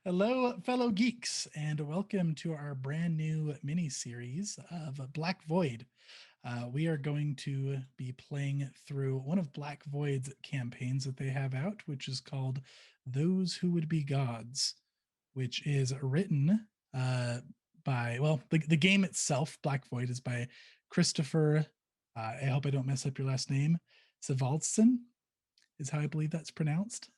Hello, fellow geeks, and welcome to our brand new mini series of Black Void. We are going to be playing through one of Black Void's campaigns that they have out, which is called Those Who Would Be Gods, which is written by, well, the game itself, Black Void, is by Christopher, I hope I don't mess up your last name, Savaldson is how I believe that's pronounced.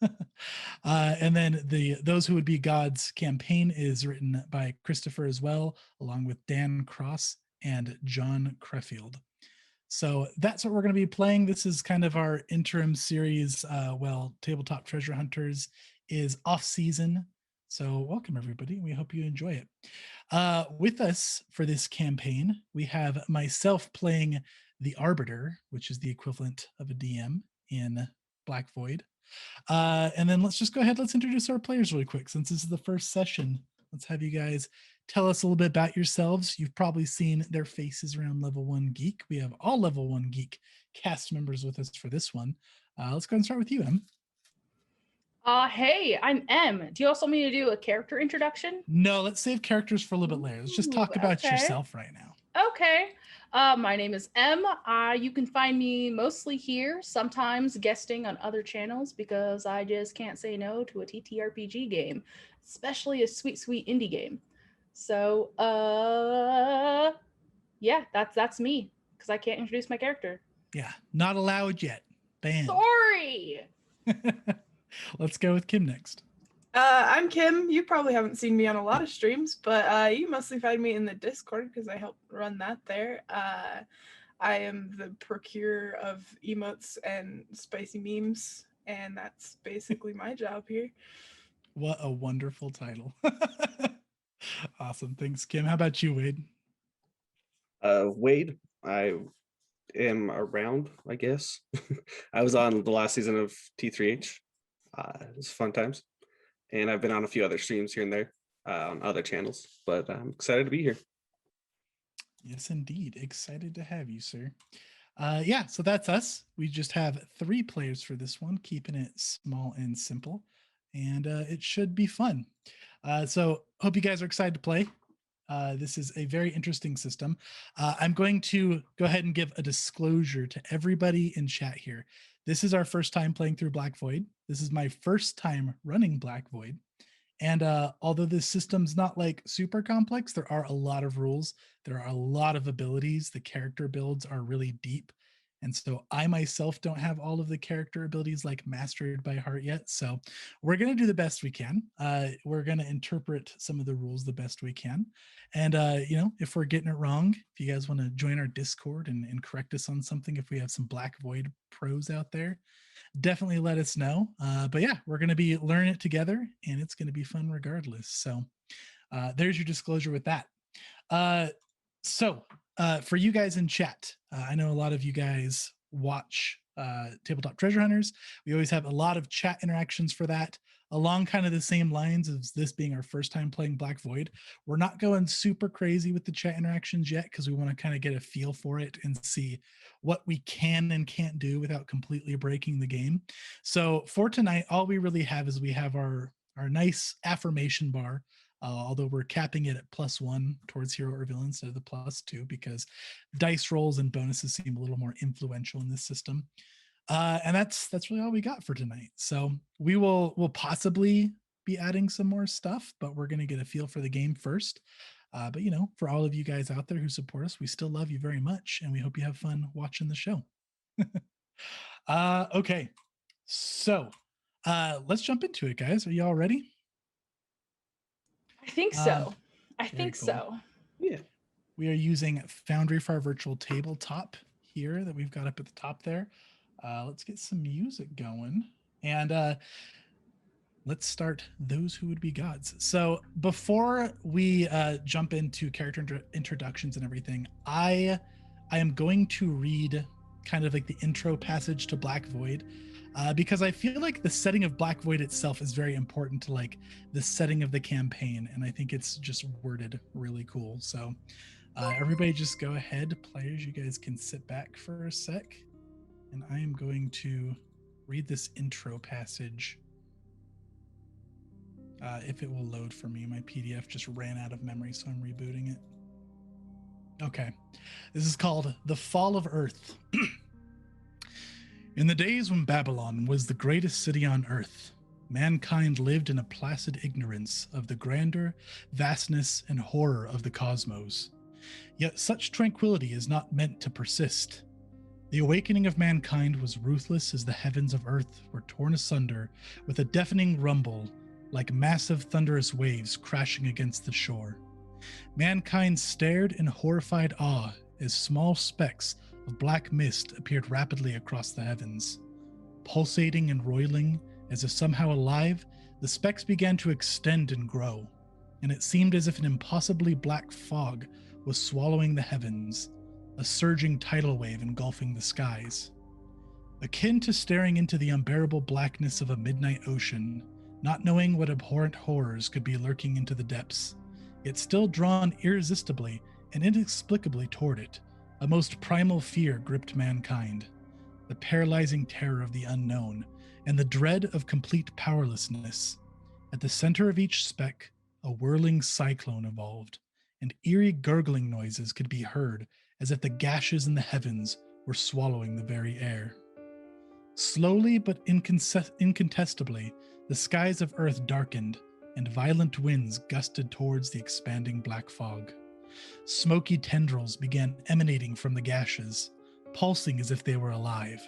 And then the Those Who Would Be Gods campaign is written by Christopher as well, along with Dan Cross and John Creffield. So that's what we're going to be playing. This is kind of our interim series. Tabletop Treasure Hunters is off season. So welcome, everybody. We hope you enjoy it. With us for this campaign, we have myself playing the Arbiter, which is the equivalent of a DM in Black Void. And then let's just go ahead. Let's introduce our players really quick. Since this is the first session, let's have you guys tell us a little bit about yourselves. You've probably seen their faces around Level 1 Geek. We have all Level 1 Geek cast members with us for this one. Let's go and start with you, Em. Hey, I'm Em. Do you also want me to do a character introduction? No, let's save characters for a little bit later. Let's just talk about yourself right now. Okay. My name is Em. You can find me mostly here, sometimes guesting on other channels because I just can't say no to a TTRPG game, especially a sweet, sweet indie game. So, yeah, that's me because I can't introduce my character. Yeah, not allowed yet. Banned. Sorry. Let's go with Kim next. I'm Kim. You probably haven't seen me on a lot of streams, but you mostly find me in the Discord because I help run that there. I am the procurer of emotes and spicy memes, and that's basically my job here. What a wonderful title. Awesome. Thanks, Kim. How about you, Wade? Wade, I am around, I guess. I was on the last season of T3H. It was fun times. And I've been on a few other streams here and there on other channels, but I'm excited to be here. Yes, indeed. Excited to have you, sir. Yeah, so that's us. We just have 3 players for this one, keeping it small and simple, and it should be fun. So hope you guys are excited to play. This is a very interesting system. I'm going to go ahead and give a disclosure to everybody in chat here. This is our first time playing through Black Void. This is my first time running Black Void. And although this system's not like super complex, there are a lot of rules. There are a lot of abilities. The character builds are really deep. And so I myself don't have all of the character abilities like mastered by heart yet. So we're going to do the best we can. We're going to interpret some of the rules the best we can. And, if we're getting it wrong, if you guys want to join our Discord and correct us on something, if we have some Black Void pros out there, definitely let us know. But yeah, we're going to be learning it together and it's going to be fun regardless. So there's your disclosure with that. For you guys in chat, I know a lot of you guys watch Tabletop Treasure Hunters. We always have a lot of chat interactions for that, along kind of the same lines as this being our first time playing Black Void. We're not going super crazy with the chat interactions yet because we want to kind of get a feel for it and see what we can and can't do without completely breaking the game. So for tonight, all we really have is we have our nice affirmation bar. Although we're capping it at +1 towards hero or villain instead of the +2 because dice rolls and bonuses seem a little more influential in this system. And that's really all we got for tonight. So we'll possibly be adding some more stuff, but we're going to get a feel for the game first. But for all of you guys out there who support us, we still love you very much, and we hope you have fun watching the show. Okay, so let's jump into it, guys. Are you all ready? I think so. I think cool. so. Yeah. We are using Foundry for our virtual tabletop here that we've got up at the top there. Let's get some music going. And let's start Those Who Would Be Gods. So before we jump into character introductions and everything, I am going to read kind of like the intro passage to Black Void. Because I feel like the setting of Black Void itself is very important to like the setting of the campaign, and I think it's just worded really cool. So Everybody just go ahead. Players, you guys can sit back for a sec. And I am going to read this intro passage. If it will load for me. My PDF just ran out of memory, so I'm rebooting it. Okay. This is called The Fall of Earth. In the days when Babylon was the greatest city on earth, mankind lived in a placid ignorance of the grandeur, vastness, and horror of the cosmos. Yet such tranquility is not meant to persist. The awakening of mankind was ruthless as the heavens of earth were torn asunder with a deafening rumble, like massive thunderous waves crashing against the shore. Mankind stared in horrified awe as small specks of black mist appeared rapidly across the heavens. Pulsating and roiling, as if somehow alive, the specks began to extend and grow, and it seemed as if an impossibly black fog was swallowing the heavens, a surging tidal wave engulfing the skies. Akin to staring into the unbearable blackness of a midnight ocean, not knowing what abhorrent horrors could be lurking into the depths, yet still drawn irresistibly and inexplicably toward it, a most primal fear gripped mankind, the paralyzing terror of the unknown, and the dread of complete powerlessness. At the center of each speck, a whirling cyclone evolved, and eerie gurgling noises could be heard as if the gashes in the heavens were swallowing the very air. Slowly but incontestably, the skies of Earth darkened, and violent winds gusted towards the expanding black fog. Smoky tendrils began emanating from the gashes, pulsing as if they were alive.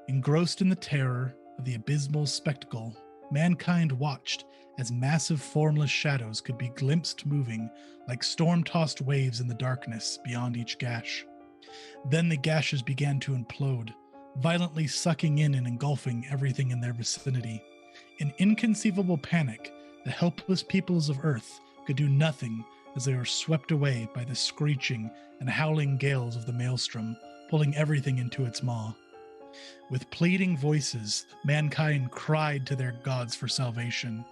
Engrossed in the terror of the abysmal spectacle, mankind watched as massive formless shadows could be glimpsed moving like storm-tossed waves in the darkness beyond each gash. Then the gashes began to implode, violently sucking in and engulfing everything in their vicinity. In inconceivable panic, the helpless peoples of Earth could do nothing as they were swept away by the screeching and howling gales of the maelstrom, pulling everything into its maw. With pleading voices, mankind cried to their gods for salvation.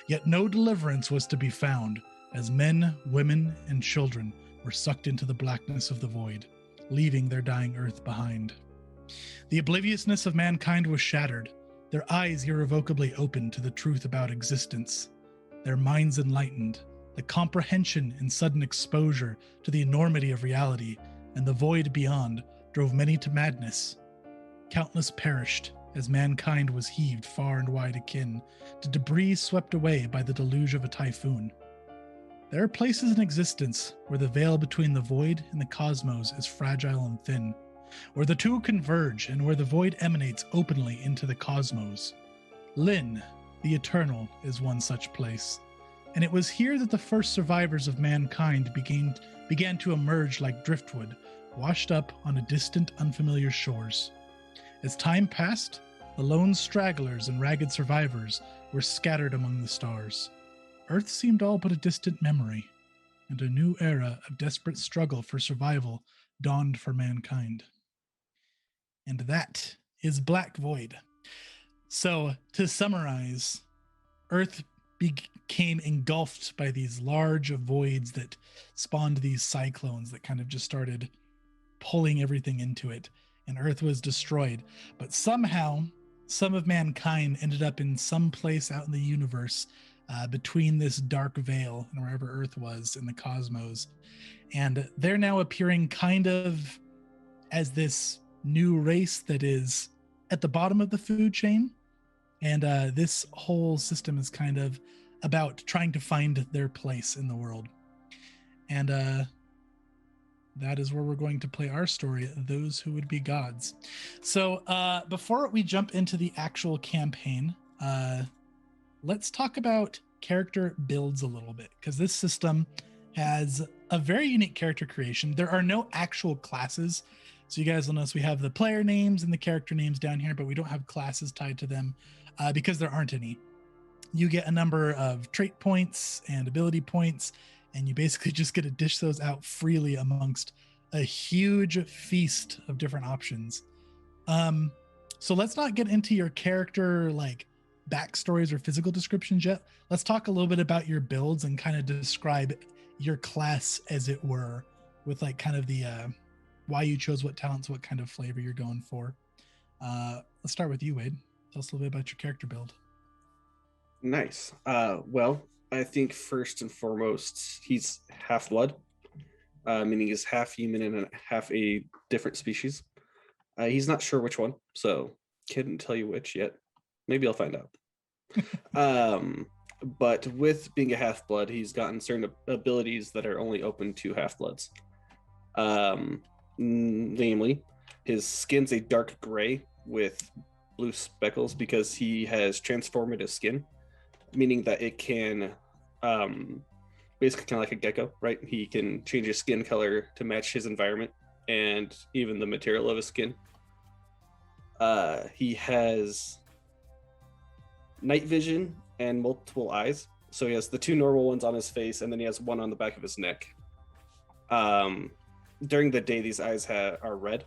Yet no deliverance was to be found, as men, women, and children were sucked into the blackness of the void, leaving their dying Earth behind. The obliviousness of mankind was shattered, their eyes irrevocably opened to the truth about existence, their minds enlightened. The comprehension and sudden exposure to the enormity of reality and the void beyond drove many to madness. Countless perished as mankind was heaved far and wide akin to debris swept away by the deluge of a typhoon. There are places in existence where the veil between the void and the cosmos is fragile and thin, where the two converge and where the void emanates openly into the cosmos. Lyn, the Eternal, is one such place. And it was here that the first survivors of mankind began to emerge like driftwood, washed up on a distant, unfamiliar shores. As time passed, the lone stragglers and ragged survivors were scattered among the stars. Earth seemed all but a distant memory, and a new era of desperate struggle for survival dawned for mankind. And that is Black Void. So, to summarize, Earth became engulfed by these large voids that spawned these cyclones that kind of just started pulling everything into it, and Earth was destroyed. But somehow, some of mankind ended up in some place out in the universe between this dark veil and wherever Earth was in the cosmos. And they're now appearing kind of as this new race that is at the bottom of the food chain. And this whole system is kind of about trying to find their place in the world. And that is where we're going to play our story, Those Who Would Be Gods. So before we jump into the actual campaign, let's talk about character builds a little bit, because this system has a very unique character creation. There are no actual classes. So you guys will notice we have the player names and the character names down here, but we don't have classes tied to them because there aren't any. You get a number of trait points and ability points, and you basically just get to dish those out freely amongst a huge feast of different options. So let's not get into your character like backstories or physical descriptions yet. Let's talk a little bit about your builds and kind of describe your class, as it were, with like kind of the why you chose what talents, what kind of flavor you're going for. Let's start with you, Wade. Tell us a little bit about your character build. Nice. Well, I think first and foremost, he's half blood, meaning he's half human and half a different species. He's not sure which one, so couldn't tell you which yet. Maybe I'll find out. But with being a half blood, he's gotten certain abilities that are only open to half bloods. Namely, his skin's a dark gray with blue speckles because he has transformative skin, meaning that it can basically kind of like a gecko, right? He can change his skin color to match his environment and even the material of his skin. He has night vision and multiple eyes. So he has the two normal ones on his face, and then he has one on the back of his neck. During the day, these eyes are red.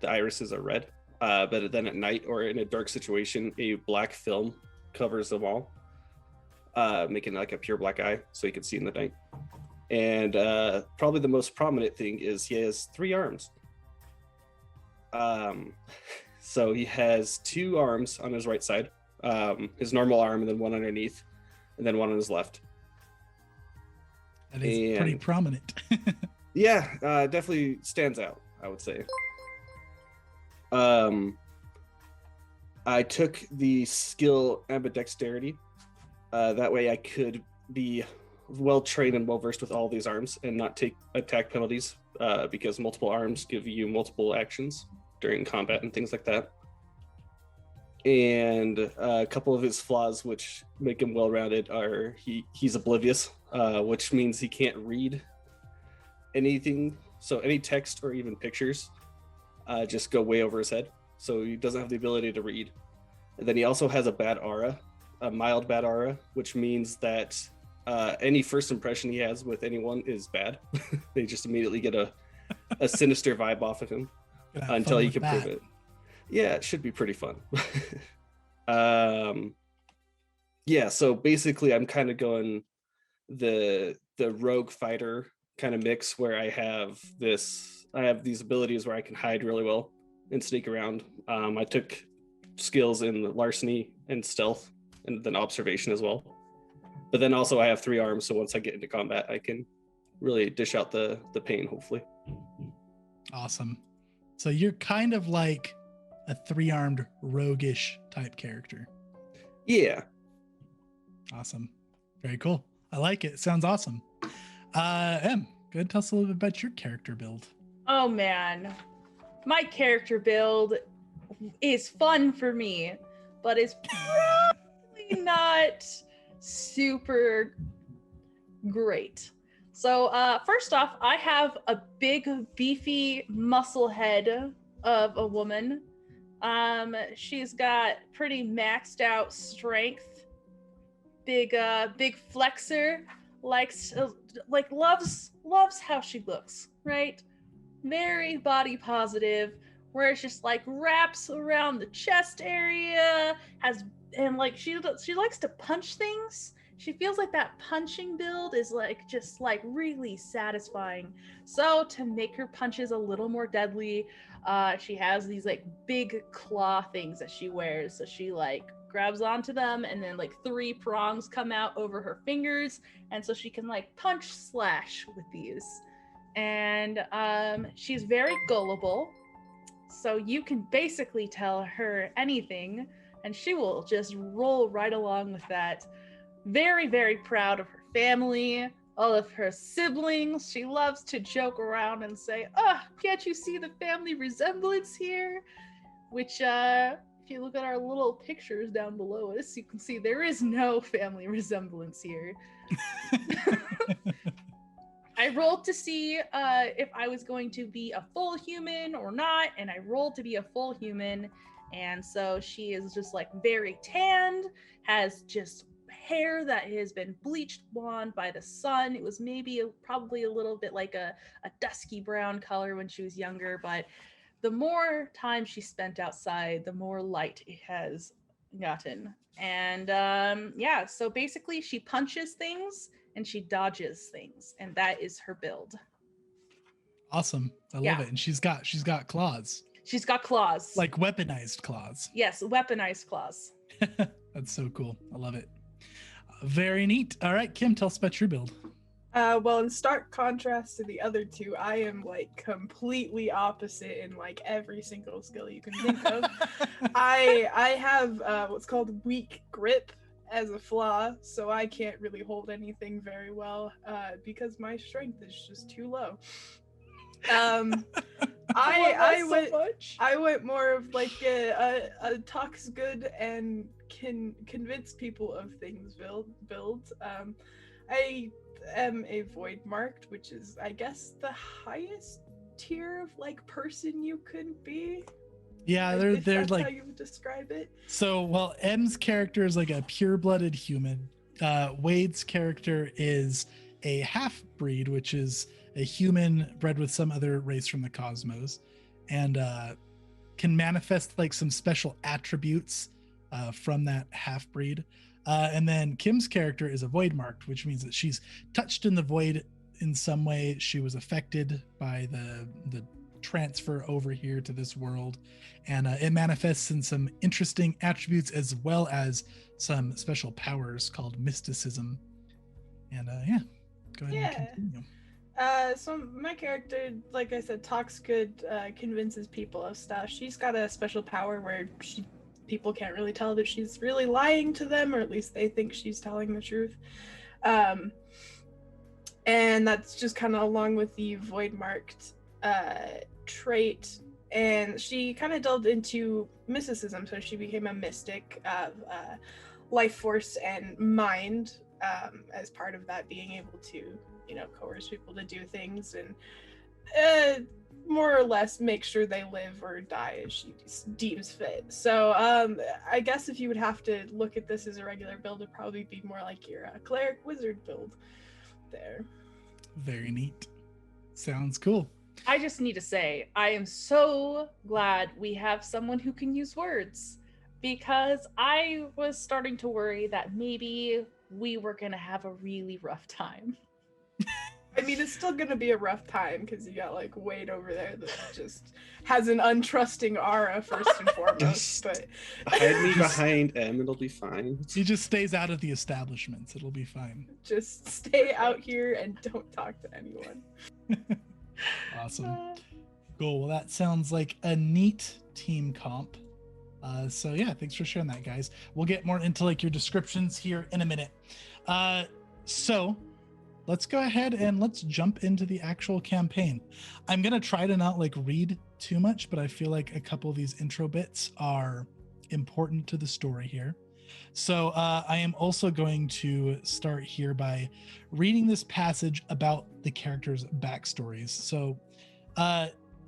The irises are red. But then at night or in a dark situation, a black film covers them all, making like a pure black eye so he can see in the night. And probably the most prominent thing is he has 3 arms. So he has 2 arms on his right side, his normal arm, and then one underneath, and then one on his left. That is pretty prominent. Yeah, definitely stands out, I would say. I took the skill ambidexterity. That way I could be well trained and well versed with all these arms and not take attack penalties, because multiple arms give you multiple actions during combat and things like that. And a couple of his flaws which make him well-rounded are he's oblivious, which means he can't read anything. So any text or even pictures just go way over his head. So he doesn't have the ability to read. And then he also has a bad aura, a mild bad aura, which means that any first impression he has with anyone is bad. They just immediately get a sinister vibe off of him until he can prove it. Yeah, it should be pretty fun. Yeah, so basically I'm kind of going the rogue fighter kind of mix where I have these abilities where I can hide really well and sneak around. I took skills in larceny and stealth and then observation as well. But then also I have 3 arms, so once I get into combat, I can really dish out the pain, hopefully. Awesome. So you're kind of like a 3-armed roguish type character. Yeah. Awesome. Very cool. I like it. Sounds awesome. Em, go ahead and tell us a little bit about your character build. Oh man, my character build is fun for me, but it's probably not super great. So first off, I have a big beefy muscle head of a woman. She's got pretty maxed out strength, big flexor, loves how she looks, right? Very body positive, where it's just like wraps around the chest area, she likes to punch things. She feels like that punching build is just really satisfying. So to make her punches a little more deadly, she has these big claw things that she wears. So she grabs onto them, and then 3 prongs come out over her fingers, and so she can punch slash with these. And she's very gullible, so you can basically tell her anything and she will just roll right along with that. Very, very proud of her family, all of her siblings. She loves to joke around and say, can't you see the family resemblance here? Which, if you look at our little pictures down below us, you can see there is no family resemblance here. I rolled to see if I was going to be a full human or not, and I rolled to be a full human. And so she is just very tanned, has just hair that has been bleached blonde by the sun. It was probably a little bit like a dusky brown color when she was younger, but the more time she spent outside, the more light it has gotten. And so basically she punches things and she dodges things, and that is her build. Awesome. I love Yeah. it. And she's got claws, She's got claws. like weaponized claws. yes, weaponized claws. That's so cool. I love it. Very neat. All right, Kim, tell us about your build. Well, in stark contrast to the other two, I am like completely opposite in like every single skill you can think of. I have what's called weak grip as a flaw, so I can't really hold anything very well because my strength is just too low. I went more of like a talks good and can convince people of things build. I am a void marked, which is I guess the highest tier of like person you could be. Yeah, if they're that's like, how you would describe it. so well, M's character is like a pure-blooded human. Wade's character is a half-breed, which is a human bred with some other race from the cosmos, and can manifest like some special attributes from that half-breed. And then Kim's character is a void marked, which means that she's touched in the void in some way. She was affected by the transfer over here to this world, and it manifests in some interesting attributes as well as some special powers called mysticism. And yeah, go ahead and continue. So my character, like I said, talks good, convinces people of stuff. She's got a special power where people can't really tell that she's really lying to them, or at least they think she's telling the truth. And that's just kind of along with the void marked trait. And she kind of delved into mysticism, so she became a mystic of life force and mind, as part of that, being able to, coerce people to do things and more or less make sure they live or die as she deems fit. So I guess if you would have to look at this as a regular build, it'd probably be more like your cleric wizard build there. Very neat. Sounds cool. I just need to say, I am so glad we have someone who can use words, because I was starting to worry that maybe we were going to have a really rough time. I mean, it's still going to be a rough time because you got like Wade over there that just has an untrusting aura first and foremost. But Hide me behind M, it'll be fine. He just stays out of the establishments. It'll be fine. just stay out here and don't talk to anyone. Awesome. Cool. Well, that sounds like a neat team comp. So yeah, thanks for sharing that, guys. We'll get more into like your descriptions here in a minute. So let's go ahead and let's jump into the actual campaign. I'm gonna try to not like read too much, but I feel like a couple of these intro bits are important to the story here. So I am also going to start here by reading this passage about the characters' backstories. So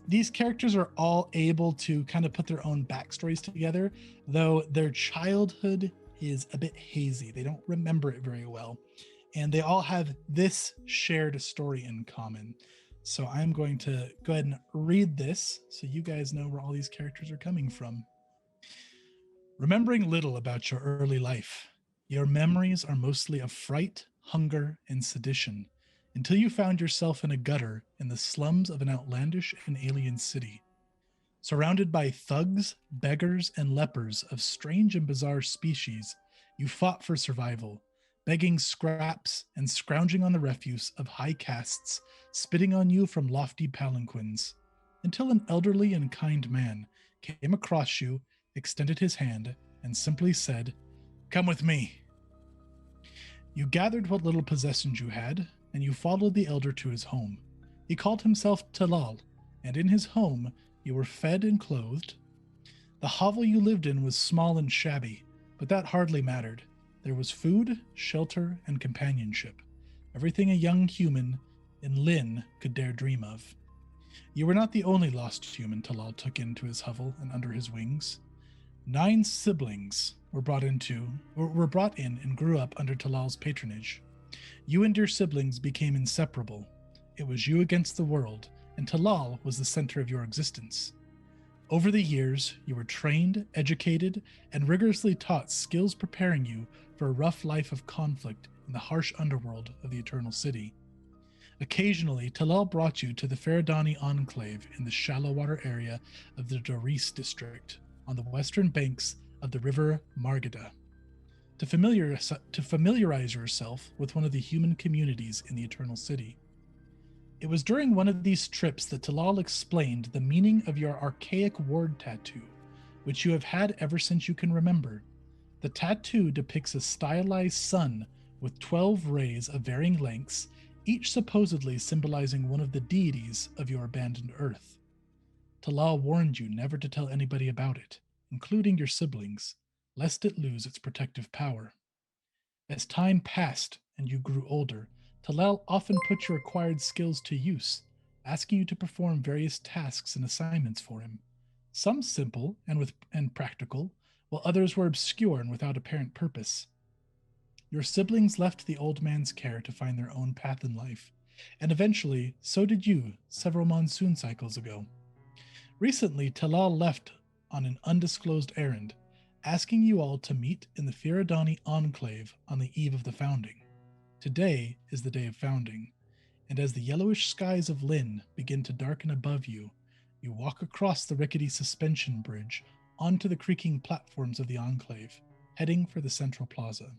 these characters are all able to kind of put their own backstories together, though their childhood is a bit hazy. They don't remember it very well. And they all have this shared story in common. So I'm going to go ahead and read this so you guys know where all these characters are coming from. Remembering little about your early life, your memories are mostly of fright, hunger, and sedition, until you found yourself in a gutter in the slums of an outlandish and alien city. Surrounded by thugs, beggars, and lepers of strange and bizarre species, you fought for survival, begging scraps and scrounging on the refuse of high castes, spitting on you from lofty palanquins, until an elderly and kind man came across you, extended his hand, and simply said, "Come with me." You gathered what little possessions you had, and you followed the elder to his home. He called himself Talal, and in his home you were fed and clothed. The hovel you lived in was small and shabby, but that hardly mattered. There was food, shelter, and companionship, everything a young human in Lynn could dare dream of. You were not the only lost human Talal took into his hovel and under his wings. 9 siblings were brought in and grew up under Talal's patronage. You and your siblings became inseparable. It was you against the world, and Talal was the center of your existence. Over the years, you were trained, educated, and rigorously taught skills preparing you for a rough life of conflict in the harsh underworld of the Eternal City. Occasionally, Talal brought you to the Faradani Enclave in the shallow water area of the Doris district on the western banks of the river Margada to familiarize yourself with one of the human communities in the Eternal City. It was during one of these trips that Talal explained the meaning of your archaic ward tattoo, which you have had ever since you can remember. The tattoo depicts a stylized sun with 12 rays of varying lengths, each supposedly symbolizing one of the deities of your abandoned Earth. Talal warned you never to tell anybody about it, including your siblings, lest it lose its protective power. As time passed and you grew older, Talal often put your acquired skills to use, asking you to perform various tasks and assignments for him. Some simple and practical, while others were obscure and without apparent purpose. Your siblings left the old man's care to find their own path in life, and eventually so did you several monsoon cycles ago. Recently, Talal left on an undisclosed errand, asking you all to meet in the Firadani Enclave on the eve of the founding. Today is the day of founding, and as the yellowish skies of Lynn begin to darken above you, you walk across the rickety suspension bridge onto the creaking platforms of the Enclave, heading for the Central Plaza.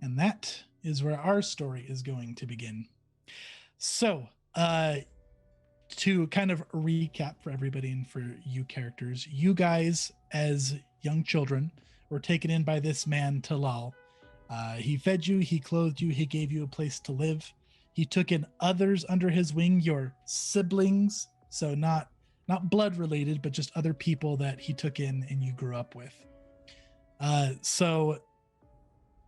And that is where our story is going to begin. So, to kind of recap for everybody and for you characters, you guys as young children were taken in by this man, Talal. He fed you, he clothed you, he gave you a place to live. He took in others under his wing, your siblings, so not blood related, but just other people that he took in and you grew up with. So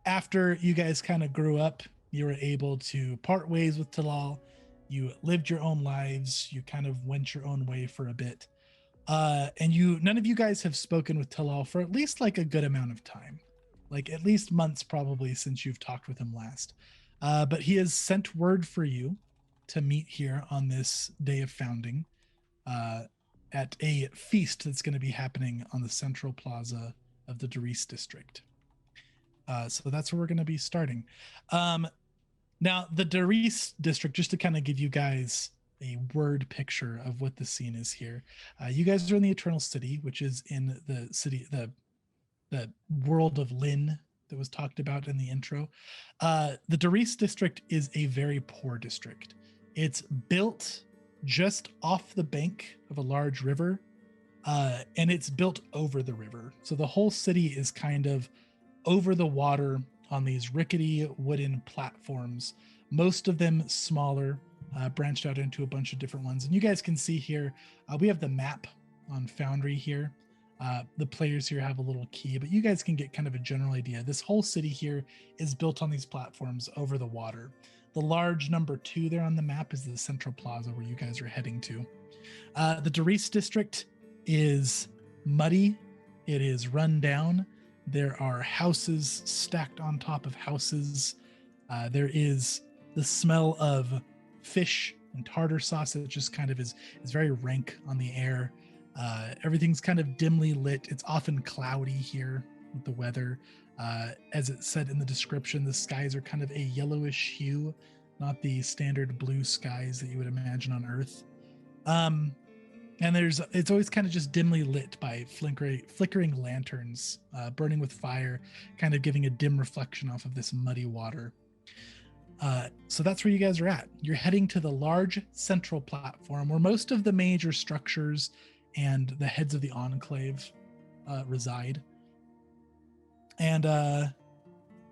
after you guys kind of grew up, you were able to part ways with Talal. You lived your own lives. You kind of went your own way for a bit. And none of you guys have spoken with Talal for at least like a good amount of time, like at least months probably since you've talked with him last. But he has sent word for you to meet here on this day of founding at a feast that's going to be happening on the Central Plaza of the Doris district. So that's where we're going to be starting. Now, the Doris district, just to kind of give you guys a word picture of what the scene is here. You guys are in the Eternal City, which is in the city, the world of Lynn that was talked about in the intro. The Doris district is a very poor district. It's built just off the bank of a large river, and it's built over the river. So the whole city is kind of over the water on these rickety wooden platforms, most of them smaller, branched out into a bunch of different ones. And you guys can see here, we have the map on Foundry here. The players here have a little key, but you guys can get kind of a general idea. This whole city here is built on these platforms over the water. The large number 2 there on the map is the Central Plaza where you guys are heading to. The Doris district is muddy. It is run down. There are houses stacked on top of houses. There is the smell of fish and tartar sauce that just kind of is very rank on the air. Everything's kind of dimly lit. It's often cloudy here with the weather. As it said in the description, the skies are kind of a yellowish hue, not the standard blue skies that you would imagine on Earth. And it's always kind of just dimly lit by flickering lanterns, burning with fire, kind of giving a dim reflection off of this muddy water. So that's where you guys are at. You're heading to the large central platform where most of the major structures and the heads of the Enclave reside. And who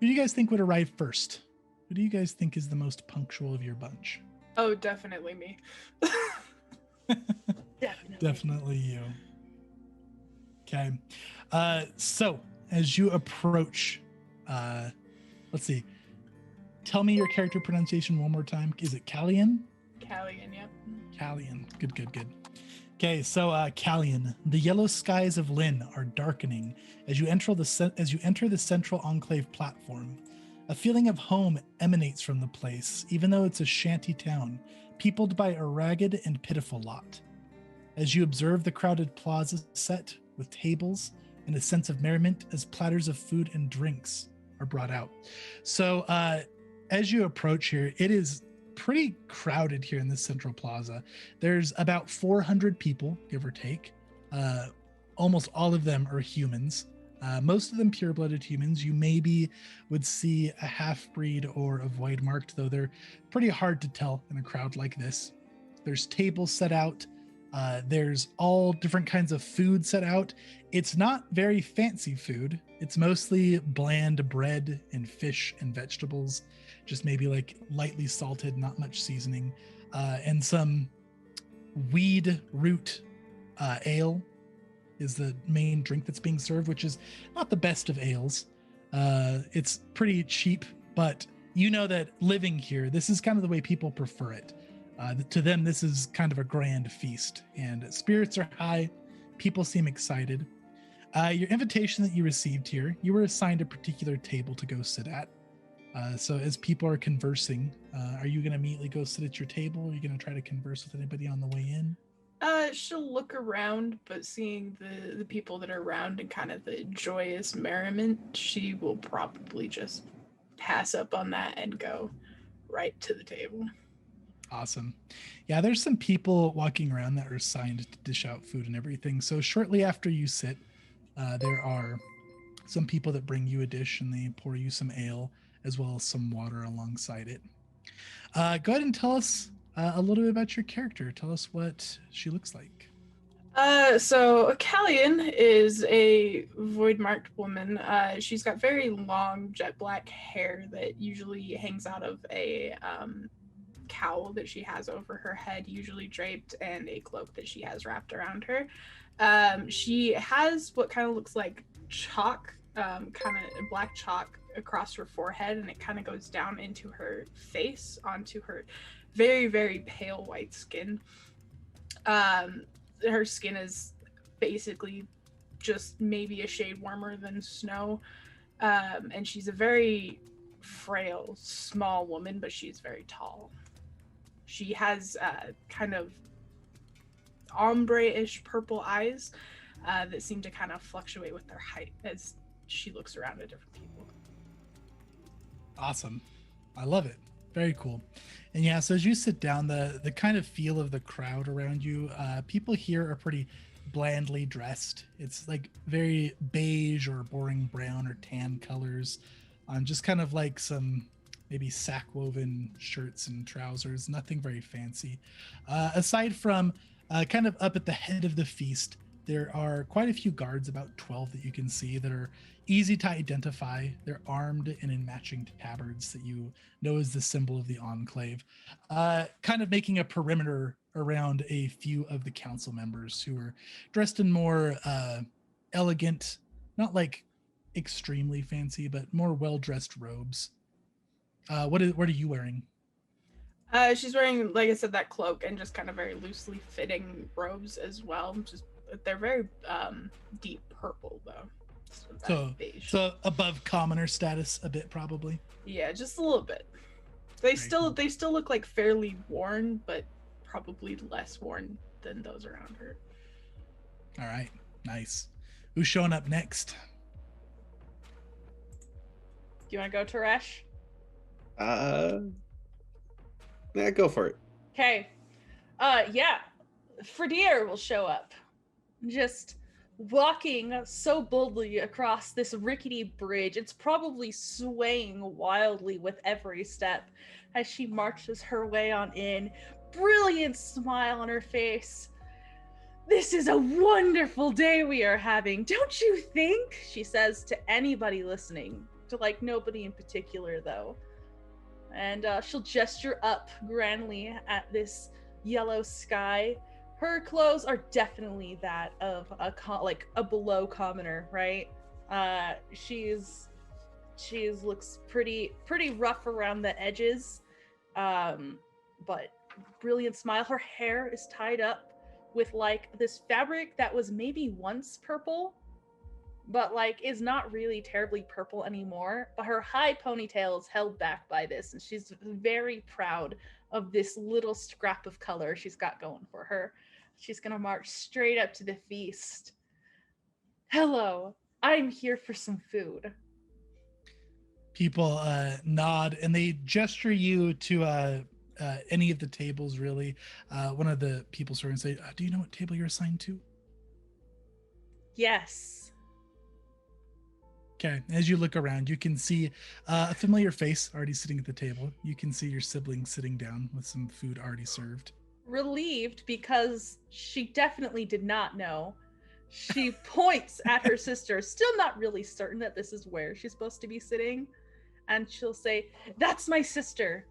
do you guys think would arrive first? Who do you guys think is the most punctual of your bunch? Oh, definitely me. Definitely you. Okay. So as you approach, let's see. Tell me your character pronunciation one more time. Is it Callian? Callian, yep. Callian. Good. Okay, so Callian, the yellow skies of Lynn are darkening as you enter the central Enclave platform. A feeling of home emanates from the place, even though it's a shanty town, peopled by a ragged and pitiful lot. As you observe the crowded plaza set with tables and a sense of merriment as platters of food and drinks are brought out. So as you approach here, it is pretty crowded here in the central plaza. There's about 400 people, give or take. Almost all of them are humans. Most of them pure-blooded humans. You maybe would see a half-breed or a void marked, though they're pretty hard to tell in a crowd like this. There's tables set out. There's all different kinds of food set out. It's not very fancy food. It's mostly bland bread and fish and vegetables, just maybe like lightly salted, not much seasoning, and some weed root ale is the main drink that's being served, which is not the best of ales. It's pretty cheap, but you know that living here, this is kind of the way people prefer it. To them, this is kind of a grand feast, and spirits are high. People seem excited. Your invitation that you received here, you were assigned a particular table to go sit at. So as people are conversing, are you going to immediately go sit at your table? Or are you going to try to converse with anybody on the way in? She'll look around, but seeing the people that are around and kind of the joyous merriment, she will probably just pass up on that and go right to the table. Awesome. Yeah, there's some people walking around that are assigned to dish out food and everything. So shortly after you sit, there are some people that bring you a dish and they pour you some ale as well as some water alongside it. Go ahead and tell us a little bit about your character. Tell us what she looks like. So Callian is a void-marked woman. She's got very long jet black hair that usually hangs out of a cowl that she has over her head, usually draped, and a cloak that she has wrapped around her. She has what kind of looks like chalk, kind of black chalk across her forehead, and it kind of goes down into her face, onto her very, very pale white skin. Her skin is basically just maybe a shade warmer than snow, and she's a very frail, small woman, but she's very tall. She has kind of ombre-ish purple eyes that seem to kind of fluctuate with their height as she looks around at different people. Awesome. I love it. Very cool. And yeah, so as you sit down, the kind of feel of the crowd around you, people here are pretty blandly dressed. It's like very beige or boring brown or tan colors on just kind of like some maybe sack woven shirts and trousers, nothing very fancy. Aside from kind of up at the head of the feast, there are quite a few guards, about 12 that you can see, that are easy to identify. They're armed and in matching tabards that you know is the symbol of the Enclave, kind of making a perimeter around a few of the council members who are dressed in more elegant, not like extremely fancy, but more well-dressed robes. What are you wearing? She's wearing, like I said, that cloak and just kind of very loosely fitting robes as well. Just they're very deep purple though. So above commoner status a bit, probably. Yeah, just a little bit. They still look like fairly worn, but probably less worn than those around her. All right, nice. Who's showing up next? Do you want to go, Teresh? Yeah, go for it. Okay. Yeah. Fredier will show up. Just walking so boldly across this rickety bridge. It's probably swaying wildly with every step as she marches her way on in. Brilliant smile on her face. This is a wonderful day we are having, don't you think? She says to anybody listening. To like nobody in particular though. And she'll gesture up grandly at this yellow sky. Her clothes are definitely that of a below commoner, right? She's looks pretty rough around the edges, but brilliant smile. Her hair is tied up with like this fabric that was maybe once purple, but like is not really terribly purple anymore. But her high ponytail is held back by this, and she's very proud of this little scrap of color she's got going for her. She's gonna march straight up to the feast. Hello, I'm here for some food. People nod and they gesture you to any of the tables really. One of the people sort of say, "Do you know what table you're assigned to?" Yes. Okay. As you look around, you can see a familiar face already sitting at the table. You can see your sibling sitting down with some food already served. Relieved because she definitely did not know. She points at her sister, still not really certain that this is where she's supposed to be sitting, and she'll say, "That's my sister."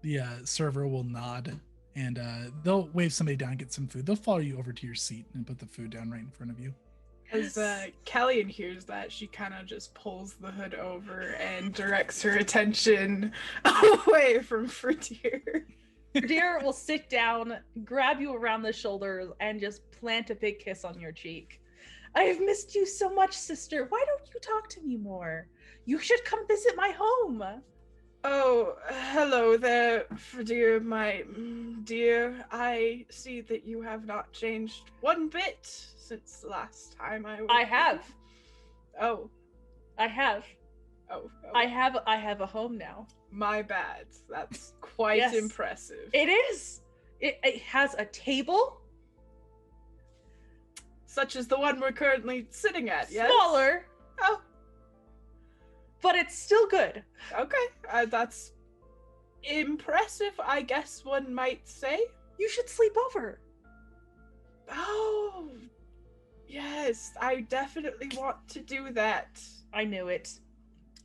The server will nod, and they'll wave somebody down, get some food. They'll follow you over to your seat and put the food down right in front of you. As Callian hears that, she kind of just pulls the hood over and directs her attention away from Fertier. Deer will sit down, grab you around the shoulders, and just plant a big kiss on your cheek. "I have missed you so much, sister. Why don't you talk to me more? You should come visit my home." Oh, hello there, Fertier, my dear. I see that you have not changed one bit since the last time I was. I have. Oh. I have. Oh. I have a home now. My bad. That's quite Yes. impressive. It is. It has a table. Such as the one we're currently sitting at, yes? Smaller, Oh, but it's still good. okay. That's impressive, I guess one might say. You should sleep over. Oh, yes. I definitely want to do that. I knew it.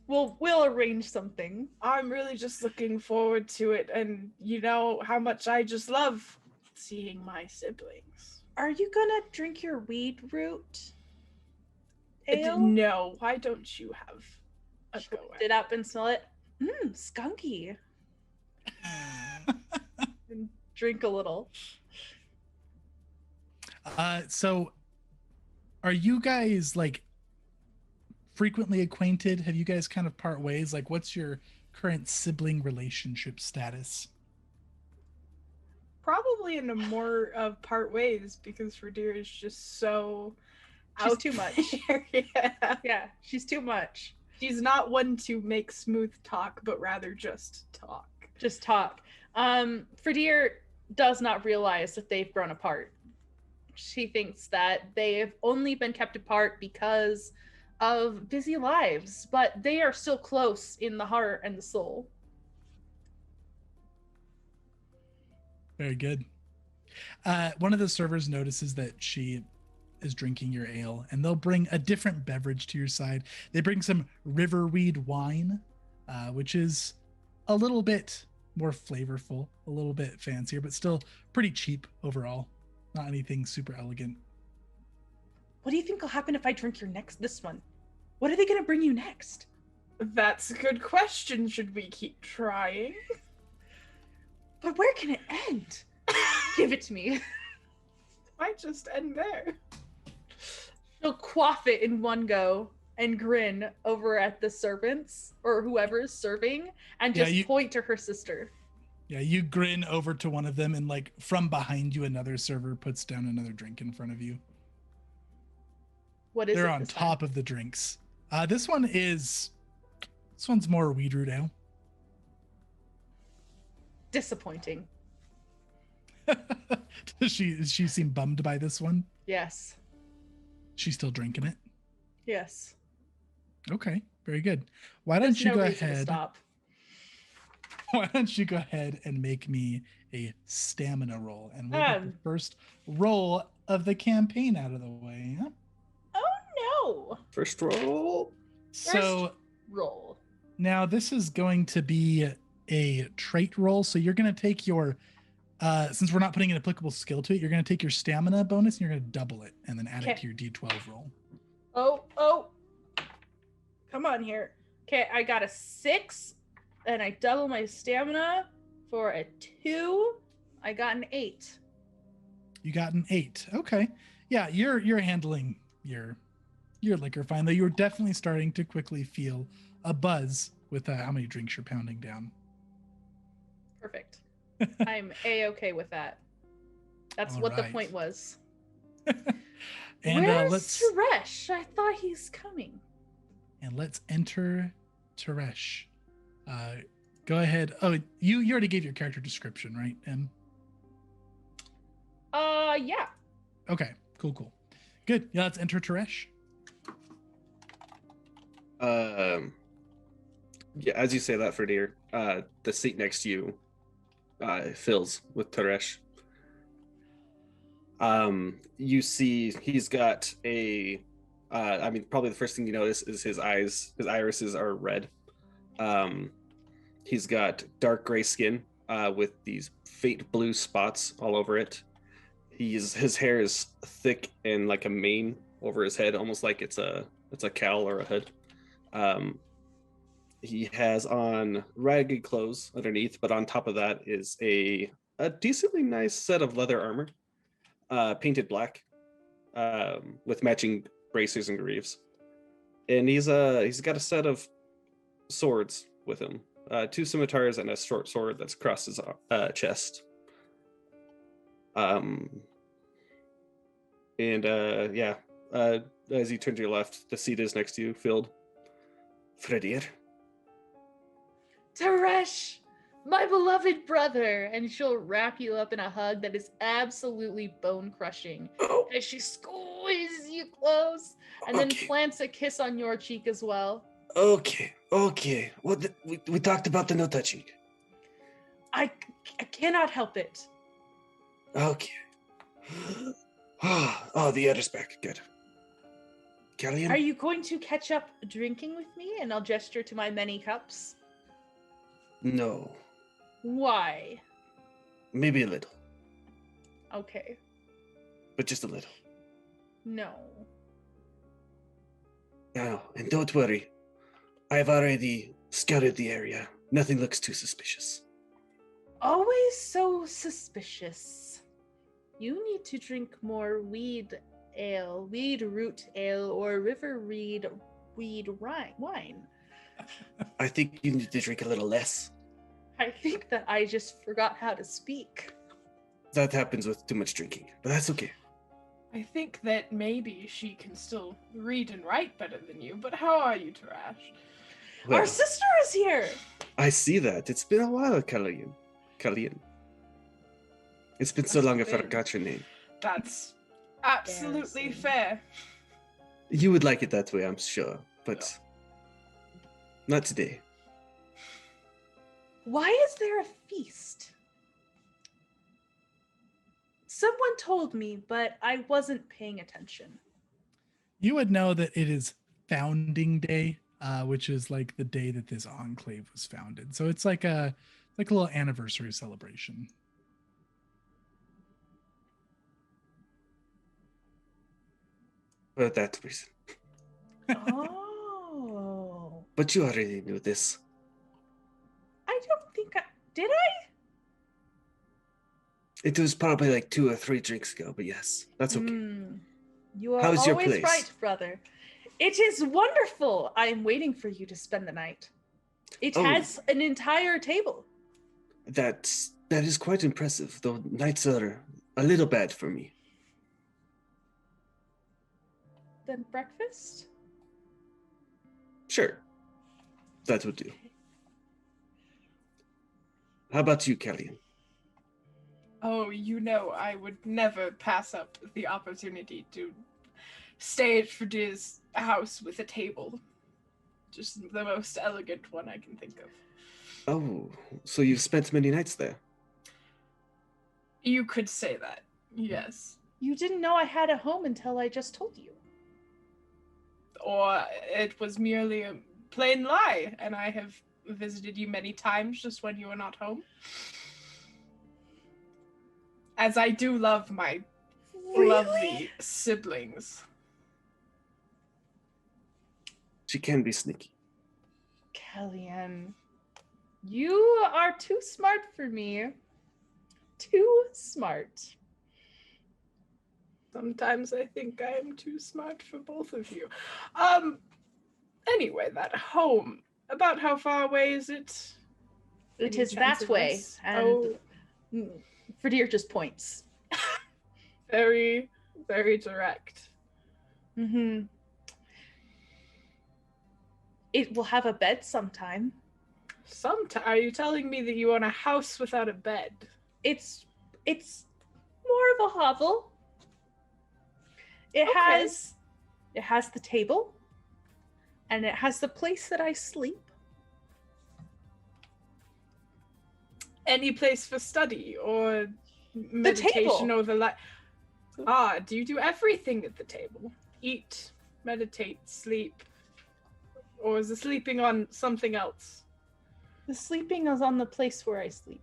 We'll arrange something. I'm really just looking forward to it, and you know how much I just love seeing my siblings. Are you gonna drink your weed root ale? No, why don't you have a She'll go lift at it up and smell it. Skunky. And drink a little. So are you guys like frequently acquainted? Have you guys kind of part ways? Like, what's your current sibling relationship status? Probably in a more of part ways, because Ferdier is just so She's out too much. there. Yeah. Yeah, she's too much. She's not one to make smooth talk, but rather just talk. Just talk. Ferdier does not realize that they've grown apart. She thinks that they have only been kept apart because of busy lives, but they are still close in the heart and the soul. Very good. One of the servers notices that she is drinking your ale, and they'll bring a different beverage to your side. They bring some riverweed wine, which is a little bit more flavorful, a little bit fancier, but still pretty cheap overall. Not anything super elegant. What do you think will happen if I drink this one? What are they going to bring you next? That's a good question. Should we keep trying? But where can it end? Give it to me. Might just end there. She'll quaff it in one go and grin over at the servants or whoever is serving and just point to her sister. Yeah, you grin over to one of them, and like from behind you, another server puts down another drink in front of you. What is it? They're on top of the drinks. This one's more weed root ale. Disappointing. Does she seem bummed by this one? Yes. She's still drinking it? Yes. Okay, very good. Why don't you go ahead? Stop. Why don't you go ahead and make me a stamina roll, and we'll get the first roll of the campaign out of the way. Huh? Oh no! First roll. So roll. Now this is going to be a trait roll. So you're going to take your, since we're not putting an applicable skill to it, you're going to take your stamina bonus and you're going to double it and then add it to your D12 roll. Oh. Come on here. Okay, I got a 6 and I double my stamina for a 2. I got an 8. You got an 8. Okay. Yeah, you're handling your liquor fine, though you're definitely starting to quickly feel a buzz with how many drinks you're pounding down. Perfect. I'm A-okay with that. That's All what right. the point was. And where's let's Suresh? I thought he's coming. And let's enter Teresh. Go ahead. Oh, you already gave your character description, right? Yeah. Okay, cool. Good. Yeah, let's enter Teresh. Yeah, as you say that, Ferdir, the seat next to you fills with Teresh. You see he's got a I mean, probably the first thing you notice is his eyes. His irises are red. He's got dark gray skin with these faint blue spots all over it. His hair is thick and like a mane over his head, almost like it's a cowl or a hood. He has on ragged clothes underneath, but on top of that is a decently nice set of leather armor, painted black, with matching bracers and greaves. And he's got a set of swords with him, 2 scimitars and a short sword that's across his chest. As you turn to your left, the seat is next to you, filled. Ferdir. Teresh, my beloved brother. And she'll wrap you up in a hug that is absolutely bone crushing. Oh, As she squeezes you close and then okay. plants a kiss on your cheek as well. Okay. Well, we talked about the no touching. I cannot help it. Okay. Oh, the other's back. Good. Callian? Are you going to catch up drinking with me? And I'll gesture to my many cups. No. Why? Maybe a little, Okay. but just a little. No. Oh, and don't worry. I've already scouted the area. Nothing looks too suspicious. Always so suspicious. You need to drink more weed ale, weed root ale, or river reed weed wine. I think you need to drink a little less. I think that I just forgot how to speak. That happens with too much drinking, but that's okay. I think that maybe she can still read and write better than you, but how are you, Tarash? Our Well, sister is here! I see that. It's been a while, Callian. It's been so That's long I been- forgot your name. That's absolutely Embarrassing. fair. You would like it that way, I'm sure, but not today. Why is there a feast? Someone told me, but I wasn't paying attention. You would know that it is Founding Day, which is like the day that this enclave was founded. So it's like a little anniversary celebration. For that reason. Oh. But you already knew this. I don't think I... Did I? It was probably like 2 or 3 drinks ago, but yes, that's okay. You are How's your always place? right, brother. It is wonderful. I am waiting for you to spend the night. It Oh. has an entire table. That is quite impressive, though nights are a little bad for me. Then breakfast? Sure. That would do. How about you, Callian? Oh, you know, I would never pass up the opportunity to stay at Ferdir's house with a table. Just the most elegant one I can think of. Oh, so you've spent many nights there. You could say that, yes. You didn't know I had a home until I just told you. Or it was merely a plain lie, and I have visited you many times just when you were not home. As I do love my lovely siblings. She can be sneaky. Kellyanne, you are too smart for me. Too smart. Sometimes I think I am too smart for both of you. Anyway, that home. About how far away is it? It Any is chance that of way. this? And Oh, Ferdir just points. very, very direct. Mm-hmm. It will have a bed sometime. Are you telling me that you own a house without a bed? It's more of a hovel. It Okay. has the table, and it has the place that I sleep. Any place for study or meditation table. or the like? Ah, do you do everything at the table? Eat, meditate, sleep, or is the sleeping on something else? The sleeping is on the place where I sleep.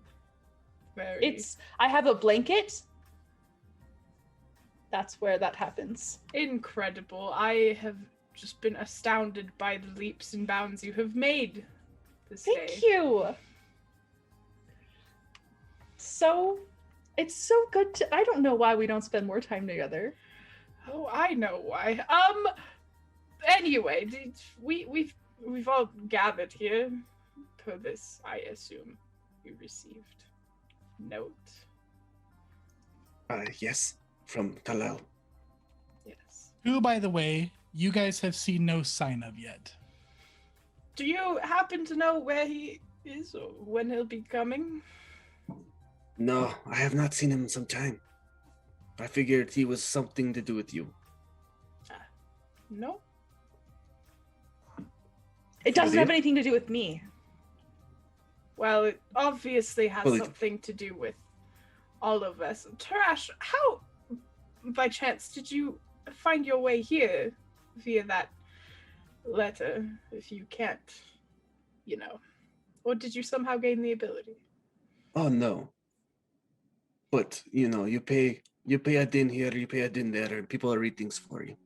Very I have a blanket. That's where that happens. incredible. I have just been astounded by the leaps and bounds you have made this day. Thank you. So, it's so good to. I don't know why we don't spend more time together. Oh, I know why. Anyway, we've all gathered here for this, I assume you received note. Yes, from Talal. Yes. Who, by the way, you guys have seen no sign of yet. Do you happen to know where he is or when he'll be coming? No, I have not seen him in some time. I figured he was something to do with you. No. It doesn't have Indeed. anything to do with me. Well, it obviously has Well, it- something to do with all of us. Tarash, how, by chance, did you find your way here via that letter, if you can't, or did you somehow gain the ability? Oh no. But you pay a din here, you pay a din there, and people read things for you.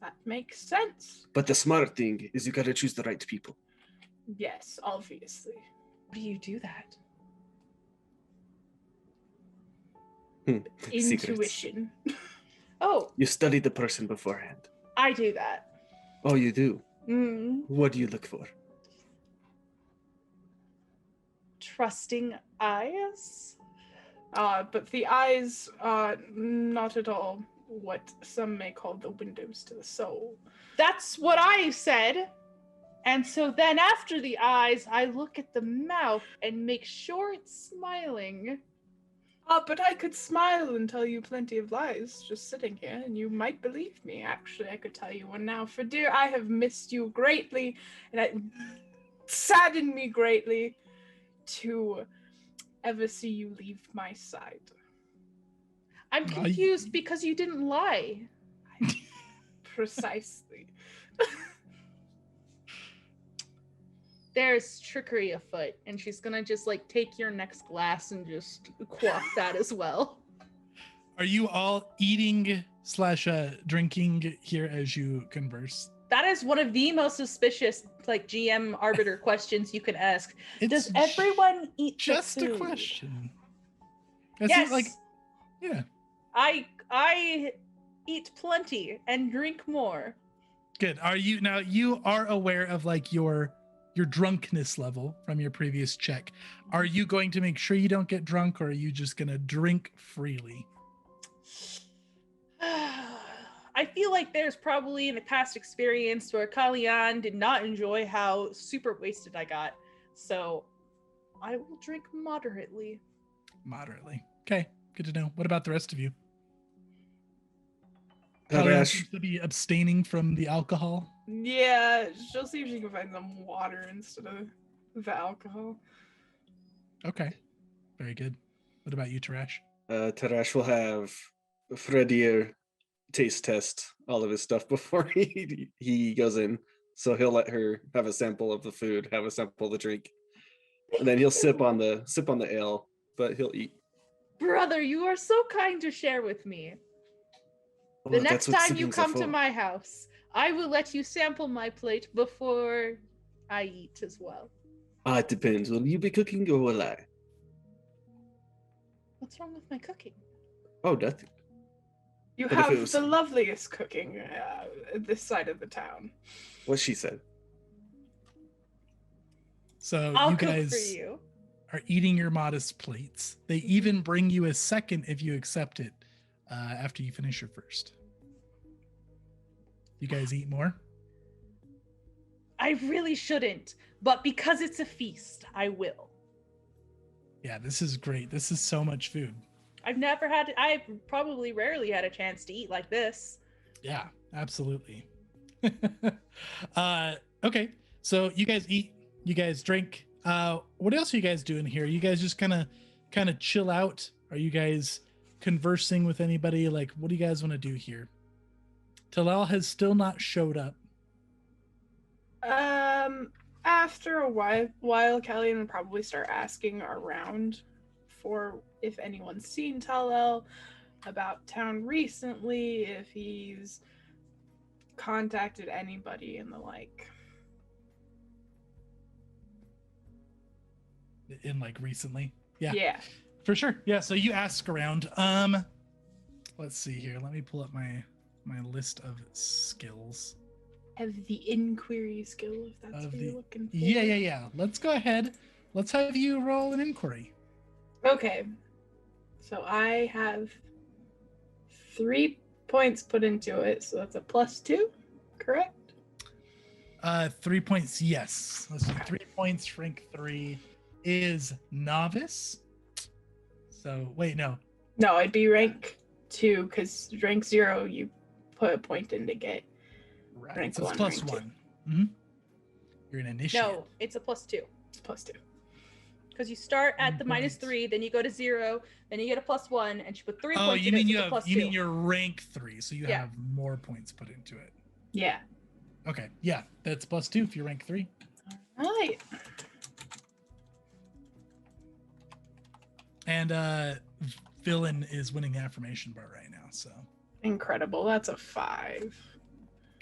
That makes sense. But the smart thing is you gotta choose the right people. Yes, obviously. How do you do that? Secrets. Intuition. Oh, You study the person beforehand. I do that. Oh, you do? Mm, What do you look for? trusting eyes. But the eyes are not at all what some may call the windows to the soul. That's what I said. And so then after the eyes, I look at the mouth and make sure it's smiling. But I could smile and tell you plenty of lies just sitting here, and you might believe me. Actually, I could tell you one now. For dear, I have missed you greatly, and it saddened me greatly to ever see you leave my side. I'm confused because you didn't lie. Precisely. There's trickery afoot, and she's gonna just like take your next glass and just quaff that as well. Are you all eating / drinking here as you converse? That is one of the most suspicious, like GM arbiter questions you can ask. It's Does everyone eat the just a food? question. That's Yes. Like, yeah. I eat plenty and drink more. Good. Are you now? You are aware of like your drunkenness level from your previous check. Are you going to make sure you don't get drunk, or are you just going to drink freely? I feel like there's probably in a past experience where Kalyan did not enjoy how super wasted I got. So I will drink moderately. Moderately. Okay. Good to know. What about the rest of you? Tarash. Kalyan seems to be abstaining from the alcohol. Yeah, she'll see if she can find some water instead of the alcohol. Okay. Very good. What about you, Tarash? Tarash will have Fredier taste test all of his stuff before he goes in. So he'll let her have a sample of the food, have a sample of the drink, and then he'll sip on the ale, but he'll eat. Brother, you are so kind to share with me. The Oh, next that's what time you siblings are come to for. my house, I will let you sample my plate before I eat as well. It depends. Will you be cooking or will I? What's wrong with my cooking? Oh, nothing. You But if it have was- the loveliest cooking this side of the town. What she said. So I'll you cook guys for you. are eating your modest plates. They even bring you a second if you accept it after you finish your first. You guys eat more? I really shouldn't, but because it's a feast, I will. Yeah, this is great. This is so much food. I've probably rarely had a chance to eat like this. Yeah, absolutely. Okay, so you guys eat, you guys drink. What else are you guys doing here? You guys just kind of chill out? Are you guys conversing with anybody? Like, what do you guys want to do here? Talal has still not showed up. After a while, Callie will probably start asking around for if anyone's seen Talel about town recently, if he's contacted anybody and the like. In like recently. Yeah. Yeah. For sure. Yeah, so you ask around. Let's see here. Let me pull up my list of skills. Have the inquiry skill, if that's what you're looking for. Yeah. Let's go ahead. Let's have you roll an inquiry. Okay. So I have 3 points put into it, so that's a +2, correct? 3 points, yes. Let's do 3 points. Rank 3 is novice. So wait, no. No, it'd be rank 2, because rank 0 you put a point in to get. Right. Rank So it's one, plus rank two. 1. Mm-hmm. You're an initiate. No, it's a +2. It's +2. Because you start at 1 the point. -3, then you go to 0, then you get a +1, and you put 3 Oh, points you in mean it, you so it's a have you mean +2. you're rank 3, so you Yeah. have more points put into it. Yeah. Okay. Yeah, that's +2 if you're rank 3. All right. And villain is winning the affirmation bar right now, so Incredible. That's a 5.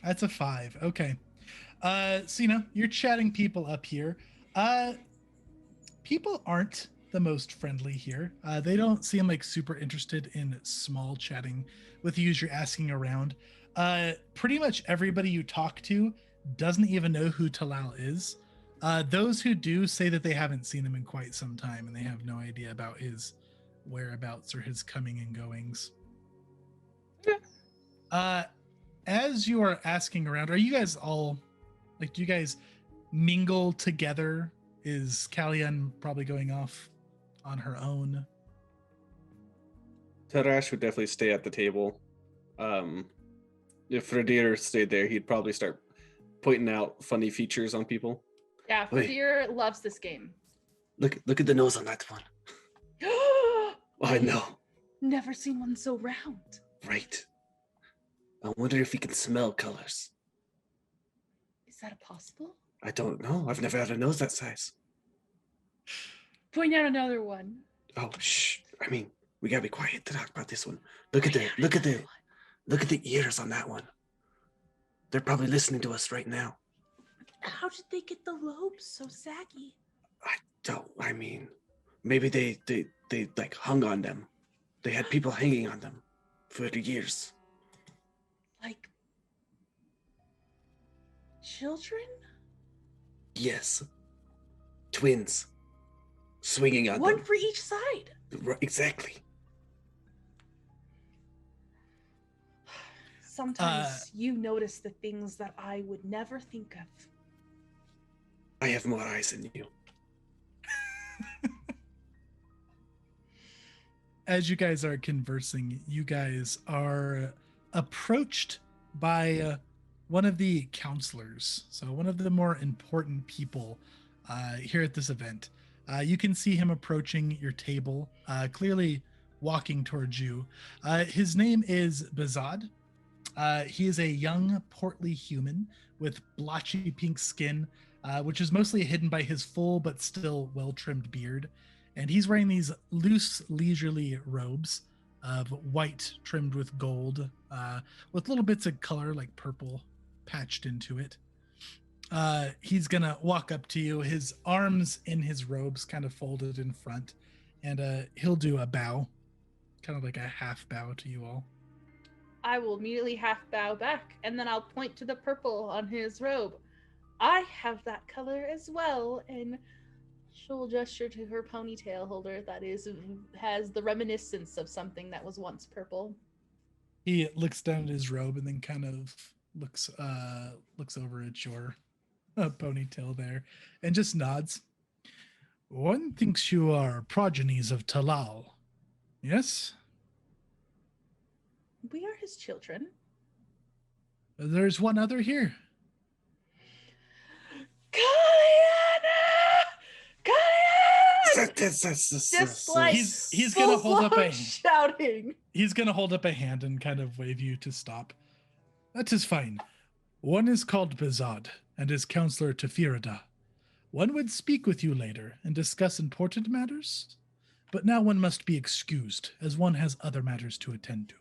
that's a 5. Okay. So you're chatting people up here. People aren't the most friendly here. They don't seem like super interested in small chatting with you as you're asking around. Pretty much everybody you talk to doesn't even know who Talal is. Those who do say that they haven't seen him in quite some time and they have no idea about his whereabouts or his coming and goings. Yeah. As you are asking around, are you guys all like, do you guys mingle together? Is Callian probably going off on her own? Tarash would definitely stay at the table. If Radir stayed there, he'd probably start pointing out funny features on people. Yeah, Wait. Fradir loves this game. Look at the nose on that one. I know, Never seen one so round. right? I wonder if he can smell colors. Is that possible? I don't know. I've never had a nose that size. Point out another one. Oh, shh. I mean, we gotta be quiet to talk about this one. Look at Point out the another one. look at the ears on that one. They're probably listening to us right now. How did they get the lobes so saggy? I mean, maybe they like hung on them. They had people hanging on them for years. Like children? Yes. Twins. Swinging on One them. for each side. Exactly. Sometimes you notice the things that I would never think of. I have more eyes than you. As you guys are conversing, you guys are approached by one of the counselors. So one of the more important people here at this event. You can see him approaching your table, clearly walking towards you. His name is Bazad. He is a young, portly human with blotchy pink skin, which is mostly hidden by his full but still well-trimmed beard. And he's wearing these loose, leisurely robes of white trimmed with gold, with little bits of color like purple patched into it. He's gonna walk up to you, his arms in his robes kind of folded in front, and he'll do a bow, kind of like a half bow to you all. I will immediately half bow back, and then I'll point to the purple on his robe. I have that color as well, and she'll gesture to her ponytail holder that has the reminiscence of something that was once purple. He looks down at his robe and then kind of looks over at your a ponytail there and just nods. One thinks you are progenies of Talal. Yes? We are his children. There's one other here. Kaliana! Just like He's gonna hold up a shouting. He's gonna hold up a hand and kind of wave you to stop. That is fine. One is called Bizad and is counselor to Firida. One would speak with you later and discuss important matters, but now one must be excused as one has other matters to attend to.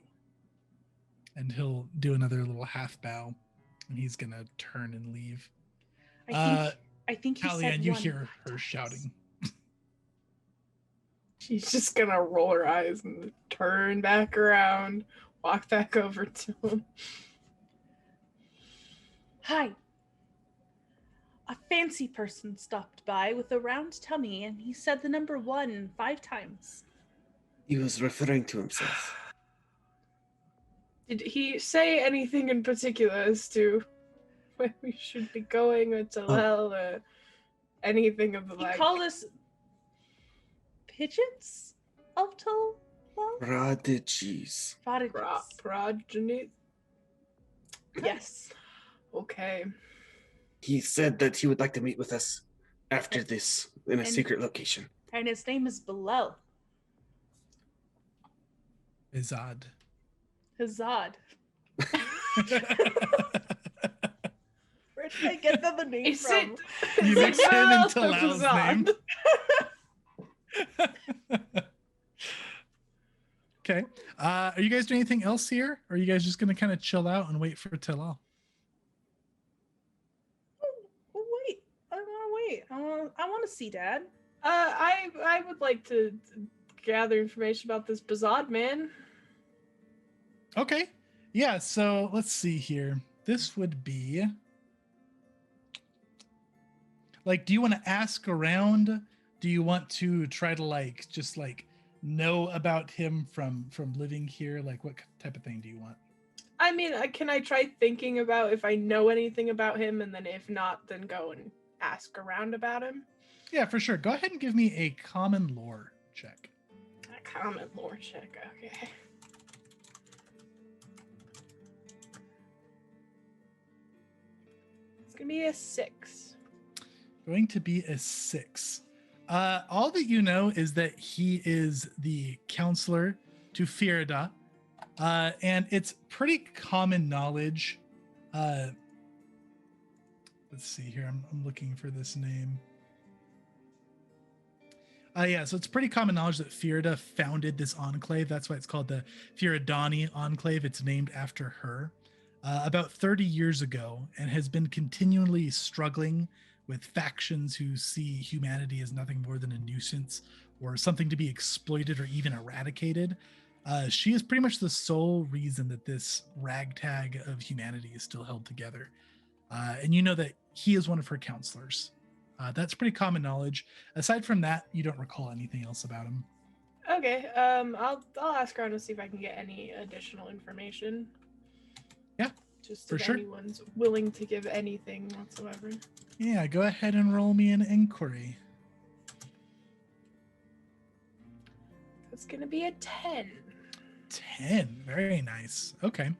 And he'll do another little half bow, and he's gonna turn and leave. I think he Talia, said and you one hear 5 her times. shouting. She's just gonna roll her eyes and turn back around, walk back over to him. Hi. A fancy person stopped by with a round tummy, and he said the number 1 5 times. He was referring to himself. Did he say anything in particular as to where we should be going or to hell or anything of the He like? called us pigeons of Tal? Prodigies. Prodigies. Progeny? Yes. Okay. He said that he would like to meet with us after this in a And- secret location. And his name is Bilal. Bizad. Hazad. Where did I get the name Is from? it? You is mix it him Bilal into or Lal's Bazan? name. Okay. Are you guys doing anything else here? Or are you guys just going to kind of chill out and wait for Talal? Oh, wait. I want to wait. I want to see Dad. I would like to gather information about this Bazad man. Okay. Yeah, so let's see here. This would be like, do you want to ask around? Do you want to try to like just like know about him from living here? Like, what type of thing do you want? I mean, can I try thinking about if I know anything about him, and then if not, then go and ask around about him? Yeah, for sure. Go ahead and give me a common lore check. A common lore check, okay. It's gonna be a 6. Going to be a 6. All that you know is that he is the counselor to Firida, and it's pretty common knowledge. Let's see here. I'm looking for this name. Yeah, so it's pretty common knowledge that Firida founded this enclave. That's why it's called the Firidani Enclave. It's named after her. About 30 years ago, and has been continually struggling with factions who see humanity as nothing more than a nuisance or something to be exploited or even eradicated. She is pretty much the sole reason that this ragtag of humanity is still held together. And you know that he is one of her counselors. That's pretty common knowledge. Aside from that, you don't recall anything else about him. Okay, I'll ask around to see if I can get any additional information. Yeah, just for if sure. anyone's willing to give anything whatsoever. Yeah, go ahead and roll me an inquiry. That's gonna be a 10. 10. Very nice. Okay.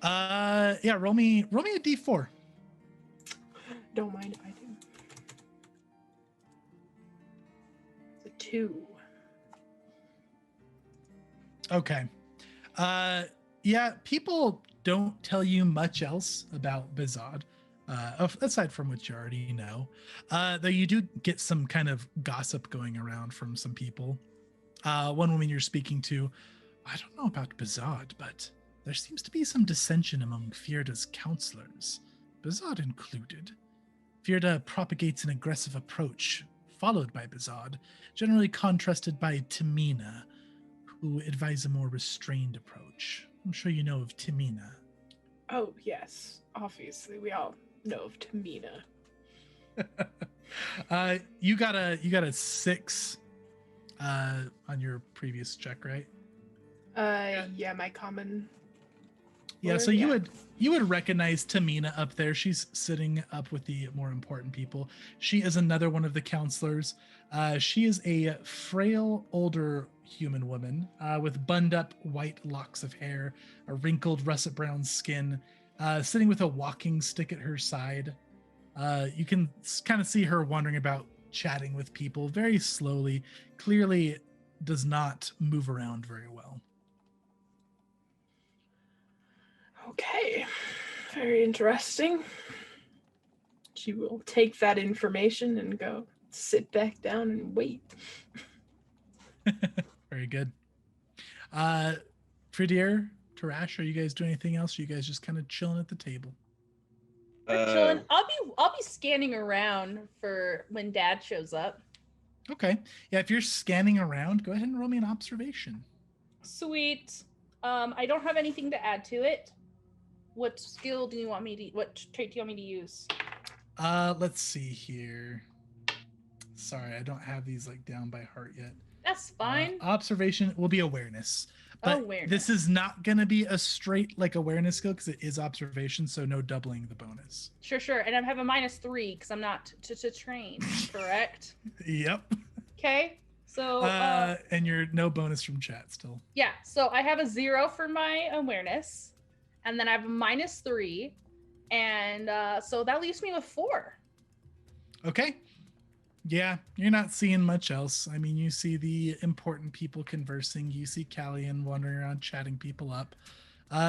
Yeah, roll me a d4. Don't mind if I do. It's a 2. Okay. Yeah, people don't tell you much else about Bizad, aside from what you already know. Though you do get some kind of gossip going around from some people. One woman you're speaking to, I don't know about Bizad, but there seems to be some dissension among Firida's counselors, Bizad included. Firida propagates an aggressive approach, followed by Bizad, generally contrasted by Tamina, who advise a more restrained approach. I'm sure you know of Tamina. Oh, yes. Obviously, we all know of Tamina. You got a 6 on your previous check, right? Yeah, my common. Yeah, Or- so you would recognize Tamina up there. She's sitting up with the more important people. She is another one of the counselors. She is a frail, older human woman with bunned up white locks of hair, a wrinkled russet brown skin, sitting with a walking stick at her side. You can kind of see her wandering about, chatting with people very slowly. Clearly, does not move around very well. Okay, very interesting. She will take that information and go sit back down and wait. Very good. Fridier, Tarash, are you guys doing anything else? Or are you guys just kind of chilling at the table? We're chilling. I'll be scanning around for when Dad shows up. Okay. Yeah, if you're scanning around, go ahead and roll me an observation. Sweet. I don't have anything to add to it. What skill do you want me to? What trait do you want me to use? Let's see here. Sorry, I don't have these like down by heart yet. That's fine. Observation will be awareness. But Awareness. this is not going to be a straight like awareness skill because it is observation, so no doubling the bonus. Sure. And I have a -3 because I'm not to train. Correct. Yep. Okay. So and you're no bonus from chat still. yeah. So I have a 0 for my awareness, and then I have a -3, and so that leaves me with 4. Okay. Yeah, you're not seeing much else. I mean, you see the important people conversing. You see Callian wandering around chatting people up.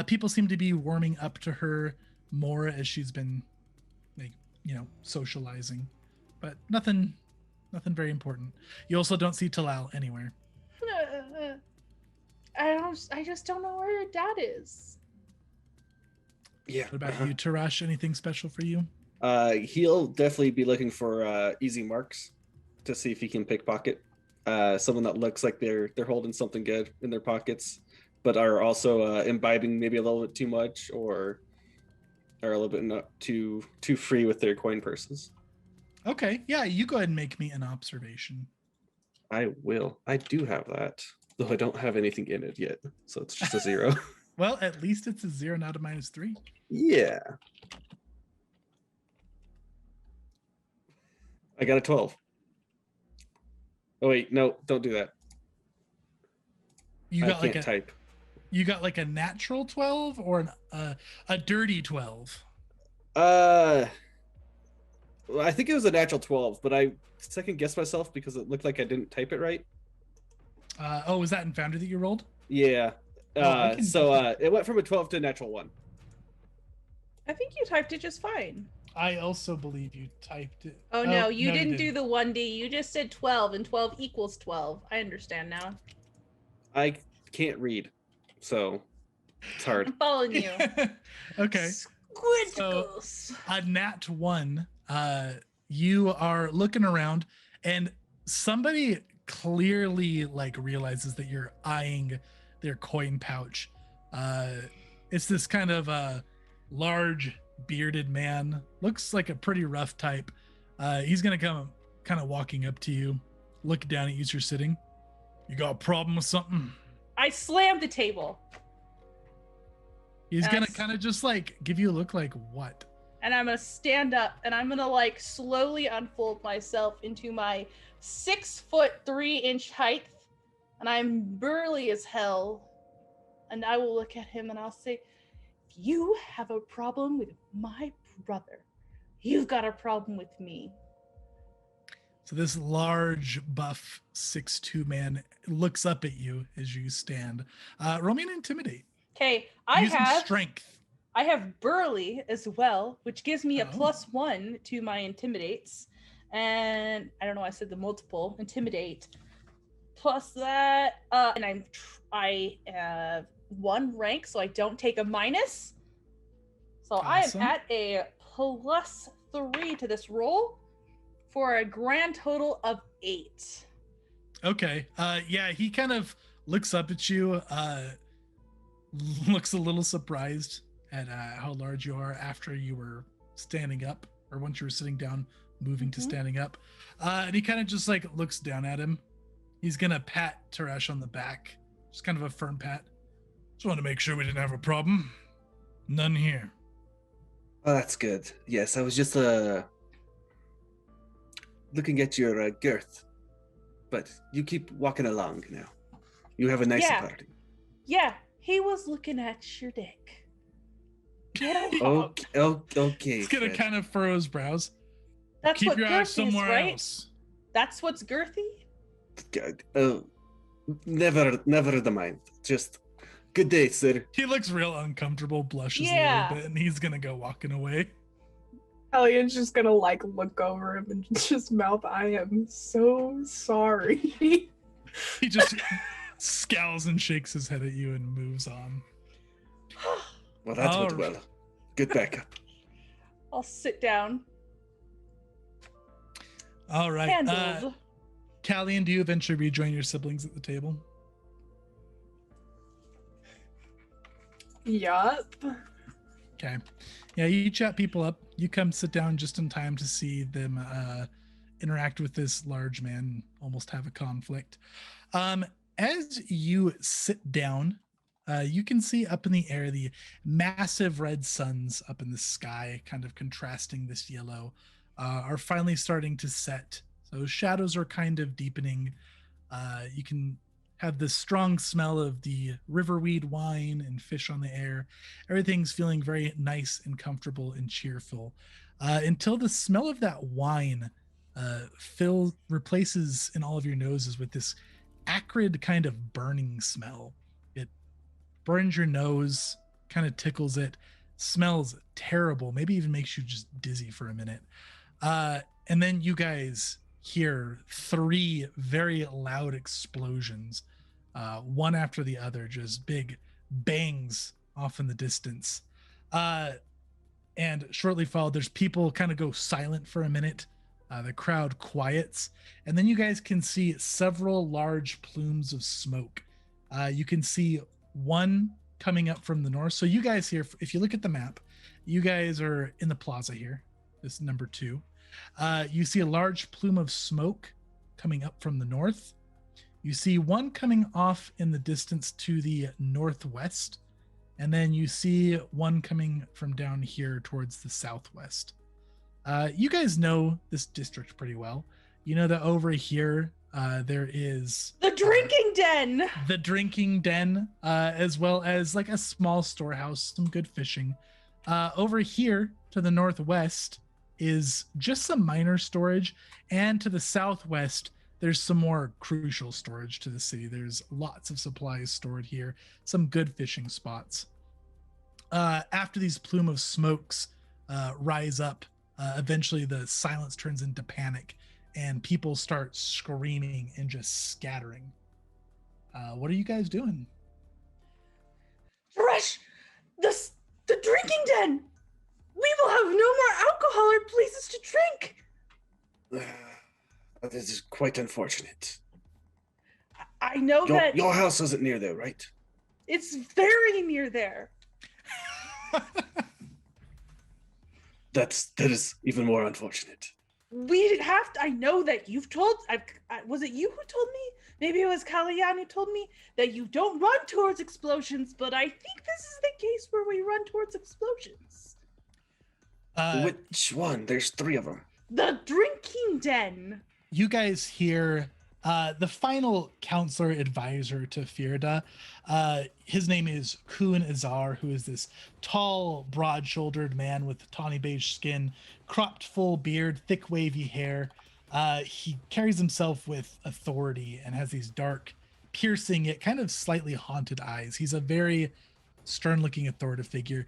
People seem to be warming up to her more as she's been, like, socializing. But nothing very important. You also don't see Talal anywhere. I just don't know where your dad is. Yeah. What about you, Tarash? Anything special for you? He'll definitely be looking for easy marks to see if he can pickpocket someone that looks like they're holding something good in their pockets, but are also imbibing maybe a little bit too much, or are a little bit not too free with their coin purses. Okay, yeah, you go ahead and make me an observation. I will. I do have that, though I don't have anything in it yet, so it's just a 0. Well, at least it's a 0, not a -3. Yeah. I got a 12. Oh wait, no, don't do that. You I got like can't type. You got like a natural 12 or a dirty 12? Well, I think it was a natural 12, but I second guessed myself because it looked like I didn't type it right. Oh, was that in Foundry that you rolled? Yeah. I can- It went from a 12 to a natural 1. I think you typed it just fine. I also believe you typed it. Oh no, you didn't do the 1D. You just said 12, and 12 equals 12. I understand now. I can't read, so it's hard. I'm following you. Okay. Squidgles. A nat 1. You are looking around, and somebody clearly like realizes that you're eyeing their coin pouch. It's this kind of large bearded man, looks like a pretty rough type. He's gonna come kind of walking up to you, look down at you as you're sitting. You got a problem with something? I slammed the table, He's gonna Yes. kind of just like give you a look like, what? and I'm gonna stand up, and I'm gonna like slowly unfold myself into my 6'3" height, and I'm burly as hell. And I will look at him and I'll say, if you have a problem with my brother, you've got a problem with me. So this large, buff 6'2" man looks up at you as you stand. Roll me an intimidate. Okay, I Using have strength. burly as well, which gives me a Oh. +1 to my intimidates. And I don't know why I said the multiple intimidate. Plus that, and I have 1 rank, so I don't take a minus. So Awesome. I am at a +3 to this roll for a grand total of 8. Okay. Yeah, he kind of looks up at you, looks a little surprised at how large you are after you were standing up, or once you were sitting down, moving to Mhm. standing up. And he kind of just like looks down at him. He's gonna pat Tarash on the back, just kind of a firm pat. Just want to make sure we didn't have a problem. None here. Oh, that's good. Yes, I was just looking at your girth, but you keep walking along now. You have a nice Yeah. party. Yeah, he was looking at your dick. Get along. Okay. He's gonna Fred. kind of furrow his brows. That's Keep what your eyes girthy is, somewhere right? else. That's what's girthy? God, never the mind. Just good day, sir. He looks real uncomfortable, blushes a Yeah. little bit, and he's gonna go walking away. Hellian's just gonna like look over him and just mouth, I am so sorry. He just scowls and shakes his head at you and moves on. Well, that went All well. Good backup. I'll sit down. All right. Handled. Callian, do you eventually rejoin your siblings at the table? Yup. Okay. Yeah, you chat people up. You come sit down just in time to see them interact with this large man, almost have a conflict. As you sit down, you can see up in the air the massive red suns up in the sky, kind of contrasting this yellow, are finally starting to set. So shadows are kind of deepening. You can have the strong smell of the riverweed wine and fish on the air. Everything's feeling very nice and comfortable and cheerful until the smell of that wine replaces in all of your noses with this acrid kind of burning smell. It burns your nose, kind of tickles it, smells terrible, maybe even makes you just dizzy for a minute. And then you guys hear 3 very loud explosions, one after the other, just big bangs off in the distance. And shortly followed, there's people kind of go silent for a minute. The crowd quiets, and then you guys can see several large plumes of smoke. You can see one coming up from the north. So you guys here, if you look at the map, you guys are in the plaza here. This is number 2. You see a large plume of smoke coming up from the north. You see one coming off in the distance to the northwest. And then you see one coming from down here towards the southwest. You guys know this district pretty well. You know that over here, there is The drinking den. the drinking den, as well as like a small storehouse, some good fishing. Over here to the northwest is just some minor storage, and to the southwest there's some more crucial storage to the city. There's lots of supplies stored here, some good fishing spots. After these plume of smokes rise up, eventually the silence turns into panic and people start screaming and just scattering. What are you guys doing? Fresh, the drinking den. We will have no more alcohol or places to drink. This is quite unfortunate. I know that Your house isn't near there, right? it's very near there. That is even more unfortunate. We have to. I know that you've told. Was it you who told me? Maybe it was Kalyan who told me that you don't run towards explosions. But I think this is the case where we run towards explosions. Which one? There's 3 of them. The drinking den. You guys hear the final counselor advisor to Firda. His name is Kun Azar, who is this tall, broad-shouldered man with tawny beige skin, cropped full beard, thick wavy hair. He carries himself with authority and has these dark, piercing yet kind of slightly haunted eyes. He's a very stern-looking authoritative figure.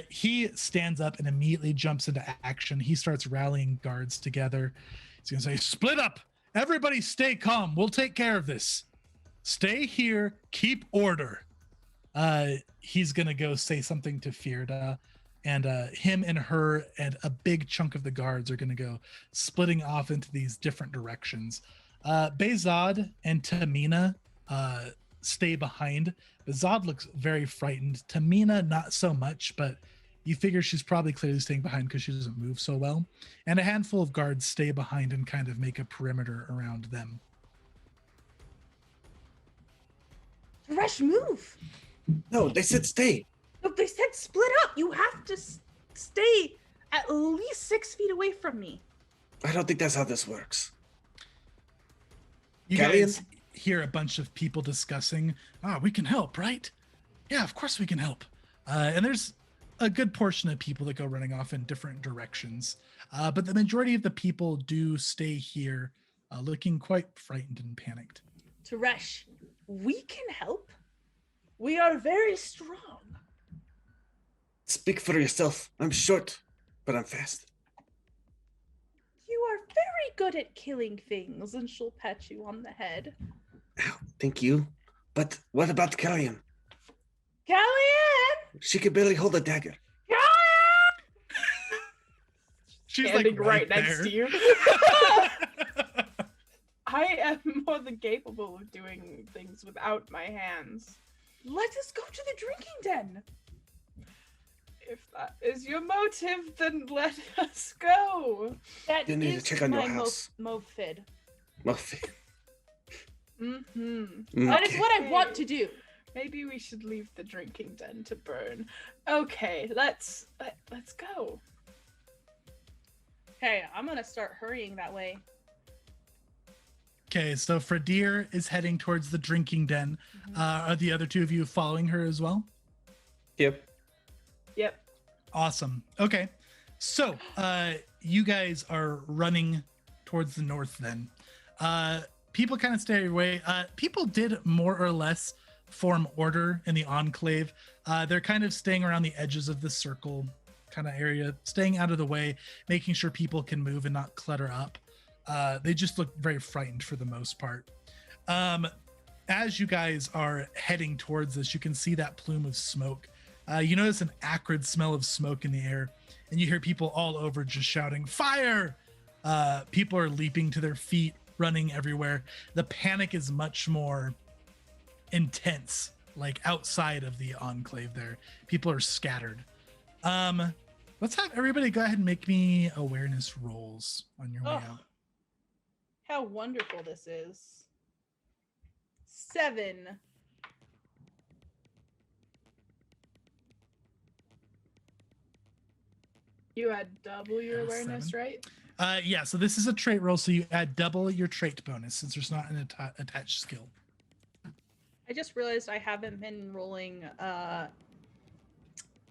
He stands up and immediately jumps into action. He starts rallying guards together. He's going to say, "Split up! Everybody stay calm. We'll take care of this. Stay here. Keep order." He's going to go say something to Firda, and him and her and a big chunk of the guards are going to go splitting off into these different directions. Bezod and Tamina stay behind. Bezod looks very frightened. Tamina, not so much, but you figure she's probably clearly staying behind because she doesn't move so well. And a handful of guards stay behind and kind of make a perimeter around them. Fresh move. No, they said stay. But they said split up. You have to stay at least 6 feet away from me. I don't think that's how this works. You Callian? guys hear a bunch of people discussing, we can help, right? Yeah, of course we can help. And there's a good portion of people that go running off in different directions. But the majority of the people do stay here looking quite frightened and panicked. Teresh, we can help. We are very strong. Speak for yourself. I'm short, but I'm fast. You are very good at killing things, and she'll pat you on the head. Ow, thank you. But what about Callian? Callian! She could barely hold a dagger. She's Standing like right next there. to you. I am more than capable of doing things without my hands. Let us go to the drinking den. If that is your motive, then let us go. That You need to is check on your my house. mofid. Muffy. Mm-hmm. That is what I want to do. Maybe we should leave the drinking den to burn. Okay, let's go. Okay, I'm gonna start hurrying that way. Okay, so Fradir is heading towards the drinking den. Are the other two of you following her as well? Yep. Yep. Awesome. Okay. So you guys are running towards the north then. People kind of stay away. People did more or less form order in the enclave. They're kind of staying around the edges of the circle kind of area, staying out of the way, making sure people can move and not clutter up. They just look very frightened for the most part. As you guys are heading towards this, you can see that plume of smoke. You notice an acrid smell of smoke in the air, and you hear people all over just shouting, "Fire!" People are leaping to their feet, running everywhere. The panic is much more intense, like outside of the enclave there. People are scattered. Let's have everybody go ahead and make me awareness rolls on your way Oh. out. How wonderful this is. 7. You had double your That's awareness, 7. right? Yeah, so this is a trait roll, so you add double your trait bonus since there's not an attached skill. I just realized I haven't been rolling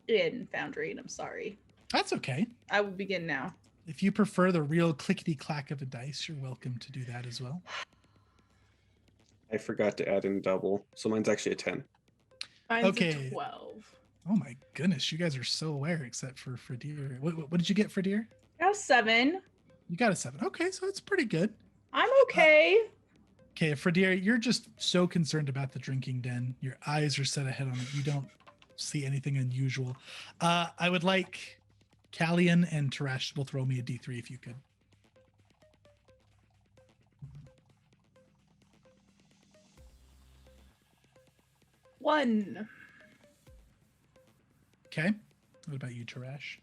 in Foundry, and I'm sorry. That's okay. I will begin now. If you prefer the real clickety clack of a dice, you're welcome to do that as well. I forgot to add in double, so mine's actually a 10. Mine's Okay. a 12. Oh my goodness, you guys are so aware, except for Fradir. What did you get, Fradir? Now 7. You got a 7. Okay, so it's pretty good. I'm okay. Okay, Fradir, you're just so concerned about the drinking den. Your eyes are set ahead on it. You don't see anything unusual. I would like Callian and Teresh both roll me a D3 if you could. One. Okay. What about you, Teresh?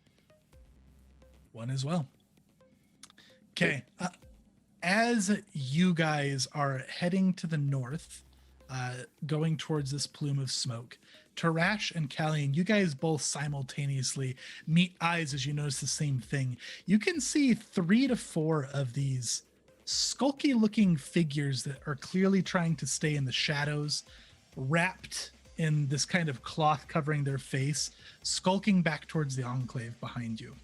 1 as well. Okay. As you guys are heading to the north, going towards this plume of smoke, Tarash and Callian, you guys both simultaneously meet eyes as you notice the same thing. You can see 3 to 4 of these skulky looking figures that are clearly trying to stay in the shadows, wrapped in this kind of cloth covering their face, skulking back towards the enclave behind you.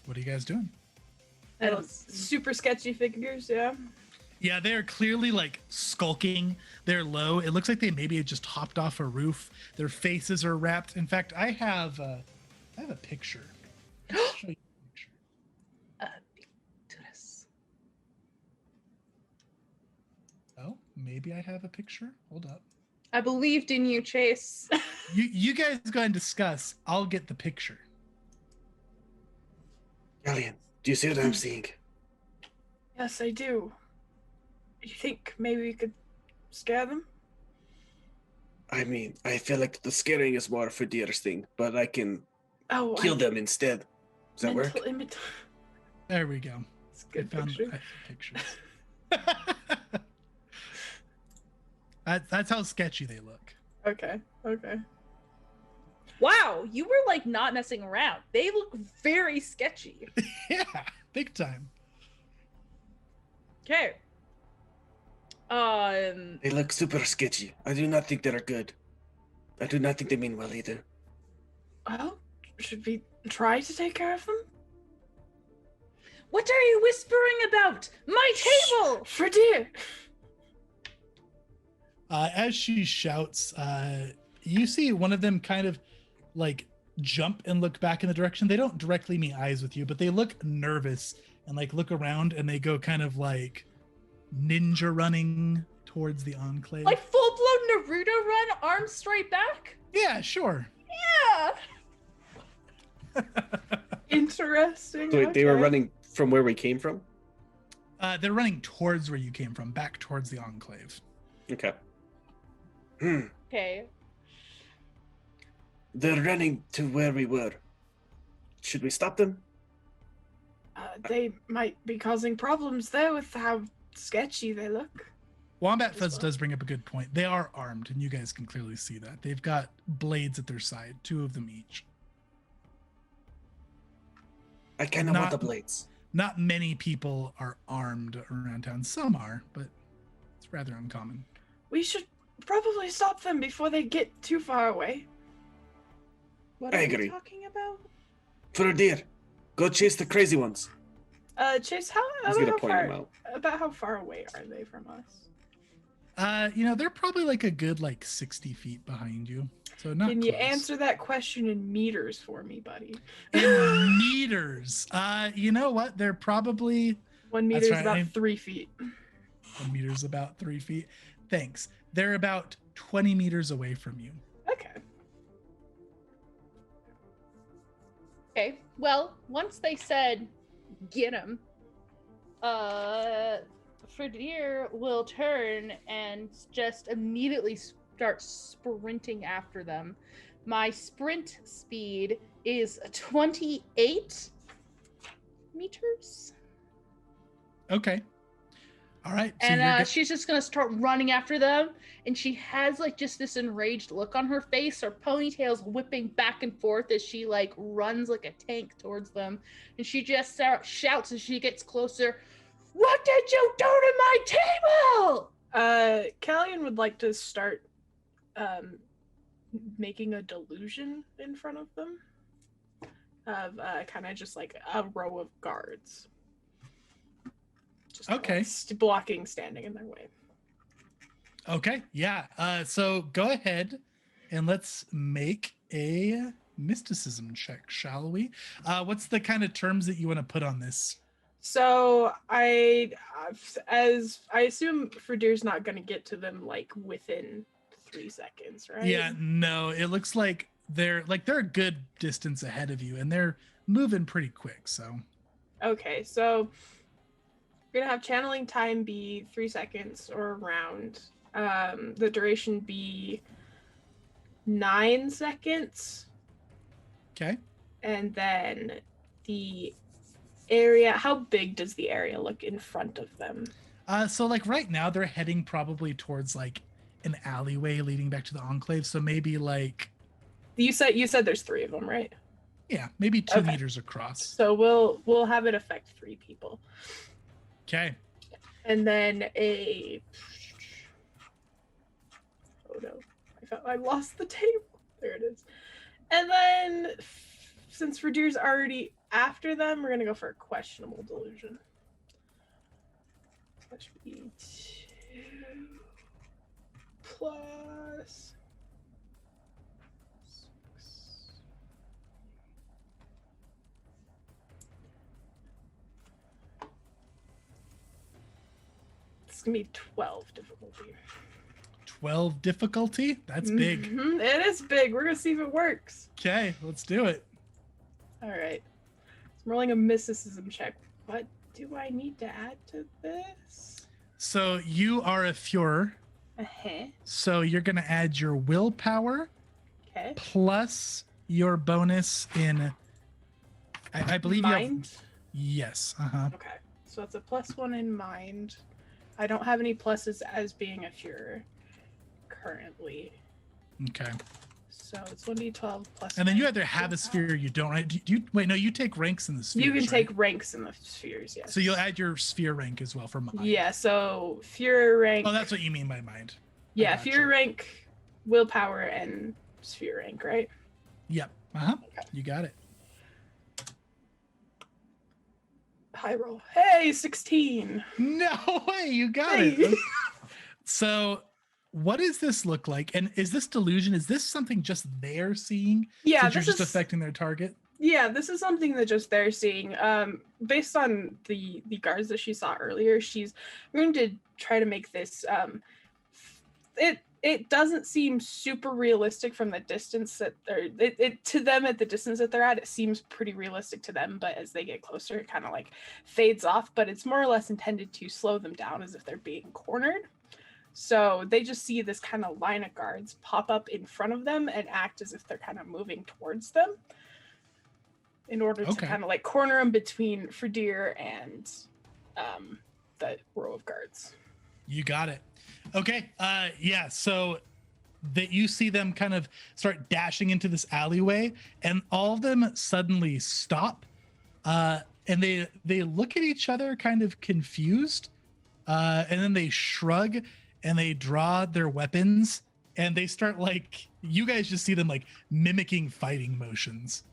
What are you guys doing? I don't Super sketchy figures, yeah. Yeah, they're clearly like skulking. They're low. It looks like they maybe had just hopped off a roof. Their faces are wrapped. In fact, I have a picture. Let's show you a picture. Picturus. Oh, maybe I have a picture. Hold up. I believed in you, Chase. You guys go ahead and discuss. I'll get the picture. Callian, do you see what I'm seeing? Yes, I do. You think maybe we could scare them? I mean, I feel like the scaring is more for Deer's thing, but I can Oh, kill them instead. Does that work? There we go. It's a good I found picture. pictures. That's how sketchy they look. Okay. Okay. Wow, you were like not messing around. They look very sketchy. Yeah, big time. Okay. They look super sketchy. I do not think they're good. I do not think they mean well either. Well, should we try to take care of them? What are you whispering about? My table! For dear. As she shouts, you see one of them kind of like jump and look back in the direction. They don't directly meet eyes with you, but they look nervous and like look around, and they go kind of like ninja running towards the enclave. Like full-blown Naruto run, arms straight back? Yeah, sure. Yeah. Interesting. So wait, they were okay. running from where we came from? They're running towards where you came from, back towards the enclave. Okay. Okay. They're running to where we were. Should we stop them? They might be causing problems there with how sketchy they look. Wombat As Fuzz well. does bring up a good point. They are armed, and you guys can clearly see that. They've got blades at their side, 2 of them each. I kind of want Not- the blades. Not many people are armed around town. Some are, but it's rather uncommon. We should probably stop them before they get too far away. What I are agree. you talking about? For a deer, go chase the crazy ones. Chase, how He's gonna about point them out. about how far away are they from us? They're probably like a good 60 feet behind you. So not Can you close. answer that question in meters for me, buddy? In meters. You know what? They're probably 1 meter That's is right, about I- 3 feet. 1 meter's about 3 feet. Thanks. They're about 20 meters away from you. Okay. Okay. Well, once they said get him, Fredir will turn and just immediately start sprinting after them. My sprint speed is 28 meters. Okay. All right. So And she's just gonna start running after them, and she has just this enraged look on her face. Her ponytail's whipping back and forth as she runs like a tank towards them, and she just shouts as she gets closer, "What did you do to my table?" Callian would like to start making a delusion in front of them of kind of just like a row of guards. Just Okay. Blocking, standing in their way. Okay. Yeah. So go ahead and let's make a mysticism check, shall we? What's the kind of terms that you want to put on this? So I assume Fredir's not going to get to them within 3 seconds, right? Yeah, no, it looks like they're a good distance ahead of you, and they're moving pretty quick. So Okay, so we're gonna have channeling time be 3 seconds or around. The duration be 9 seconds, okay. and then the area. How big does the area look in front of them? So right now they're heading probably towards an alleyway leading back to the enclave. So maybe You said there's 3 of them, right? yeah, maybe 2 Okay. meters across. So we'll have it affect 3 people, Okay. and then a. Oh no! I lost the table. There it is. And then, since Fredir's already after them, we're gonna go for a questionable delusion. That should be 2 plus 6. It's gonna be 12 difficulty. 12 difficulty. That's big. Mhm, it is big. We're gonna see if it works. Okay, let's do it. All right. So I'm rolling a mysticism check. What do I need to add to this? So you are a Fuhrer. Uh-huh. So you're going to add your willpower Okay. plus your bonus in, I believe Mind? you have, yes. Uh-huh. Okay. So it's a +1 in mind. I don't have any pluses as being a Führer. currently. Okay. So it's 1d12 plus. And then you 9. either have a sphere or you don't, right? Do you wait, no, you take ranks in the spheres. You can right? take ranks in the spheres, yes. So you'll add your sphere rank as well for mine. Yeah, so Fury rank. Oh, that's what you mean by mind. Yeah, gotcha. Fury rank, willpower, and sphere rank, right? Yep. Uh-huh. You got it. High roll. Hey, 16. No way, you got Hey. it. So what does this look like? And is this delusion? Is this something just they're seeing? Yeah, Since you're this just is affecting their target? Yeah, this is something that just they're seeing. Based on the guards that she saw earlier, she's going to try to make this. It doesn't seem super realistic from the distance that they're. It to them at the distance that they're at, it seems pretty realistic to them. But as they get closer, it kind of like fades off. But it's more or less intended to slow them down as if they're being cornered. So they just see this kind of line of guards pop up in front of them and act as if they're kind of moving towards them, in order to kind of like corner them between Fredir and the row of guards. You got it. Okay. Yeah. So that you see them kind of start dashing into this alleyway, and all of them suddenly stop, and they look at each other kind of confused, and then they shrug and they draw their weapons, and they start like, you guys just see them like mimicking fighting motions.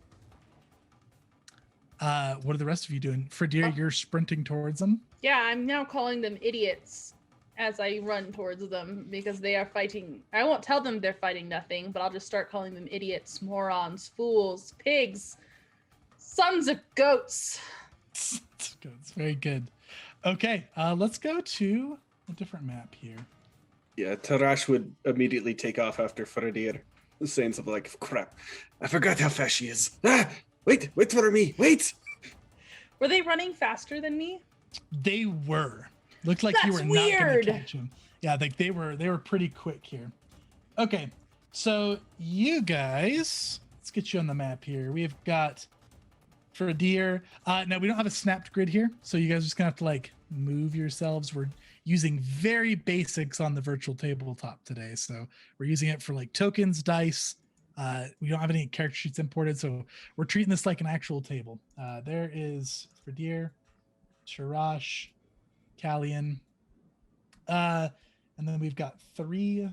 What are the rest of you doing? Fredir, you're sprinting towards them. Yeah, I'm now calling them idiots as I run towards them because they are fighting. I won't tell them they're fighting nothing, but I'll just start calling them idiots, morons, fools, pigs, sons of goats. It's very good. Okay, let's go to a different map here. Yeah, Tarash would immediately take off after Fredir, saying something like, crap, I forgot how fast she is. Ah, wait for me, wait! Were they running faster than me? They were. Looked like you That's were not going weird. to catch them. Yeah, like they were pretty quick here. Okay, so you guys, let's get you on the map here. We've got Fredir. Now we don't have a snapped grid here, so you guys are just gonna have to like move yourselves. We're using very basics on the virtual tabletop today, so we're using it for like tokens, dice. We don't have any character sheets imported, so we're treating this like an actual table. There is Fredir, Tarash, Callian, and then we've got 3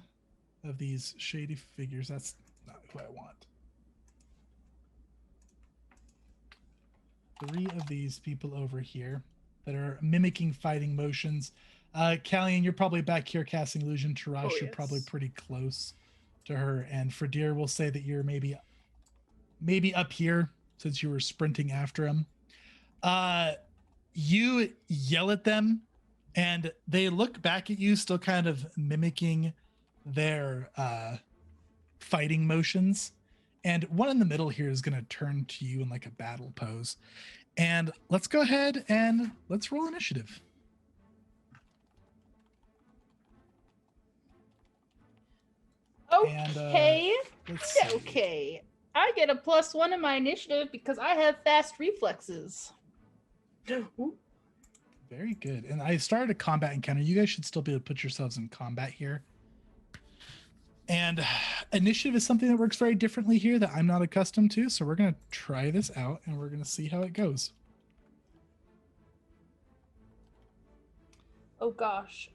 of these shady figures. That's not who I want. 3 of these people over here that are mimicking fighting motions. Callian, you're probably back here casting illusion. Tarash, you're probably pretty close to her, and Fredir will say that you're maybe up here since you were sprinting after him. You yell at them, and they look back at you, still kind of mimicking their fighting motions. And one in the middle here is going to turn to you in like a battle pose. And let's go ahead and let's roll initiative. Okay. Let's see. Okay. I get a +1 in my initiative because I have fast reflexes. Very good. And I started a combat encounter. You guys should still be able to put yourselves in combat here. And initiative is something that works very differently here that I'm not accustomed to. So we're going to try this out and we're going to see how it goes. Oh gosh.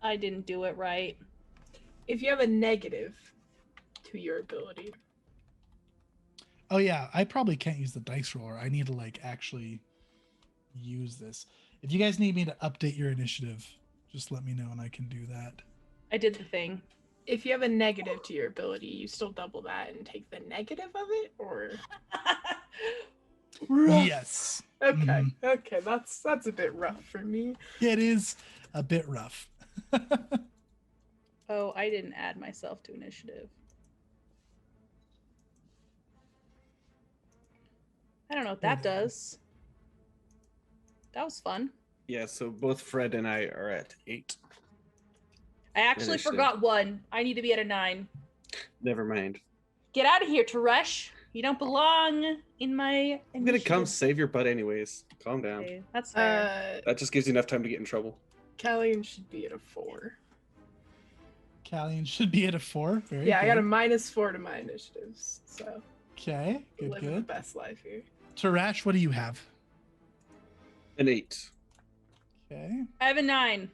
I didn't do it right. If you have a negative to your ability. Oh yeah, I probably can't use the dice roller. I need to like actually use this. If you guys need me to update your initiative, just let me know and I can do that. I did the thing. If you have a negative to your ability, you still double that and take the negative of it, or Yes. okay, Mhm. okay, that's a bit rough for me. It is a bit rough. Oh, I didn't add myself to initiative. I don't know what that Okay. does. That was fun. Yeah, so both Fred and I are at 8. I actually Initiative. forgot one. I need to be at a 9. Never mind. Get out of here, Taresh. You don't belong in my. I'm gonna come initiative. save your butt anyways. Calm down. Okay, that's fair. That just gives you enough time to get in trouble. Callian should be at a 4. Callian should be at a 4. Very Yeah, I got a good. -4 to my initiatives, so Okay, good, living the good. best life here. Tarash, what do you have? An 8. Okay, I have a 9.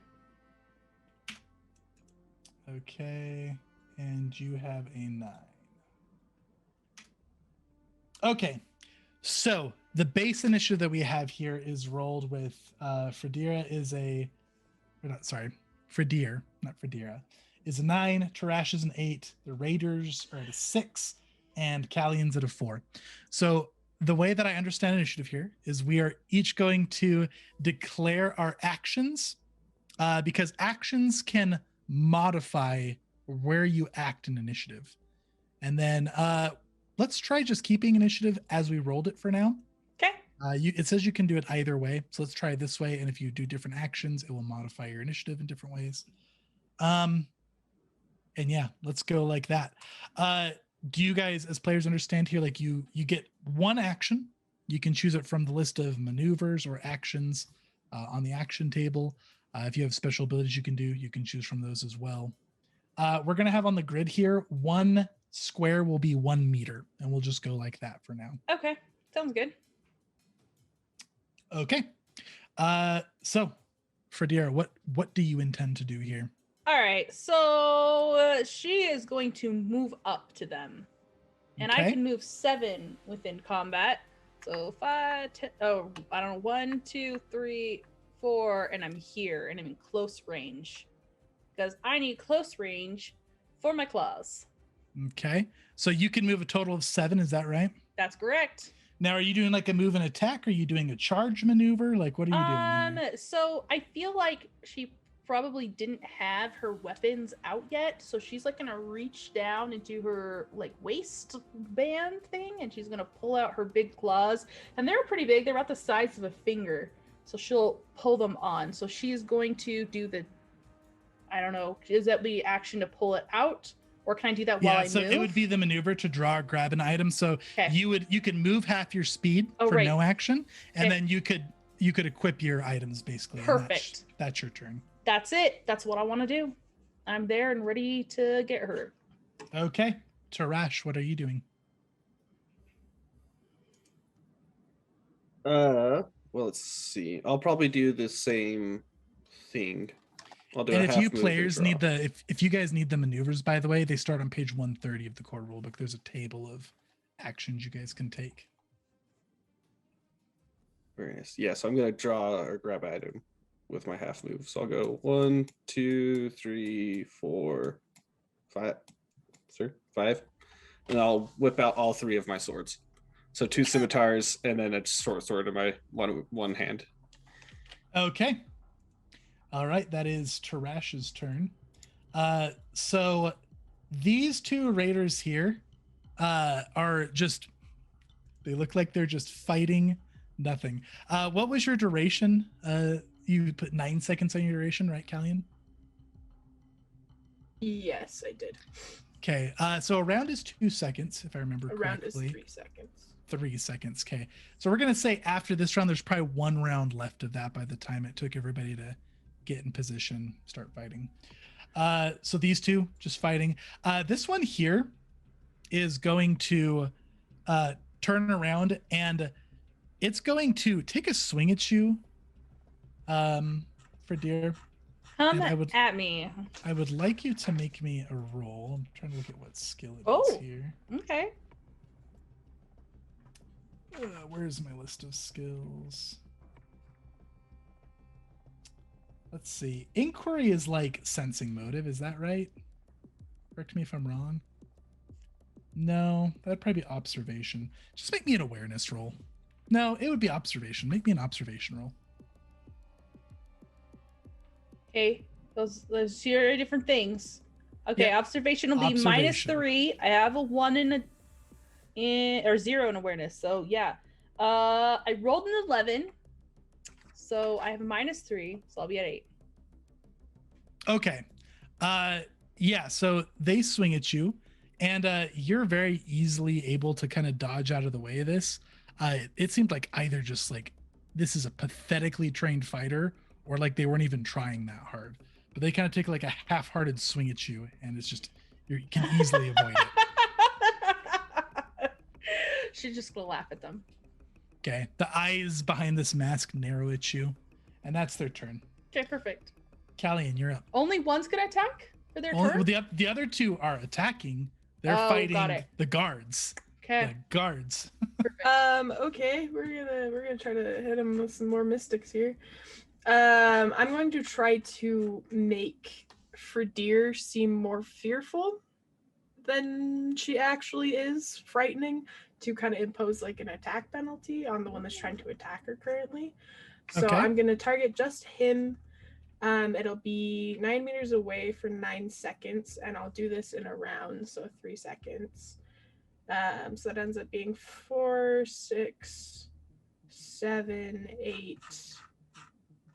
okay, and you have a 9. Okay, so the base initiative that we have here is rolled with Fredira is a, or not, sorry, Fredir, not Fredira, is a 9. Tarash is an 8. The Raiders are at a 6, and Callian's at a 4. So the way that I understand initiative here is we are each going to declare our actions because actions can modify where you act in initiative. And then let's try just keeping initiative as we rolled it for now. Okay. It says you can do it either way. So let's try it this way. And if you do different actions, it will modify your initiative in different ways. And yeah, let's go like that. Do you guys as players understand here, like you get one action, you can choose it from the list of maneuvers or actions on the action table. If you have special abilities you can choose from those as well. We're going to have on the grid here, one square will be 1 meter, and we'll just go like that for now. Okay. Sounds good. Okay. So Fredira, what do you intend to do here? All right. So she is going to move up to them. And I Okay. can move 7 within combat. So 5, 10, oh, I don't know, 1, 2, 3, 4, and I'm here and I'm in close range. Because I need close range for my claws. Okay. So you can move a total of 7, is that right? That's correct. Now, are you doing like a move and attack? Or are you doing a charge maneuver? Like, what are you doing here? So I feel like she probably didn't have her weapons out yet, so she's like gonna reach down into her like waistband thing, and she's gonna pull out her big claws, and they're pretty big. They're about the size of a finger, so she'll pull them on. So she's going to do the, I don't know, is that the action to pull it out, or can I do that while Yeah, I so move? it would be the maneuver to draw or grab an item. So Okay. you can move half your speed Oh, for right. no action, and Okay. then you could equip your items basically. and Perfect. That's your turn. That's it. That's what I want to do. I'm there and ready to get her. Okay, Tarash, what are you doing? Well, let's see. I'll probably do the same thing. I'll do And a if half you move and players need draw. if you guys need the maneuvers, by the way, they start on page 130 of the core rulebook. There's a table of actions you guys can take. Very nice. Yeah, so I'm gonna draw or grab item with my half move. So I'll go 1, 2, 3, 4, 5, 5, and I'll whip out all 3 of my swords. So 2 scimitars and then a short sword in my one hand. Okay. All right, that is Tarash's turn. So these 2 raiders here are just, they look like they're just fighting nothing. What was your duration? You put 9 seconds on your duration, right, Callian? Yes, I did. Okay, so a round is 2 seconds, if I remember Around is correctly. 3 seconds. 3 seconds. Okay. So we're going to say after this round, there's probably 1 round left of that by the time it took everybody to get in position, start fighting. So these 2 just fighting. This one here is going to turn around and it's going to take a swing at you, for deer. Come And I would- at me. I would like you to make me a roll. I'm trying to look at what skill it is Oh. here. Okay. Where's my list of skills? Let's see. Inquiry is like sensing motive. Is that right? Correct me if I'm wrong. No, that'd probably be observation. Just make me an awareness roll. No, it would be observation. Make me an observation roll. Okay. Those are different things. Okay, Yeah. observation will be Observation. -3. I have a 1 or 0 in awareness. So yeah. I rolled an 11. So I have a -3, so I'll be at 8. Okay. Yeah, so they swing at you And you're very easily able to kind of dodge out of the way of this. It seemed like either just like this is a pathetically trained fighter, or like they weren't even trying that hard. But they kind of take like a half-hearted swing at you, and it's just you can easily avoid it. She's just gonna laugh at them. Okay. The eyes behind this mask narrow at you, and that's their turn. Okay, perfect. Callian, you're up. Only one's gonna attack for their turn. Well, the other two are attacking. They're Oh, got fighting it. the guards. Okay. The guards. Okay, we're gonna try to hit him with some more mystics here. I'm going to try to make Fredir seem more fearful than she actually is, frightening, to kind of impose like an attack penalty on the one that's trying to attack her currently. So Okay. I'm gonna target just him. It'll be 9 meters away for 9 seconds, and I'll do this in a round, so 3 seconds. So that ends up being 4, 6, 7, 8,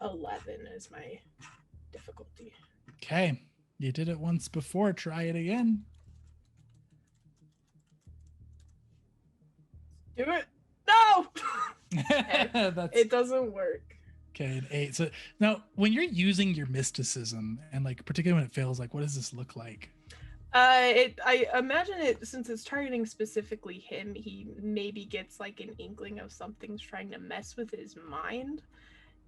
11 is my difficulty. Okay. You did it once before. Try it again. Do it. No! That's It doesn't work. okay. An 8. So now, when you're using your mysticism, and like particularly when it fails, like what does this look like? I imagine it, since it's targeting specifically him, he maybe gets like an inkling of something's trying to mess with his mind,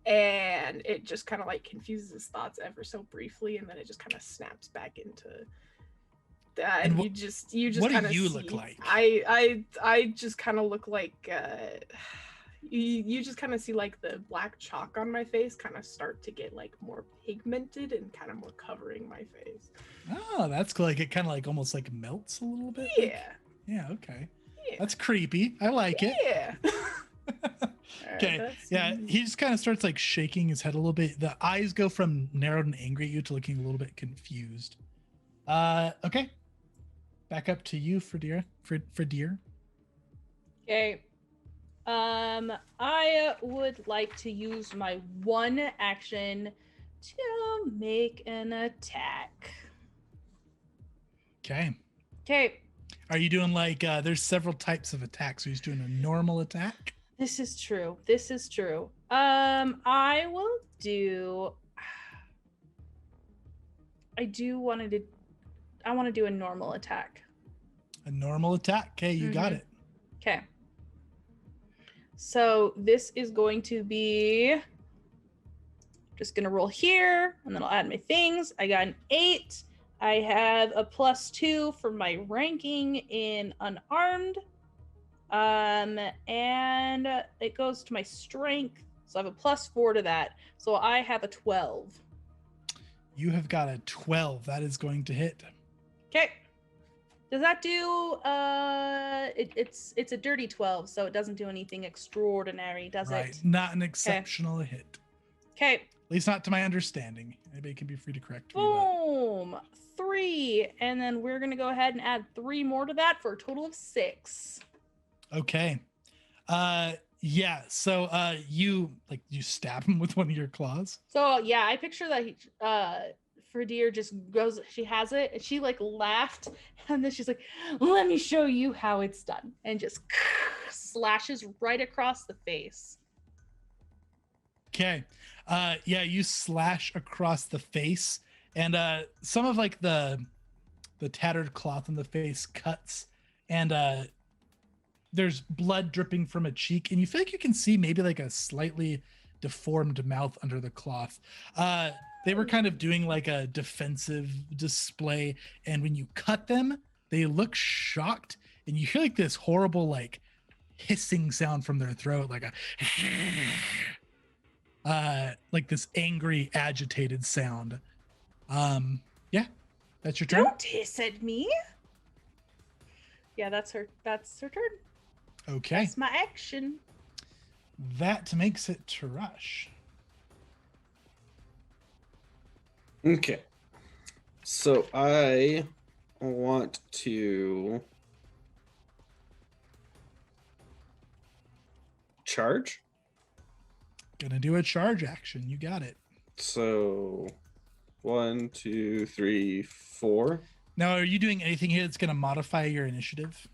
and it just kind of like confuses his thoughts ever so briefly, and then it just kind of snaps back into that. And you just what do kind of you look like? I just kind of look like you just kind of see like the black chalk on my face kind of start to get like more pigmented and kind of more covering my face. Oh, that's cool. Like it kind of like almost like melts a little bit. Yeah. Yeah. Okay. Yeah. That's creepy. I like it. Yeah. Okay. Yeah. He just kind of starts like shaking his head a little bit. The eyes go from narrowed and angry at you to looking a little bit confused. Okay. Back up to you, Fredir. Fredir. Okay. I would like to use my one action to make an attack. Okay. Okay. Are you doing like there's several types of attacks? Are you just doing a normal attack? This is true. This is true. I will do. I want to do a normal attack. A normal attack. Okay, you got Mhm. it. Okay. So this is going to be just gonna roll here, and then I'll add my things. I got an 8. I have a +2 for my ranking in unarmed. And it goes to my strength. So I have a +4 to that. So I have a 12. You have got a 12. That is going to hit. Okay. Does that do it's a dirty 12, so it doesn't do anything extraordinary, does Right. it? Not an exceptional hit. Okay. At least not to my understanding. Anybody can be free to correct me. Boom. 3. And then we're gonna go ahead and add 3 more to that for a total of 6. But okay. Yeah. So you stab him with one of your claws. So yeah, I picture that Fredir just goes, she has it, and she like laughed, and then she's like, let me show you how it's done, and just slashes right across the face. Okay. Yeah, you slash across the face, and some of like the tattered cloth on the face cuts, and there's blood dripping from a cheek, and you feel like you can see maybe like a slightly deformed mouth under the cloth. They were kind of doing like a defensive display, and when you cut them, they look shocked, and you hear like this horrible like hissing sound from their throat, like a like this angry, agitated sound. Yeah, that's your turn. Don't hiss at me. Yeah, that's her turn. Okay, That's my action. that makes it to Rush. Okay. So I want to charge. Gonna do a charge action. You got it. So 1, 2, 3, 4. Now, are you doing anything here that's going to modify your initiative?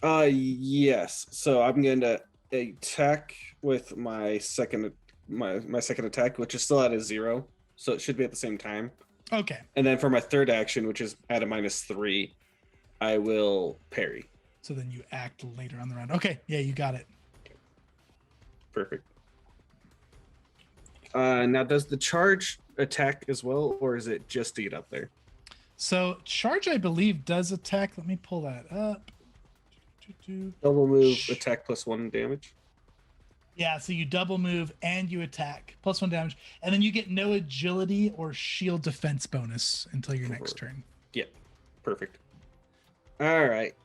Yes. So I'm going to attack with my second attack, which is still at a 0. So it should be at the same time. Okay. And then for my third action, which is at a -3, I will parry. So then you act later on the round. Okay. Yeah, you got it. Perfect. Now, does the charge attack as well, or is it just to get up there? So charge, I believe, does attack. Let me pull that up. Double move, attack +1 damage. Yeah, so you double move and you attack, +1 damage, and then you get no agility or shield defense bonus until your next turn. Yep. Perfect. All right.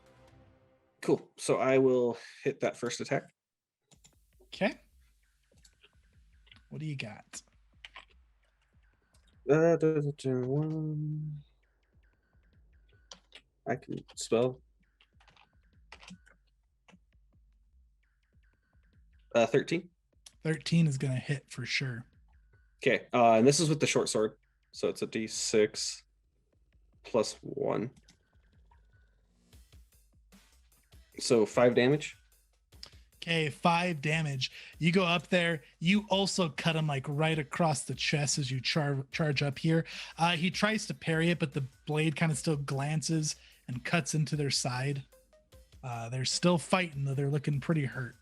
Cool. So I will hit that first attack. Okay. What do you got? 1. I can spell. 13. 13 is going to hit for sure. Okay. And this is with the short sword. So it's a d6 +1. So 5 damage. Okay, 5 damage. You go up there. You also cut him like right across the chest as you charge up here. He tries to parry it, but the blade kind of still glances and cuts into their side. They're still fighting, though. They're looking pretty hurt.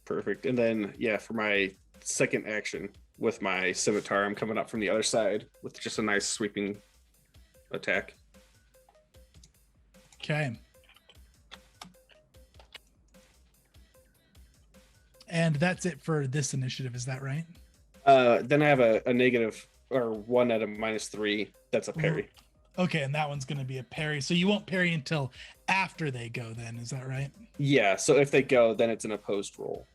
Perfect. And then, yeah, for my second action with my scimitar, I'm coming up from the other side with just a nice sweeping attack. Okay. And that's it for this initiative. Is that right? Then I have a negative or 1 at a -3. That's a parry. Okay, and that one's going to be a parry. So you won't parry until after they go then. Is that right? Yeah. So if they go, then it's an opposed roll.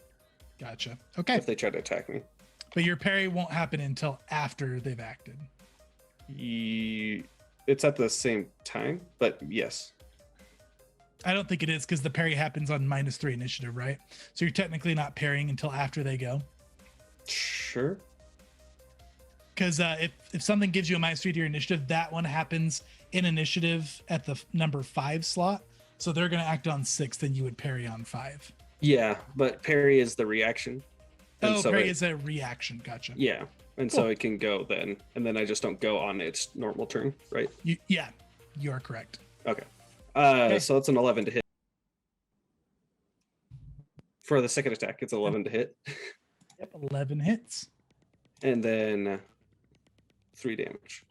Gotcha. Okay. If they try to attack me. But your parry won't happen until after they've acted. It's at the same time, but yes. I don't think it is because the parry happens on -3 initiative, right? So you're technically not parrying until after they go. Sure. Because if something gives you a -3 to your initiative, that one happens in initiative at the number 5 slot. So they're going to act on 6, then you would parry on 5. Yeah, but parry is the reaction. And Oh, so parry it- is a reaction. Gotcha. Yeah. And Cool. so it can go then, and then I just don't go on its normal turn, right? Yeah, you are correct. Okay. Okay. So it's an 11 to hit. For the second attack, it's 11 to hit. Yep, 11 hits. And then 3 damage.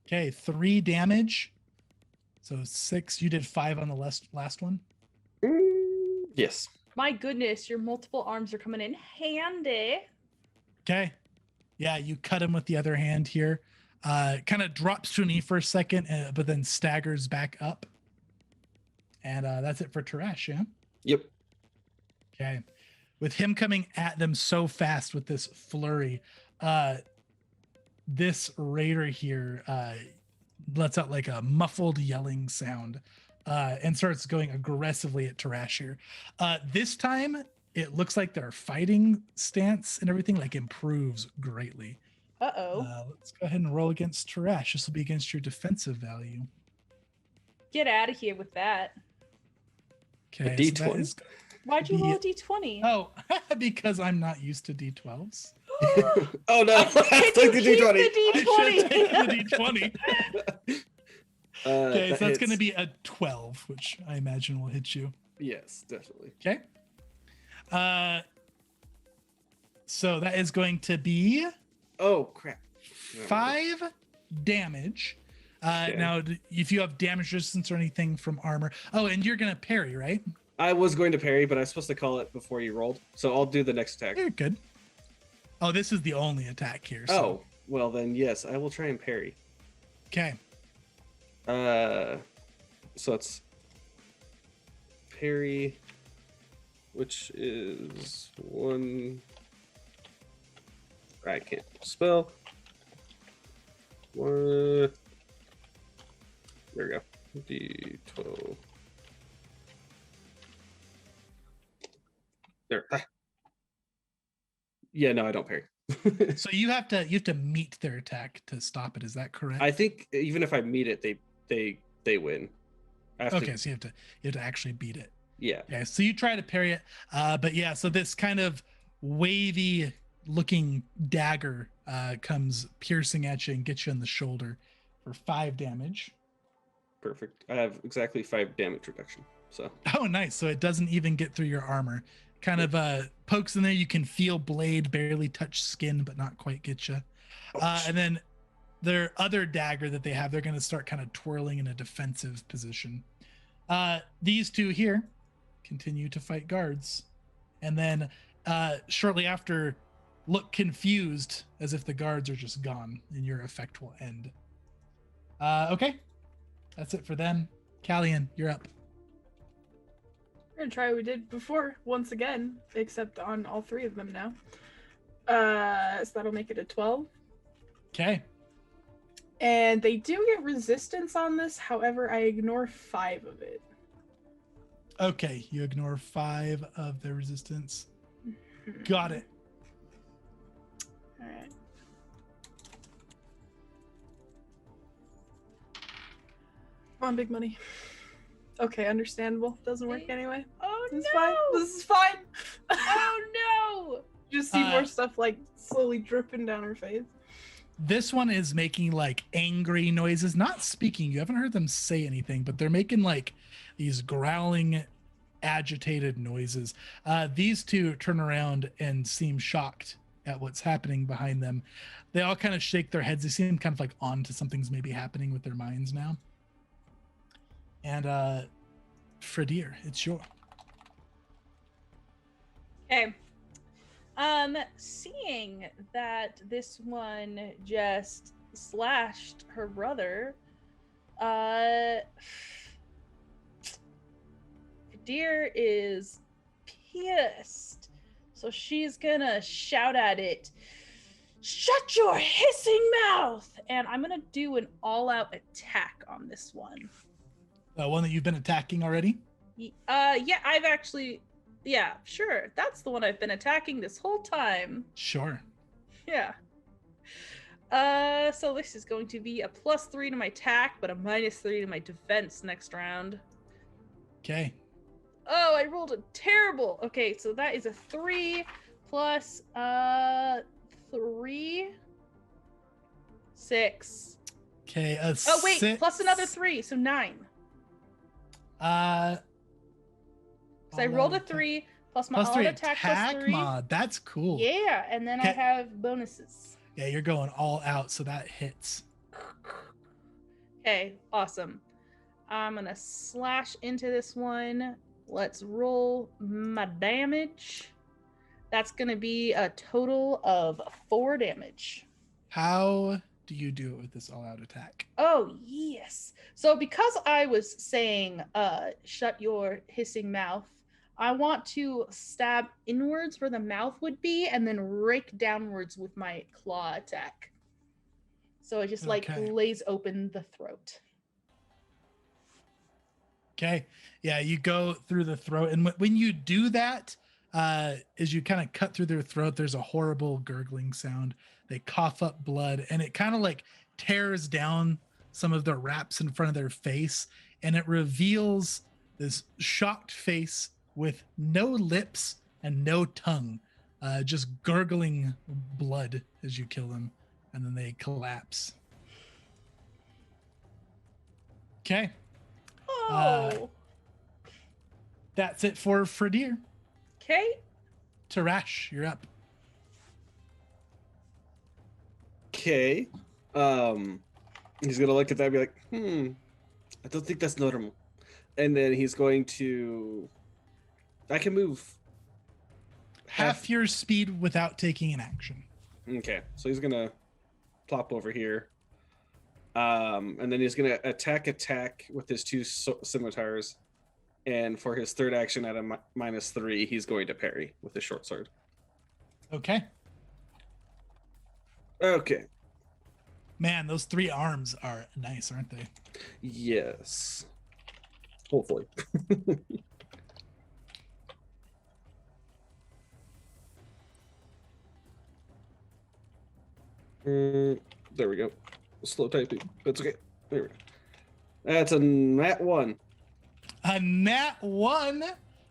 Okay, 3 damage. So 6. You did 5 on the last one. Yes. My goodness, your multiple arms are coming in handy. Okay. Yeah, you cut him with the other hand here. Kind of drops to a knee for a second, but then staggers back up. And that's it for Tarash, yeah? Yep. Okay. With him coming at them so fast with this flurry, this raider here lets out like a muffled yelling sound and starts going aggressively at Tarash here. This time, it looks like their fighting stance and everything like improves greatly. Uh-oh. Let's go ahead and roll against Tarash. This will be against your defensive value. Get out of here with that. Okay. A so D20? that is- Why'd you The- roll a d20? Oh, because I'm not used to D12s. Oh no! I took the Keep D20. I should take the D20. D20. Okay, That so that's going to hits. be a 12, which I imagine will hit you. Yes, definitely. Okay. So that is going to be Oh crap! 5 damage. Okay. Now, if you have damage resistance or anything from armor. Oh, and you're going to parry, right? I was going to parry, but I was supposed to call it before you rolled, so I'll do the next attack. You're good. Oh, this is the only attack here. So. Oh, well then, yes, I will try and parry. Okay. So it's parry, which is 1. I can't spell. 1. There we go. D12. There. Ah. Yeah, no, I don't parry. So you have to meet their attack to stop it. Is that correct? I think even if I meet it, they win. I have Okay, to, so you have to actually beat it. yeah. Yeah, so you try to parry it, but yeah, so this kind of wavy looking dagger comes piercing at you and gets you in the shoulder for 5 damage. Perfect. I have exactly 5 damage reduction. So Oh, nice. So it doesn't even get through your armor. Kind of pokes in there. You can feel blade barely touch skin, but not quite get you. And then their other dagger that they have, they're going to start kind of twirling in a defensive position. These two here continue to fight guards. And then shortly after, look confused as if the guards are just gone and your effect will end. Okay. That's it for them. Callian, you're up. We're gonna try what we did before once again, except on all 3 of them now. So that'll make it a 12. Okay. And they do get resistance on this, however, I ignore 5 of it. Okay, you ignore 5 of the resistance. Got it. Alright. Come on, big money. Okay, understandable. Doesn't work anyway. Oh This is no! fine. This is fine. Oh no! Just see more stuff like slowly dripping down her face. This one is making like angry noises, not speaking. You haven't heard them say anything, but they're making like these growling, agitated noises. These two turn around and seem shocked at what's happening behind them. They all kind of shake their heads. They seem kind of like on to something's maybe happening with their minds now. And Fredier, it's your. Okay. Seeing that this one just slashed her brother, Deer is pissed. So she's gonna shout at it, "Shut your hissing mouth!" And I'm gonna do an all-out attack on this one. One that you've been attacking already? Yeah, I've actually, yeah, sure. That's the one I've been attacking this whole time. Sure. Yeah. So this is going to be a +3 to my attack, but a -3 to my defense next round. Okay. Oh, I rolled a terrible. Okay, so that is a 3 plus 3, 6. Okay. Oh wait, plus another 3, so 9. So I rolled a 3 plus my all attack plus 3. Mod. That's cool. Yeah, and then I have bonuses. Yeah, you're going all out, so that hits. Okay, awesome. I'm gonna slash into this one. Let's roll my damage. That's gonna be a total of 4 damage. How do you do it with this all-out attack? Oh, yes. So because I was saying, shut your hissing mouth, I want to stab inwards where the mouth would be and then rake downwards with my claw attack. So it just like lays open the throat. Okay. Yeah, you go through the throat. And when you do that, as you kind of cut through their throat, there's a horrible gurgling sound. They cough up blood and it kind of like tears down some of the wraps in front of their face. And it reveals this shocked face with no lips and no tongue, just gurgling blood as you kill them. And then they collapse. Okay. Oh. That's it for Fredier. Okay. Tarash, you're up. Okay. He's gonna look at that and be like, I don't think that's normal. And then he's going to, I can move half your speed without taking an action. Okay, so he's gonna plop over here. And then he's gonna attack with his 2 scimitars. And for his third action at a -3, he's going to parry with his short sword. Okay. Okay. Man, those 3 arms are nice, aren't they? Yes. Hopefully. There we go. Slow typing. That's okay. There we go. That's a nat 1. A nat 1.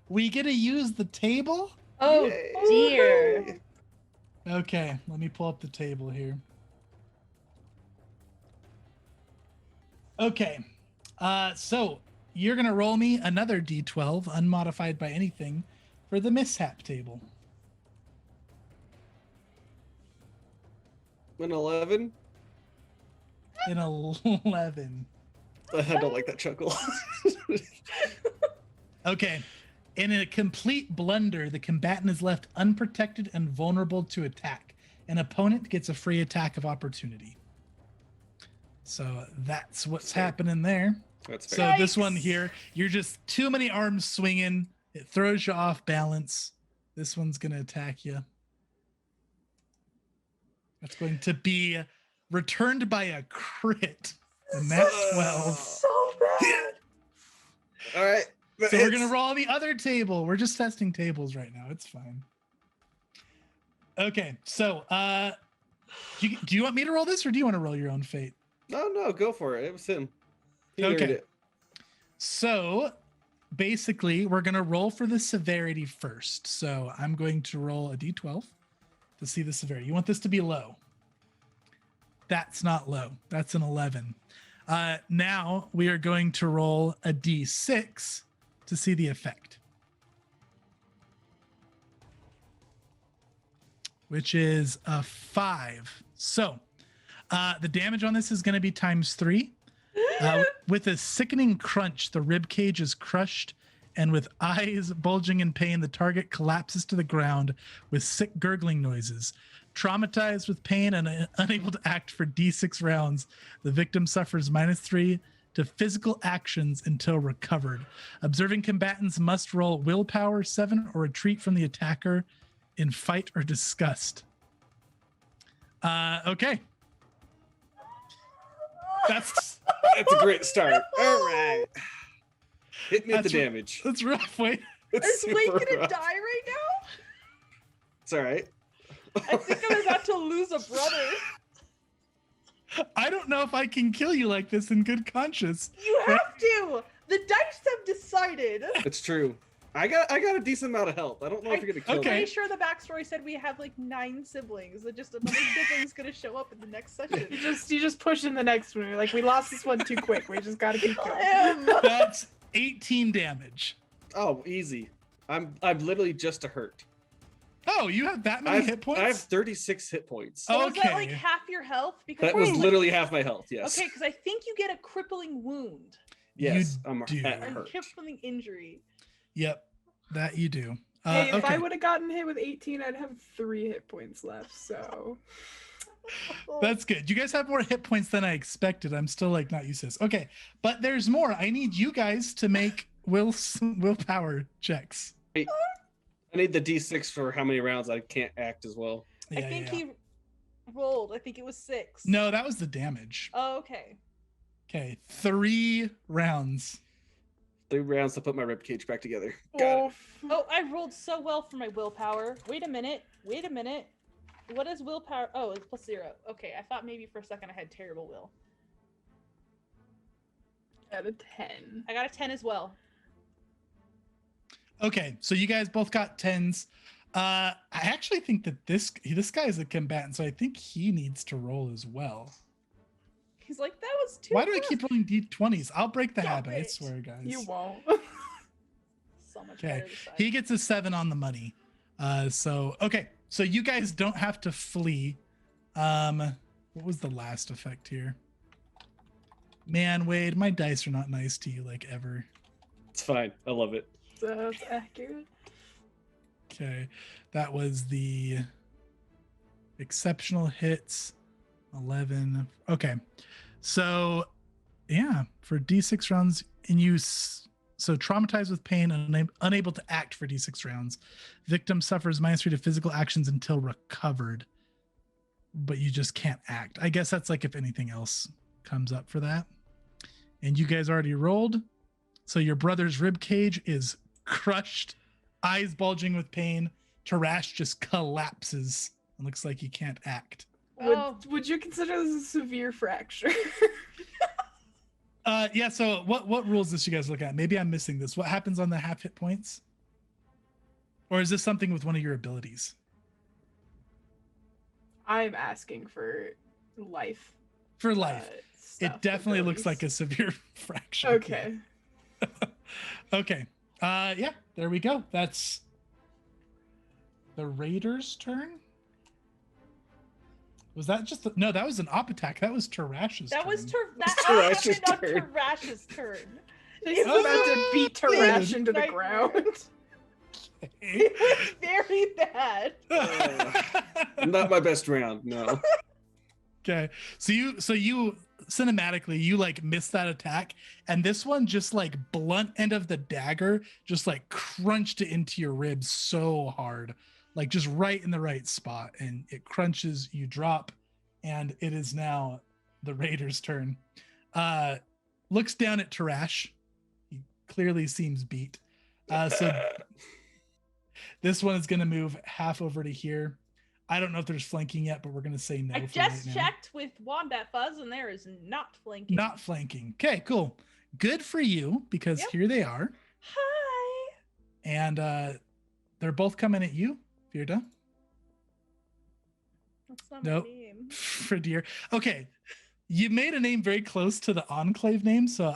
We get to use the table. Oh Yay. dear. Okay, let me pull up the table here. Okay, so you're gonna roll me another d12, unmodified by anything, for the mishap table. An 11. An 11. I don't like that chuckle. Okay. In a complete blunder, the combatant is left unprotected and vulnerable to attack. An opponent gets a free attack of opportunity. So that's what's happening there. That's So fair. this one here, you're just too many arms swinging. It throws you off balance. This one's going to attack you. That's going to be returned by a crit. And that's 12. So bad. All right. So we're gonna roll the other table. We're just testing tables right now. It's fine. Okay, so do you want me to roll this, or do you want to roll your own fate? No, go for it. It was him. He Okay. earned it. So basically, we're gonna roll for the severity first. So I'm going to roll a d12 to see the severity. You want this to be low. That's not low. That's an 11. Now we are going to roll a d6 to see the effect, which is a 5. So the damage on this is going to be ×3. With a sickening crunch, the rib cage is crushed, and with eyes bulging in pain, the target collapses to the ground with sick gurgling noises. Traumatized with pain and unable to act for d6 rounds, the victim suffers -3 to physical actions until recovered. Observing combatants must roll willpower 7 or retreat from the attacker in fight or disgust. Okay. That's a great start. All right. Hit me with the That's r- damage. that's rough. Wait. It's Is Wade super gonna rough. die right now? It's all right. I think I'm about to lose a brother. I don't know if I can kill you like this in good conscience. You have to. The dice have decided. It's true. I got a decent amount of health. I don't know if you're gonna kill Okay. me. Pretty sure the backstory said we have like 9 siblings. That just another sibling's gonna show up in the next session. You just push in the next one. You're like, we lost this one too quick. We just gotta keep going. That's 18 damage. Oh, easy. I'm literally just a hurt. Oh, you have that many hit points? I have 36 hit points. Oh, Was that like okay. half your health? Because That was we're, like- literally half my health. Yes. Okay, because I think you get a crippling wound, Yes. You I'm do. at a hurt. crippling injury. Yep, that you do. Hey, if Okay. I would have gotten hit with 18, I'd have 3 hit points left. So That's good. You guys have more hit points than I expected. I'm still like not used to this. Okay, but there's more. I need you guys to make willpower checks. I need the D6 for how many rounds I can't act as well. I think he rolled. I think it was 6. No, that was the damage. Oh, okay. Okay, 3 rounds. 3 rounds to put my ribcage back together. Got it. Oh, I rolled so well for my willpower. Wait a minute. What is willpower? Oh, it's +0. Okay, I thought maybe for a second I had terrible will. at a 10. I got a 10 as well. Okay, so you guys both got 10s. I actually think that this guy is a combatant, so I think he needs to roll as well. He's like, that was too Why do I fast." keep rolling d20s? I'll break the Stop habit, I it. swear, guys. You won't. So much Okay, better this time. he gets a 7 on the money. Okay, so you guys don't have to flee. What was the last effect here? Man, Wade, my dice are not nice to you like ever. It's fine. I love it. So that's accurate. Okay, that was the exceptional hits, 11. Okay, so yeah, for D6 rounds, and so traumatized with pain and unable to act for D6 rounds, victim suffers -3 to physical actions until recovered, but you just can't act. I guess that's like if anything else comes up for that. And you guys already rolled, so your brother's rib cage is crushed, eyes bulging with pain. Tarash just collapses and looks like he can't act. Oh. Would you consider this a severe fracture? Yeah, so what rules does you guys look at? Maybe I'm missing this. What happens on the half hit points? Or is this something with one of your abilities? I'm asking for life. For life. Stuff, It definitely looks abilities. like a severe fracture. Okay. Okay. Yeah, there we go. That's the Raiders' turn. Was that just no? That was an op attack. That was Tarash's That turn. was Tarash's happened on turn. Tarash's turn. He's Oh, about to beat Tarash into the Nightmare. ground. It was very bad. Not my best round, no. Okay, so you cinematically you like missed that attack, and this one just like blunt end of the dagger just like crunched it into your ribs so hard, like just right in the right spot, and it crunches. You drop, and it is now the Raiders' turn. Looks down at Tarash. He clearly seems beat. So this one is going to move half over to here. I don't know if there's flanking yet, but we're going to say no. I for just right now. checked with Wombat Fuzz, and there is not flanking. Not flanking. Okay, cool. Good for you, because Yep. here they are. Hi. And they're both coming at you, Firda. That's not Nope. my name. Fradir. Okay. You made a name very close to the Enclave name, so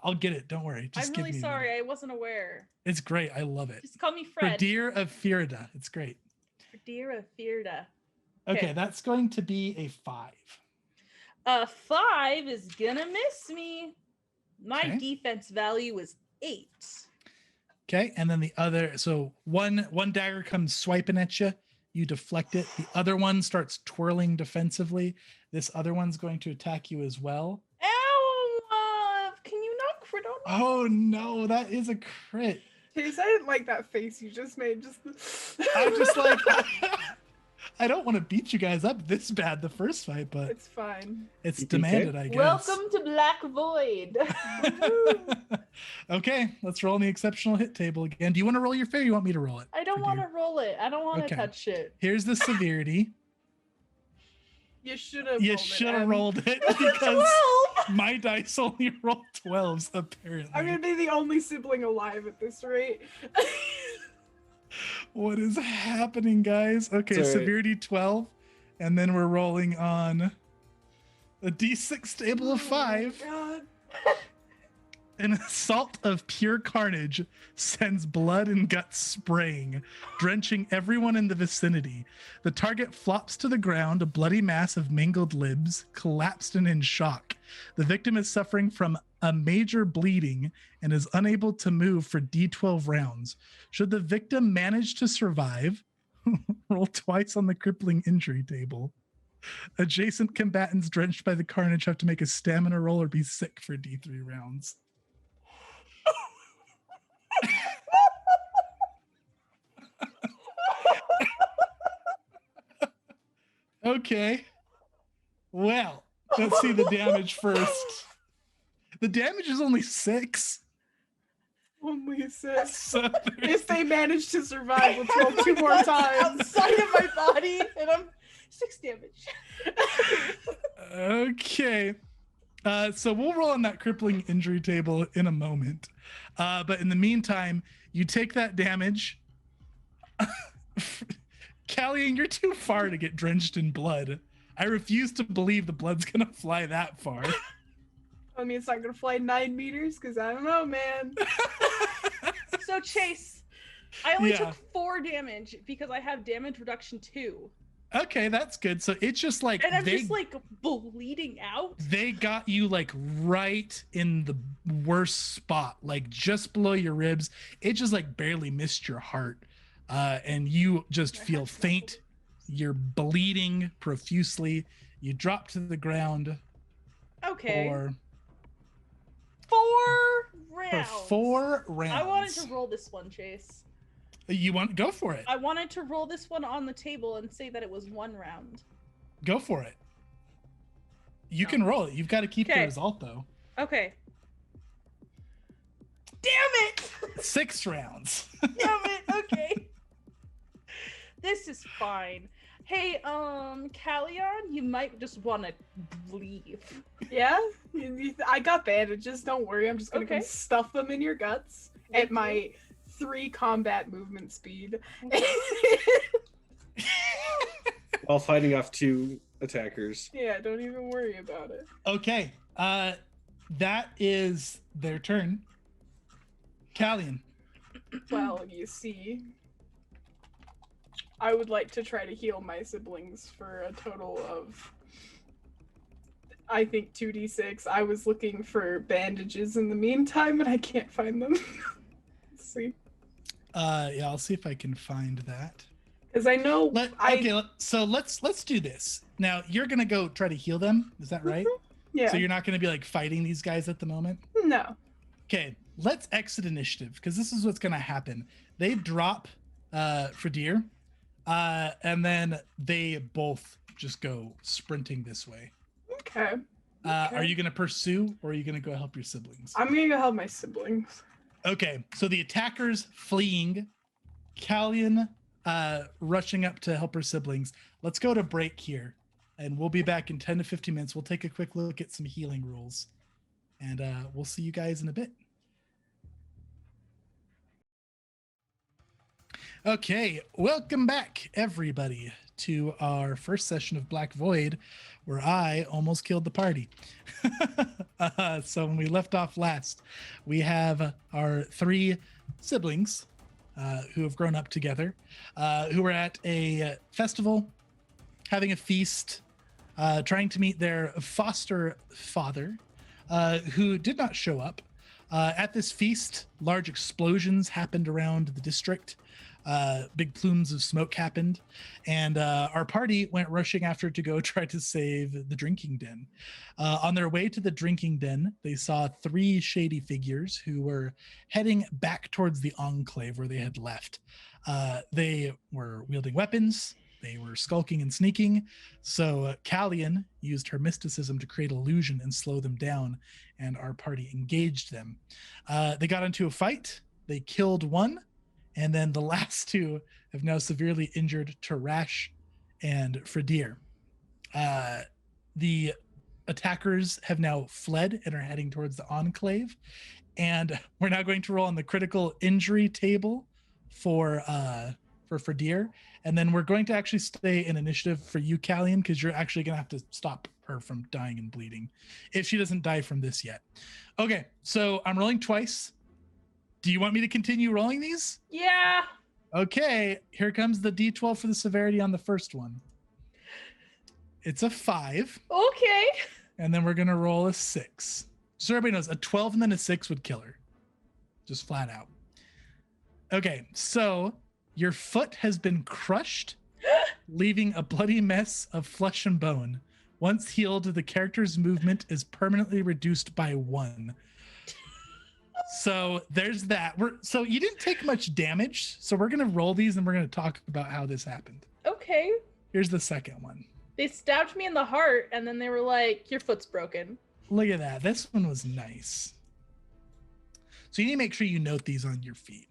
I'll get it. Don't worry. Just I'm give really me a sorry. minute. I wasn't aware. It's great. I love it. Just call me Fred. Fradir of Firda. It's great. Fradir of Firda. Okay, Okay. that's going to be a 5. A 5 is gonna miss me. My Okay. defense value is 8. Okay, and then the other, so one dagger comes swiping at you. You deflect it. The other one starts twirling defensively. This other one's going to attack you as well. Ow! Can you not crit on me? Oh no, that is a crit. Chase, I didn't like that face you just made. I'm just like, I don't want to beat you guys up this bad the first fight, but It's fine. it's You demanded, I guess. Welcome to Black Void. Okay, let's roll in the exceptional hit table again. Do you want to roll your fair? Or you want me to roll it? I don't Fradir? want to roll it. I don't want to Okay. touch it. Here's the severity. You should have. You should have rolled it That's a because 12. my dice only roll 12s, apparently. I'm gonna be the only sibling alive at this rate. What is happening, guys? Okay, It's all right. severity 12, and then we're rolling on a d6 table of 5. Oh God. An assault of pure carnage sends blood and guts spraying, drenching everyone in the vicinity. The target flops to the ground, a bloody mass of mangled limbs, collapsed and in shock. The victim is suffering from a major bleeding and is unable to move for D12 rounds. Should the victim manage to survive, roll twice on the crippling injury table. Adjacent combatants drenched by the carnage have to make a stamina roll or be sick for D3 rounds. Okay. Well, let's see the damage first. The damage is only 6. Only 6. So If they manage to survive, let's roll My 2 more guts times. outside of my body, and I'm 6 damage. okay. So we'll roll on that crippling injury table in a moment. But in the meantime, you take that damage. Callian, you're too far to get drenched in blood. I refuse to believe the blood's gonna fly that far. I mean, it's not gonna fly 9 meters because I don't know, man. So Chase, I only Yeah. took 4 damage because I have damage reduction 2, Okay, that's good. So it's just like and I'm just like bleeding out. they got you like right in the worst spot, like just below your ribs. It just like barely missed your heart. And you just feel faint. You're bleeding profusely. You drop to the ground Okay, for 4 rounds. 4 rounds. I wanted to roll this one, Chase. You want go for it. I wanted to roll this one on the table and say that it was 1 round. Go for it. You No. can roll it. You've got to keep the Okay. result though. Okay. Damn it! 6 rounds. Damn it! Okay. This is fine. Hey, Callion, you might just want to leave. Yeah, I got bandages. Don't worry. I'm just gonna Okay. come stuff them in your guts Thank at my 3 combat movement speed. While fighting off 2 attackers. Yeah, don't even worry about it. Okay. That is their turn. Callian. Well, you see, I would like to try to heal my siblings for a total of, I think, 2d6. I was looking for bandages in the meantime, and I can't find them. Let's see. Yeah, I'll see if I can find that. Because I know So let's do this. Now you're gonna go try to heal them. Is that right? Yeah. So you're not gonna be like fighting these guys at the moment. No. Okay, let's exit initiative because this is what's gonna happen. They drop Fradir, and then they both just go sprinting this way. Okay. Are you gonna pursue or are you gonna go help your siblings? I'm gonna go help my siblings. Okay, so the attackers fleeing, Callian rushing up to help her siblings. Let's go to break here, and we'll be back in 10 to 15 minutes. We'll take a quick look at some healing rules, and we'll see you guys in a bit. Okay, welcome back, everybody, to our first session of Black Void, where I almost killed the party. So when we left off last, we have our 3 siblings who have grown up together, who were at a festival, having a feast, trying to meet their foster father, who did not show up. At this feast, large explosions happened around the district. Big plumes of smoke happened, and our party went rushing after to go try to save the drinking den. On their way to the drinking den, they saw 3 shady figures who were heading back towards the enclave where they had left. They were wielding weapons. They were skulking and sneaking. So Callian used her mysticism to create illusion and slow them down, and our party engaged them. They got into a fight. They killed 1. And then the last 2 have now severely injured Tarash and Fradir. The attackers have now fled and are heading towards the enclave. And we're now going to roll on the critical injury table for Fradir. And then we're going to actually stay in initiative for you, Callian, because you're actually going to have to stop her from dying and bleeding if she doesn't die from this yet. Okay, so I'm rolling twice. Do you want me to continue rolling these? Yeah. Okay, here comes the D12 for the severity on the first one. It's a 5. Okay. And then we're going to roll a 6. So everybody knows a 12 and then a 6 would kill her. Just flat out. Okay, so your foot has been crushed, leaving a bloody mess of flesh and bone. Once healed, the character's movement is permanently reduced by 1. So there's that. So you didn't take much damage. So we're gonna roll these and we're gonna talk about how this happened. Okay. Here's the second one. They stabbed me in the heart and then they were like, your foot's broken. Look at that. This one was nice. So you need to make sure you note these on your feet.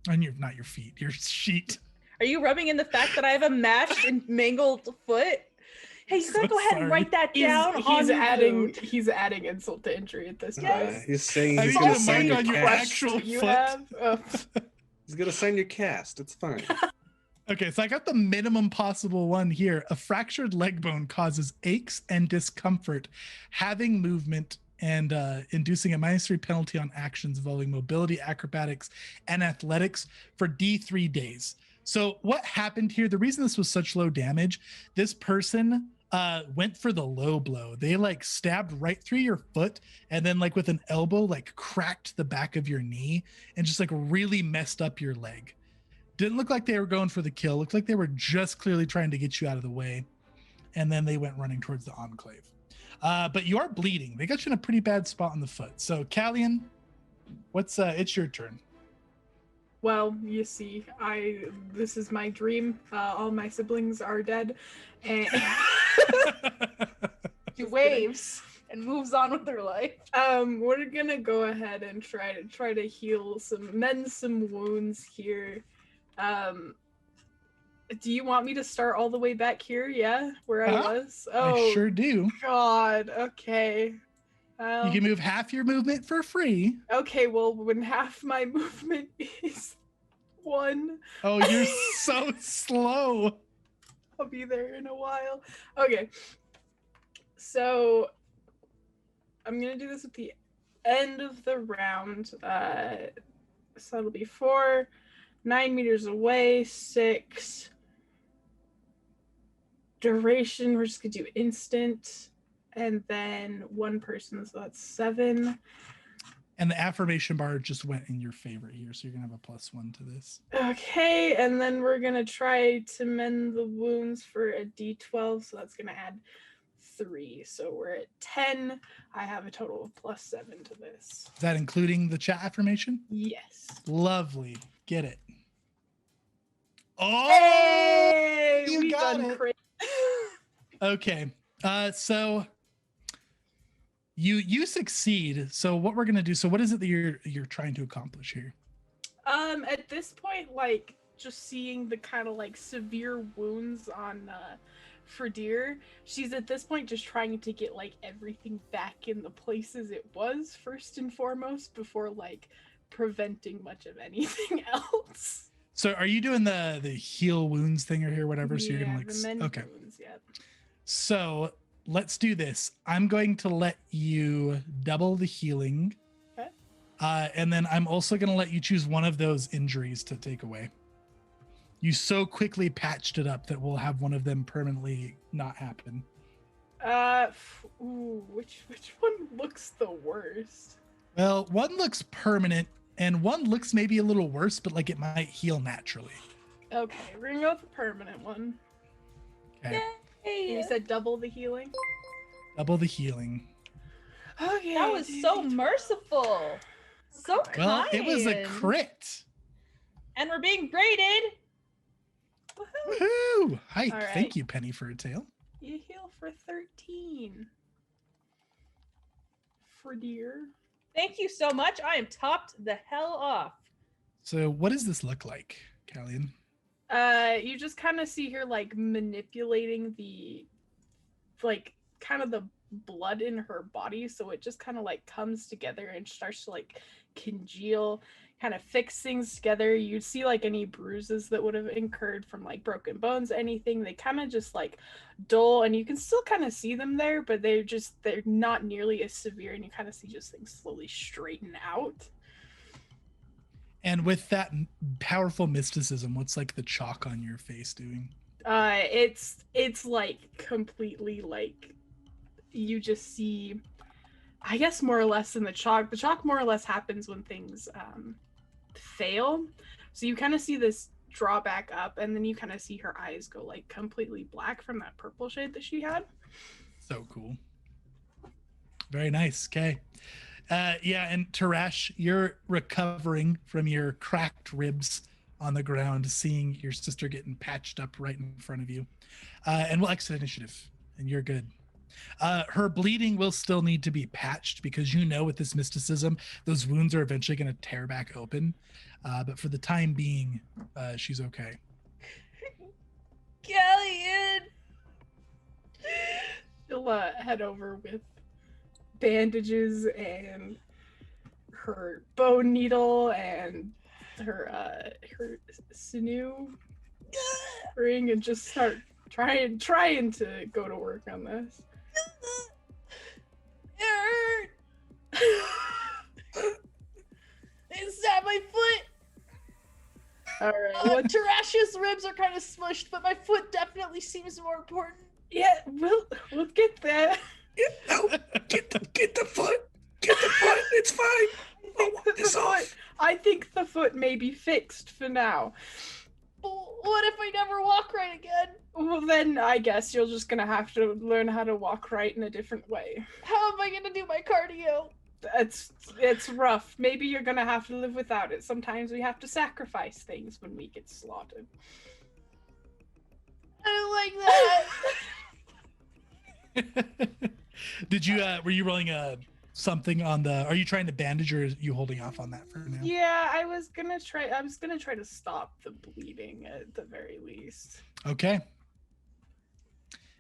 Not your feet, your sheet. Are you rubbing in the fact that I have a mashed and mangled foot? Hey, you gotta So go ahead and sorry. write that down on He's adding insult to injury at this Yes. point. He's saying I he's need gonna you to sign mark your on your cast. actual You foot. have? Oh. He's gonna sign your cast. It's fine. Okay, so I got the minimum possible one here. A fractured leg bone causes aches and discomfort, having movement and inducing a -3 penalty on actions involving mobility, acrobatics, and athletics for D3 days. So what happened here, the reason this was such low damage, this person went for the low blow. They like stabbed right through your foot and then like with an elbow like cracked the back of your knee and just like really messed up your leg. Didn't look like they were going for the kill. Looked like they were just clearly trying to get you out of the way. And then they went running towards the enclave. But you are bleeding. They got you in a pretty bad spot on the foot. So Callian, it's your turn. Well, you see, this is my dream. All my siblings are dead, and She waves and moves on with her life. we're gonna go ahead and try to heal mend some wounds here. Do you want me to start all the way back here? Yeah, where I Uh-huh. was. Oh I sure do. God. Okay. You can move half your movement for free. Okay. Well, when half my movement is 1, Oh, you're so slow. I'll be there in a while. Okay. So I'm gonna do this at the end of the round. So it'll be 4, 9 meters away, 6. Duration, we're just gonna do instant, and then 1 person, so that's 7. And the affirmation bar just went in your favor here, so you're gonna have a +1 to this. Okay, and then we're gonna try to mend the wounds for a d12, so that's gonna add 3. So we're at 10. I have a total of +7 to this. Is that including the chat affirmation? Yes. Lovely. Get it. Oh, Hey, you we got done it. crazy. Okay. So you succeed. So what we're gonna do? So what is it that you're trying to accomplish here? At this point, like just seeing the kind of like severe wounds on Fredir, she's at this point just trying to get like everything back in the places it was first and foremost before like preventing much of anything else. So are you doing the heal wounds thing or here, whatever? So you're gonna like the mend okay. wounds, yep. So let's do this. I'm going to let you double the healing. Okay. And then I'm also going to let you choose one of those injuries to take away. You so quickly patched it up that we'll have one of them permanently not happen. Which one looks the worst? Well, one looks permanent and one looks maybe a little worse, but like it might heal naturally. Okay, we're gonna go with the permanent one. Okay. Hey, You said double the healing? Double the healing. Okay. that was so merciful. So kind. Well, it was a crit. And we're being graded. Woohoo! Hi, All right. thank you, Penny for a tail. You heal for 13. For dear. Thank you so much. I am topped the hell off. So what does this look like, Callian? You just kind of see her like manipulating the like kind of the blood in her body, so it just kind of like comes together and starts to like congeal, kind of fix things together. You see like any bruises that would have incurred from like broken bones, anything, they kind of just like dull, and you can still kind of see them there, but they're not nearly as severe, and you kind of see just things slowly straighten out. And with that powerful mysticism, what's like the chalk on your face doing? It's like completely like you just see, I guess more or less in the chalk. The chalk more or less happens when things fail. So you kind of see this drawback up, and then you kind of see her eyes go like completely black from that purple shade that she had. So cool. Very nice. Okay. Yeah, and Tarash, you're recovering from your cracked ribs on the ground, seeing your sister getting patched up right in front of you. And we'll exit initiative, and you're good. Her bleeding will still need to be patched because you know with this mysticism, those wounds are eventually going to tear back open. But for the time being, she's okay. Galleon! She'll head over with bandages and her bone needle and her sinew ring, and just start trying to go to work on this. It hurt. It stabbed my foot. All right. Tarashia's ribs are kind of smushed, but my foot definitely seems more important. Yeah, we'll get there. Get the foot. Get the foot. It's fine. I'll walk this off. I think the foot may be fixed for now. What if I never walk right again? Well, then I guess you're just gonna have to learn how to walk right in a different way. How am I gonna do my cardio? It's rough. Maybe you're gonna have to live without it. Sometimes we have to sacrifice things when we get slaughtered. I don't like that. Did you were you rolling a something on the? Are you trying to bandage, or are you holding off on that for now? Yeah, I was gonna try to stop the bleeding at the very least. Okay.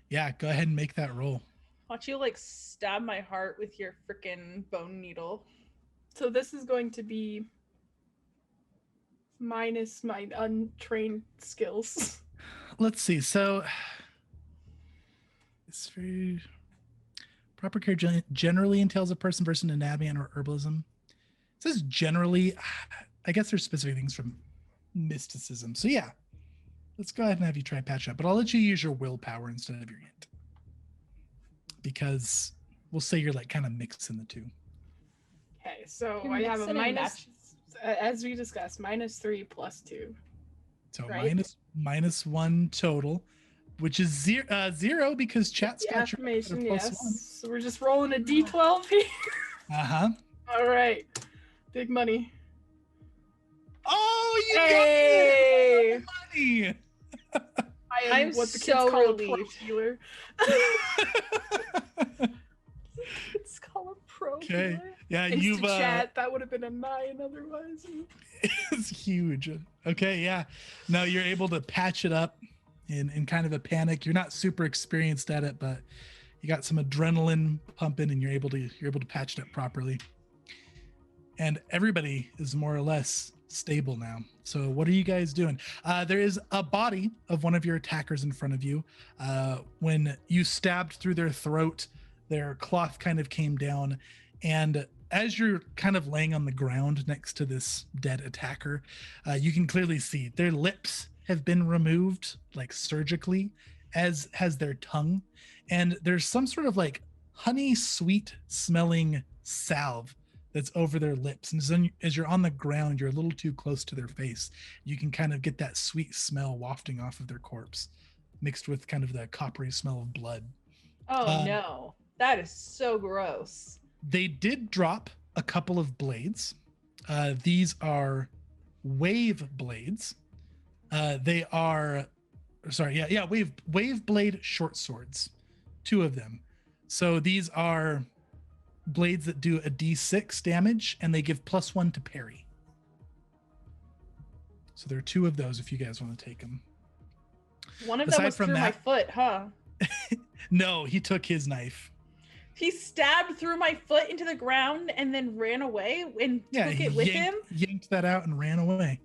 Yeah, go ahead and make that roll. Why don't you like stab my heart with your freaking bone needle? So this is going to be minus my untrained skills. Let's see. So it's very proper care generally entails a person anatomy and or herbalism. It says generally. I guess there's specific things from mysticism. So yeah, let's go ahead and have you try patch up, but I'll let you use your willpower instead of your int, because we'll say you're like kind of mixing the two. Okay, so Can I mix have it a and minus, as we discussed, -3 + 2. So Right. minus 1 total, which is zero because chat's The got your affirmation, +1. yes. So we're just rolling a d12 here. Uh-huh. All right, big money. Oh, you Hey! got it! I am I'm what the kids so call a pro relieved. healer. Money. It's called a pro. Okay. healer. Yeah, Insta you've chat, that would have been a 9 otherwise. it's huge. Okay, yeah. No, you're able to patch it up in kind of a panic. You're not super experienced at it, but you got some adrenaline pumping and you're able to patch it up properly. And everybody is more or less stable now. So what are you guys doing? There is a body of one of your attackers in front of you. When you stabbed through their throat, their cloth kind of came down, and as you're kind of laying on the ground next to this dead attacker, you can clearly see their lips have been removed, like surgically, as has their tongue. And there's some sort of like honey sweet smelling salve that's over their lips. And as you're on the ground, you're a little too close to their face. You can kind of get that sweet smell wafting off of their corpse, mixed with kind of the coppery smell of blood. Oh no, that is so gross. They did drop a couple of blades. These are wave blades. They are, wave blade short swords, 2 of them. So these are blades that do a d6 damage, and they give +1 to parry. So there are 2 of those if you guys want to take them. One of them Aside was from through my that- foot, huh? No, he took his knife. He stabbed through my foot into the ground and then ran away and Yeah, took he it with him. yanked that out and ran away.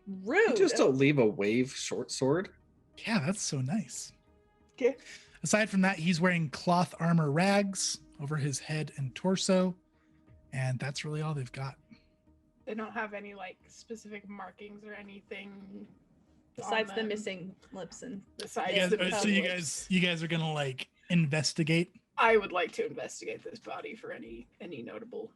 Rude. You just don't leave a wave short sword. Yeah, that's so nice. Okay. Aside from that, he's wearing cloth armor rags over his head and torso, and that's really all they've got. They don't have any like specific markings or anything Besides on the them, missing lips and Besides You guys, the so you guys are gonna like investigate. I would like to investigate this body for any notable.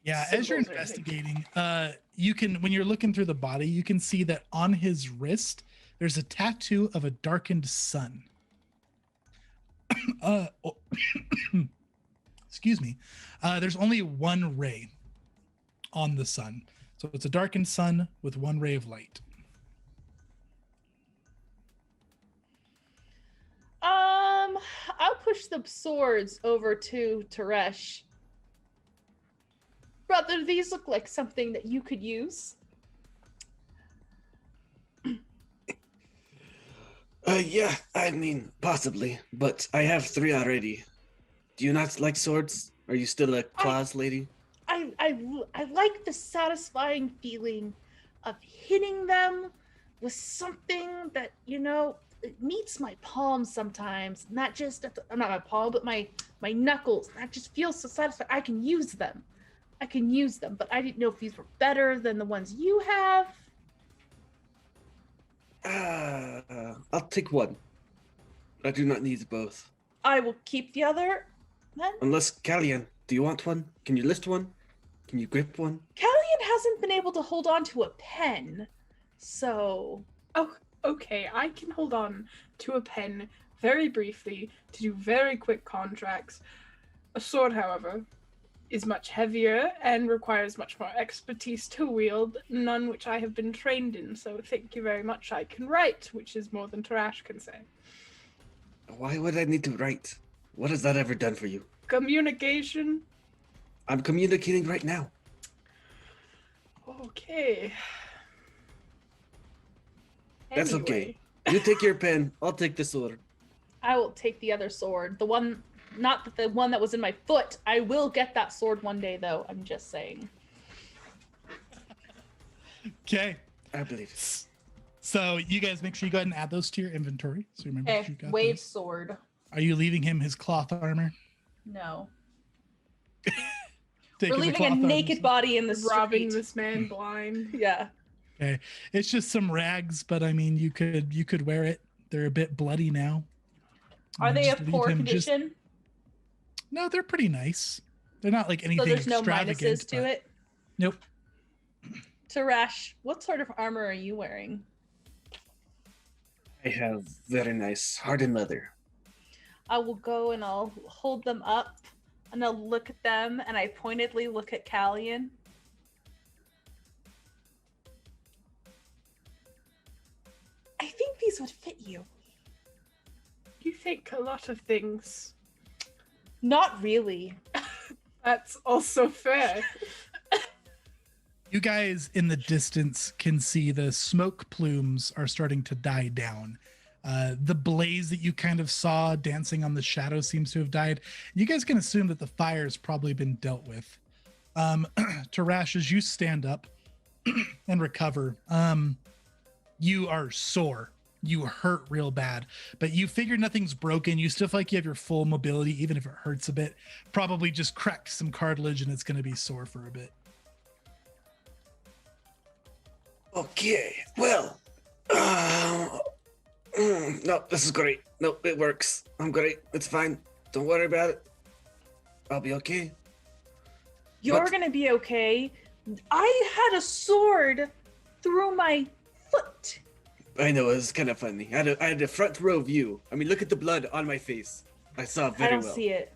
Yeah, as you're symbols or anything. investigating, you can, when you're looking through the body, you can see that on his wrist there's a tattoo of a darkened sun. Excuse me. There's only 1 ray on the sun, so it's a darkened sun with 1 ray of light. I'll push the swords over to Teresh. Brother, these look like something that you could use. Yeah, I mean, possibly, but I have 3 already. Do you not like swords? Are you still a claws lady? I like the satisfying feeling of hitting them with something that, you know, it meets my palm sometimes. Not just not my palm, but my knuckles. That just feels so satisfying. I can use them, but I didn't know if these were better than the ones you have. I'll take 1. I do not need both. I will keep the other. Then Unless, Callian, do you want one? Can you lift one? Can you grip one? Callian hasn't been able to hold on to a pen, so Oh, okay. I can hold on to a pen very briefly to do very quick contracts. A sword, however, is much heavier and requires much more expertise to wield, none which I have been trained in. So thank you very much. I can write, which is more than Tarash can say. Why would I need to write? What has that ever done for you? Communication. I'm communicating right now. Okay. That's okay. Anyway. You take your pen. I'll take the sword. I will take the other sword. The one, not the one that was in my foot. I will get that sword one day, though. I'm just saying. Okay. I believe it. So you guys make sure you go ahead and add those to your inventory. So remember that Okay, you got wave those. sword. Are you leaving him his cloth armor? No. Taking We're the leaving a cloth armor, naked so- body in the Robbing street. this man blind. Yeah. Okay. It's just some rags, but I mean you could wear it. They're a bit bloody now. Are And they just of leave poor him just- condition? No, they're pretty nice. They're not like anything So there's no extravagant. minuses to but- it? Nope. Tarash, what sort of armor are you wearing? I have very nice hardened leather. I will go and I'll hold them up and I'll look at them and I pointedly look at Callian. I think these would fit you. You think a lot of things. Not really. That's also fair. You guys in the distance can see the smoke plumes are starting to die down. The blaze that you kind of saw dancing on the shadow seems to have died. You guys can assume that the fire's probably been dealt with. Tarash, as you stand up and recover, you are sore. You hurt real bad, but you figure nothing's broken. You still feel like you have your full mobility, even if it hurts a bit. Probably just cracked some cartilage and it's going to be sore for a bit. Okay, well, no, this is great. No, it works. I'm great. It's fine. Don't worry about it. I'll be okay. You're But- gonna be okay. I had a sword through my foot. I know, it was kind of funny. I had a front row view. I mean, look at the blood on my face. I saw I very don't well. see it.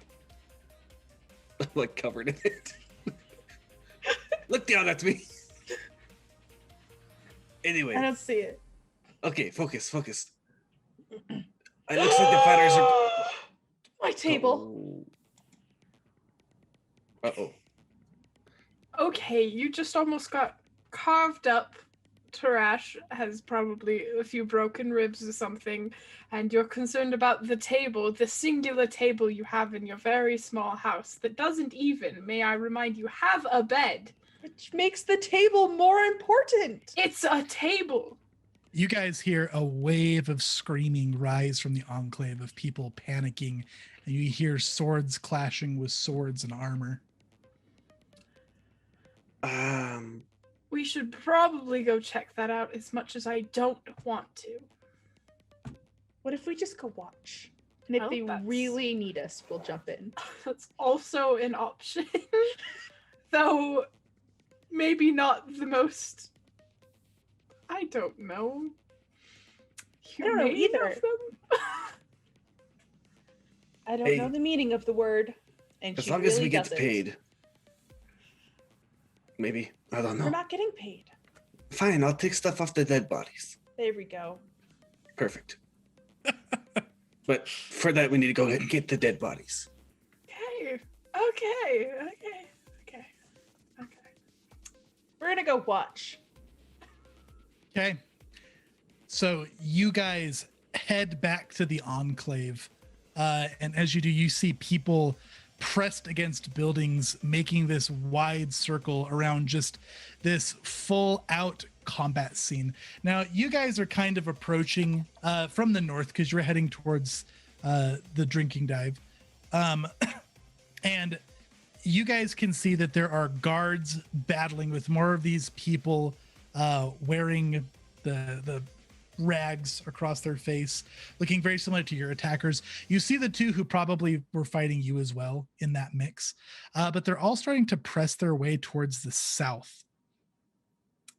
I'm like covered in it. Look down at me. Anyway, I don't see it. okay, focus. It looks like the fighters are. My table. Uh-oh. Okay, you just almost got carved up. Tarash has probably a few broken ribs or something, and you're concerned about the table, the singular table you have in your very small house that doesn't even, may I remind you, have a bed. Which makes the table more important. It's a table. You guys hear a wave of screaming rise from the enclave of people panicking, and you hear swords clashing with swords and armor. We should probably go check that out as much as I don't want to. What if we just go watch? And if Well, they that's- really need us, we'll jump in. That's also an option. Though maybe not the most, I don't know. I don't know humane either. of them? I don't Hey. know the meaning of the word. And As she long as really we get doesn't. paid. Maybe. I don't We're know. not getting paid. Fine, I'll take stuff off the dead bodies. There we go. Perfect. But for that, we need to go ahead and get the dead bodies. Okay. We're gonna go watch. Okay. So you guys head back to the enclave. And as you do, you see people pressed against buildings, making this wide circle around just this full out combat scene. Now, you guys are kind of approaching from the north because you're heading towards the drinking dive. And you guys can see that there are guards battling with more of these people wearing the rags across their face, looking very similar to your attackers. You see the two who probably were fighting you as well in that mix, but they're all starting to press their way towards the south.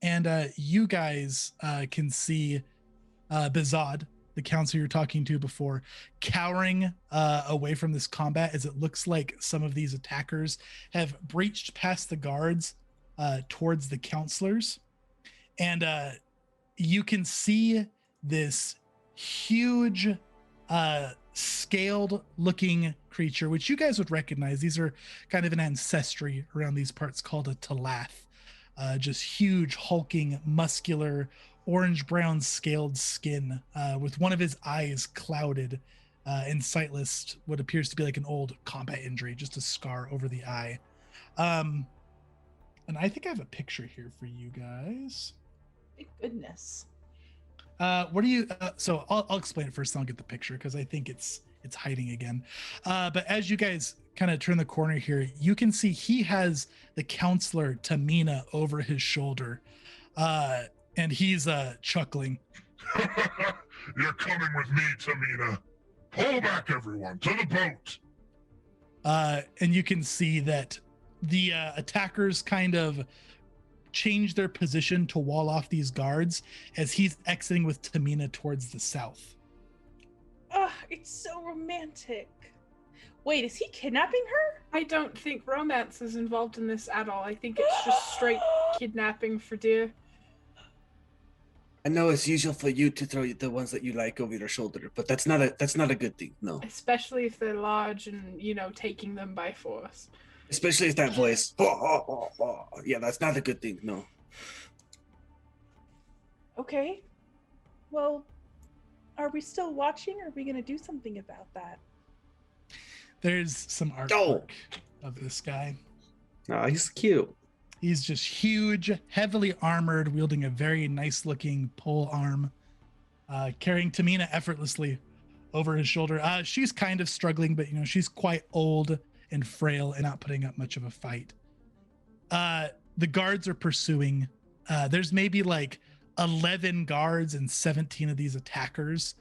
And you guys can see Bizad, the counselor you're talking to before, cowering away from this combat as it looks like some of these attackers have breached past the guards towards the counselors. And you can see this huge scaled looking creature, which you guys would recognize. These are kind of an ancestry around these parts called a Talath. Just huge, hulking, muscular, orange brown scaled skin with one of his eyes clouded and sightless, what appears to be like an old combat injury, just a scar over the eye. And I think I have a picture here for you guys. Thank goodness. What do you? So I'll explain it first. And I'll get the picture because I think it's hiding again. But as you guys kind of turn the corner here, you can see he has the counselor Tamina over his shoulder, and he's chuckling. You're coming with me, Tamina. Pull back, everyone, to the boat. And you can see that the attackers kind of change their position to wall off these guards as he's exiting with Tamina towards the south. It's so romantic. Wait, is he kidnapping her? I don't think romance is involved in this at all. I think it's just straight kidnapping for deer. I know it's usual for you to throw the ones that you like over your shoulder, but that's not a good thing. No, Especially if they're large and, taking them by force. especially if that voice. Yeah, that's not a good thing. No. Okay. Well, are we still watching or are we going to do something about that? There's some artwork of this guy. Oh, he's cute. He's just huge, heavily armored, wielding a very nice looking pole arm, carrying Tamina effortlessly over his shoulder. She's kind of struggling, but she's quite old and frail and not putting up much of a fight. The guards are pursuing. There's maybe like 11 guards and 17 of these attackers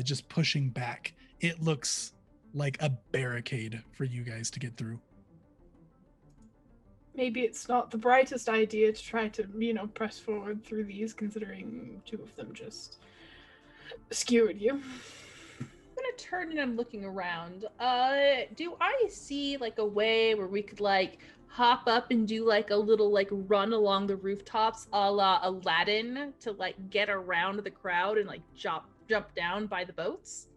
just pushing back. It looks like a barricade for you guys to get through. Maybe it's not the brightest idea to try to, press forward through these, considering two of them just skewered you. I'm gonna turn and I'm looking around. Do I see like a way where we could like hop up and do like a little like run along the rooftops a la Aladdin to like get around the crowd and like jump down by the boats?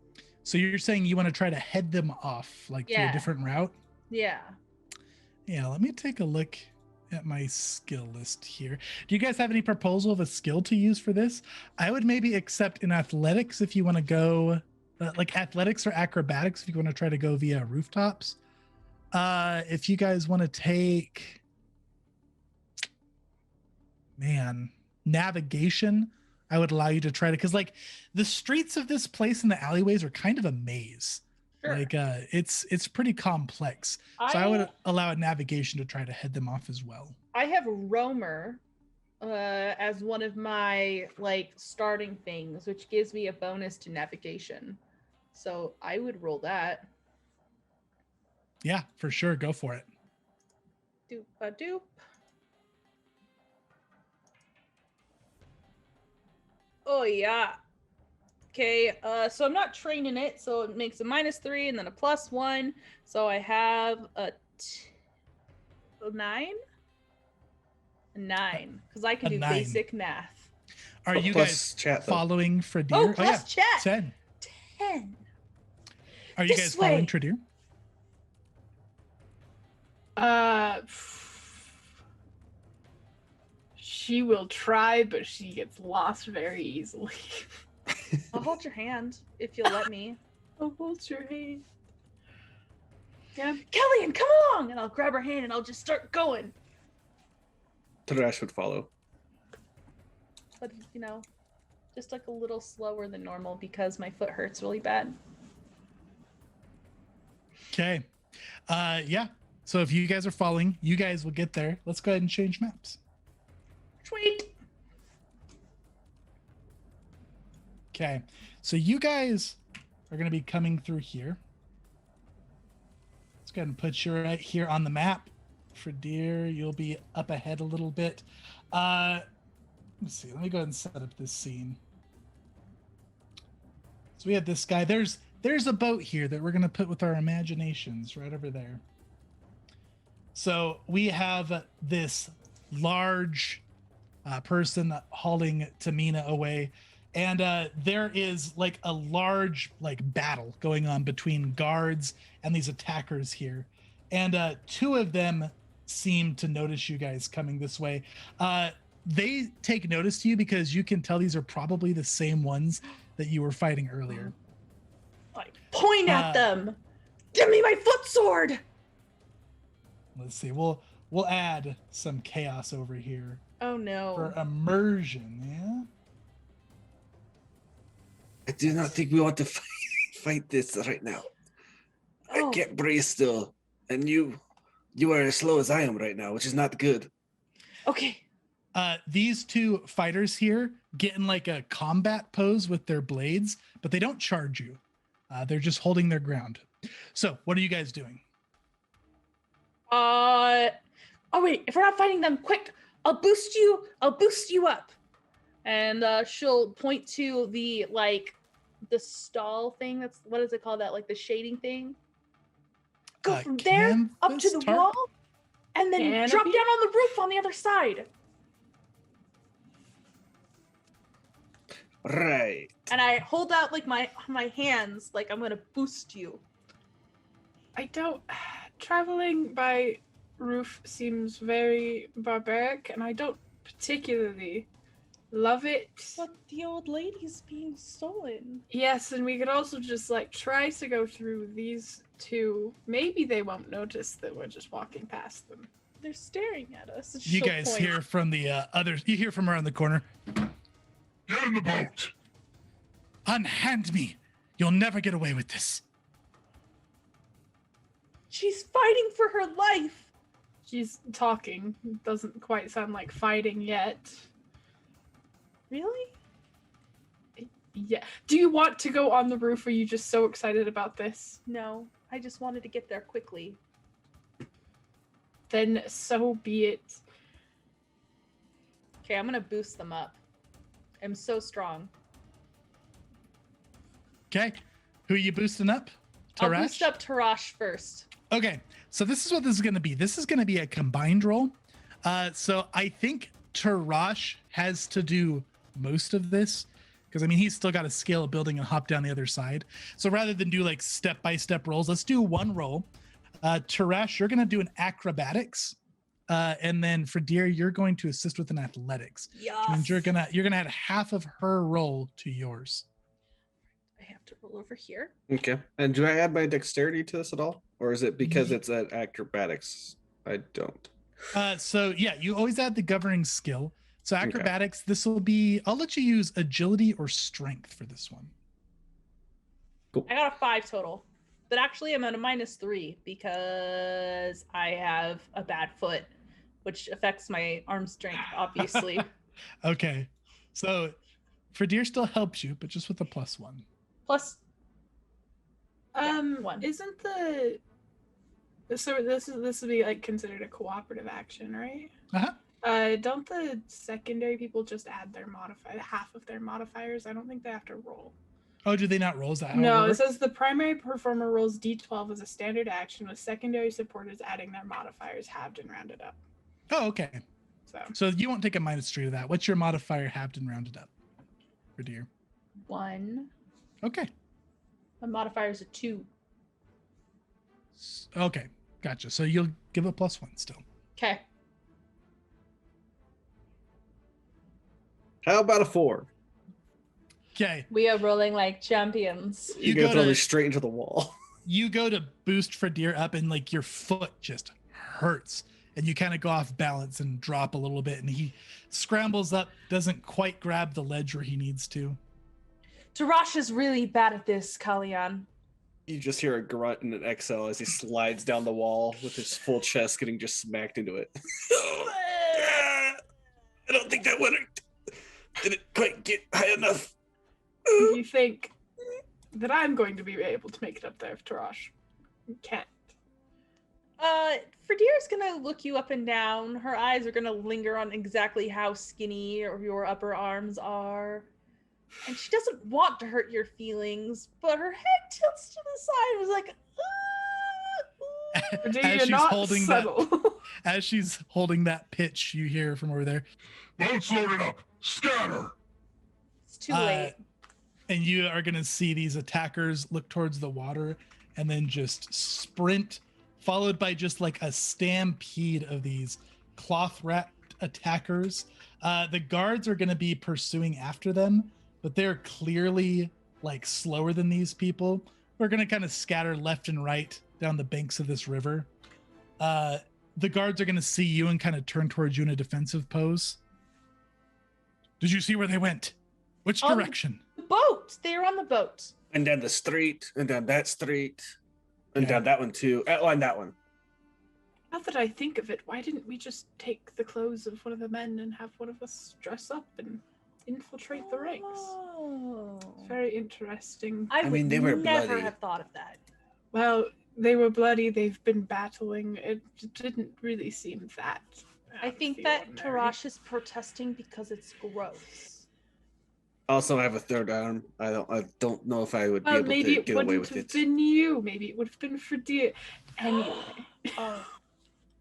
So you're saying you want to try to head them off like through a different route? Yeah. Yeah, let me take a look at my skill list here. Do you guys have any proposal of a skill to use for this? I would maybe accept in athletics if you want to go like athletics or acrobatics if you want to try to go via rooftops. If you guys want to take navigation, I would allow you to try to, because like the streets of this place and the alleyways are kind of a maze. Sure. Like it's pretty complex. So I would allow a navigation to try to head them off as well. I have roamer as one of my like starting things, which gives me a bonus to navigation. So I would roll that. Yeah, for sure. Go for it. Doop-a-doop. Oh yeah. Okay, so I'm not trained in it, so it makes a -3 and then a +1. So I have a 9? A 9, because I can A do 9. basic math. Are you Plus guys chat, though. following Fradir? Oh, plus chat. 10. 10. Are you This guys following way. Tradir? She will try, but she gets lost very easily. I'll hold your hand if you'll let me. Oh, hold your hand. Yeah. Kellyanne, come along! And I'll grab her hand and I'll just start going. Tarash would follow. But, just like a little slower than normal because my foot hurts really bad. Okay. Yeah. So if you guys are following, you guys will get there. Let's go ahead and change maps. Sweet. Okay. So you guys are going to be coming through here. Let's go ahead and put you right here on the map. Fradir, you'll be up ahead a little bit. Let me see. Let me go ahead and set up this scene. So we have this guy. There's a boat here that we're going to put with our imaginations right over there. So we have this large person hauling Tamina away. And there is like a large like battle going on between guards and these attackers here. And two of them seem to notice you guys coming this way. They take notice to you because you can tell these are probably the same ones that you were fighting earlier. Like, point at them. Give me my foot sword. Let's see. We'll add some chaos over here Oh no. for immersion. Yeah. I do not think we want to fight this right now. I Oh. can't breathe still, and you are as slow as I am right now, which is not good. Okay. These two fighters here get in like a combat pose with their blades, but they don't charge you. They're just holding their ground. So what are you guys doing? Oh wait, if we're not fighting them, quick! I'll boost you up. And she'll point to the stall thing. That's what is it called? That like the shading thing. Go from there up to canvas the tarp? wall, and then drop Canopy? down on the roof on the other side. Right. And I hold out like my hands, like I'm gonna boost you. I don't. Traveling by roof seems very barbaric, and I don't particularly love it. But the old lady's being stolen. Yes, and we could also just like try to go through these two. Maybe they won't notice that we're just walking past them. They're staring at us. And You she'll guys point. hear from the others. You hear from around the corner. Get in the boat. Unhand me. You'll never get away with this. She's fighting for her life. She's talking. Doesn't quite sound like fighting yet. Really? Yeah. Do you want to go on the roof? Or are you just so excited about this? No, I just wanted to get there quickly. Then so be it. Okay, I'm gonna boost them up. I'm so strong. Okay. Who are you boosting up? I'll Tarash? boost up Tarash first. Okay, so this is what this is going to be. This is going to be a combined roll. So I think Tarash has to do most of this because I mean he's still got to scale a building and hop down the other side. So rather than do like step-by-step rolls, let's do one roll. Tarash, you're going to do an acrobatics, and then for Deer, you're going to assist with an athletics. Which means you're gonna add half of her roll to yours. I have to roll over here. Okay. And do I add my dexterity to this at all? Or is it because it's at acrobatics? I don't. So yeah, you always add the governing skill. So acrobatics, this will be, I'll let you use agility or strength for this one. I got a 5 total. But actually I'm at a -3 because I have a bad foot, which affects my arm strength, obviously. Okay. So Fredir still helps you, but just with a +1. Plus, Yeah, 1. Isn't the so this would be like considered a cooperative action, right? Uh-huh. Don't the secondary people just add their half of their modifiers? I don't think they have to roll. Oh, do they not roll? Is that how it No, it works? says the primary performer rolls D12 as a standard action, with secondary supporters adding their modifiers halved and rounded up. Oh, okay. So you won't take a -3 to that. What's your modifier halved and rounded up, Fredir? 1. Okay. My modifier is a 2. Okay. Gotcha. So you'll give a +1 still. Okay. How about a 4? Okay. We are rolling like champions. You go go throw to- me straight into the wall. You go to boost Fredir up and like your foot just hurts and you kind of go off balance and drop a little bit and he scrambles up, doesn't quite grab the ledge where he needs to. Tarash is really bad at this, Kalyan. You just hear a grunt and an exhale as he slides down the wall with his full chest getting just smacked into it. I don't think that worked. Didn't quite get high enough. Do you think that I'm going to be able to make it up there if Tarash can't? Fredir's gonna look you up and down. Her eyes are gonna linger on exactly how skinny your upper arms are. And she doesn't want to hurt your feelings, but her head tilts to the side and was like, Or do As you she's not holding subtle? As she's holding that pitch, you hear from over there. Boats loaded up. Scatter. It's too late. And you are going to see these attackers look towards the water and then just sprint, followed by just like a stampede of these cloth-wrapped attackers. The guards are going to be pursuing after them, but they're clearly like slower than these people. We're going to kind of scatter left and right down the banks of this river. The guards are going to see you and kind of turn towards you in a defensive pose. Did you see where they went? Which direction? The boat. They are on the boat. And down the street, and down that street, and Yeah. down that one too. And that one. Now that I think of it, why didn't we just take the clothes of one of the men and have one of us dress up and infiltrate the ranks? Oh. Very interesting. I mean, would they were never bloody. have thought of that. Well, they were bloody. They've been battling. It didn't really seem that. I out of think the that ordinary. Tarash is protesting because it's gross. Also, I have a third arm. I don't know if I would be Well, able maybe to it get away wouldn't with have it. been you. Maybe it would have been Fredir. Anyway. Oh.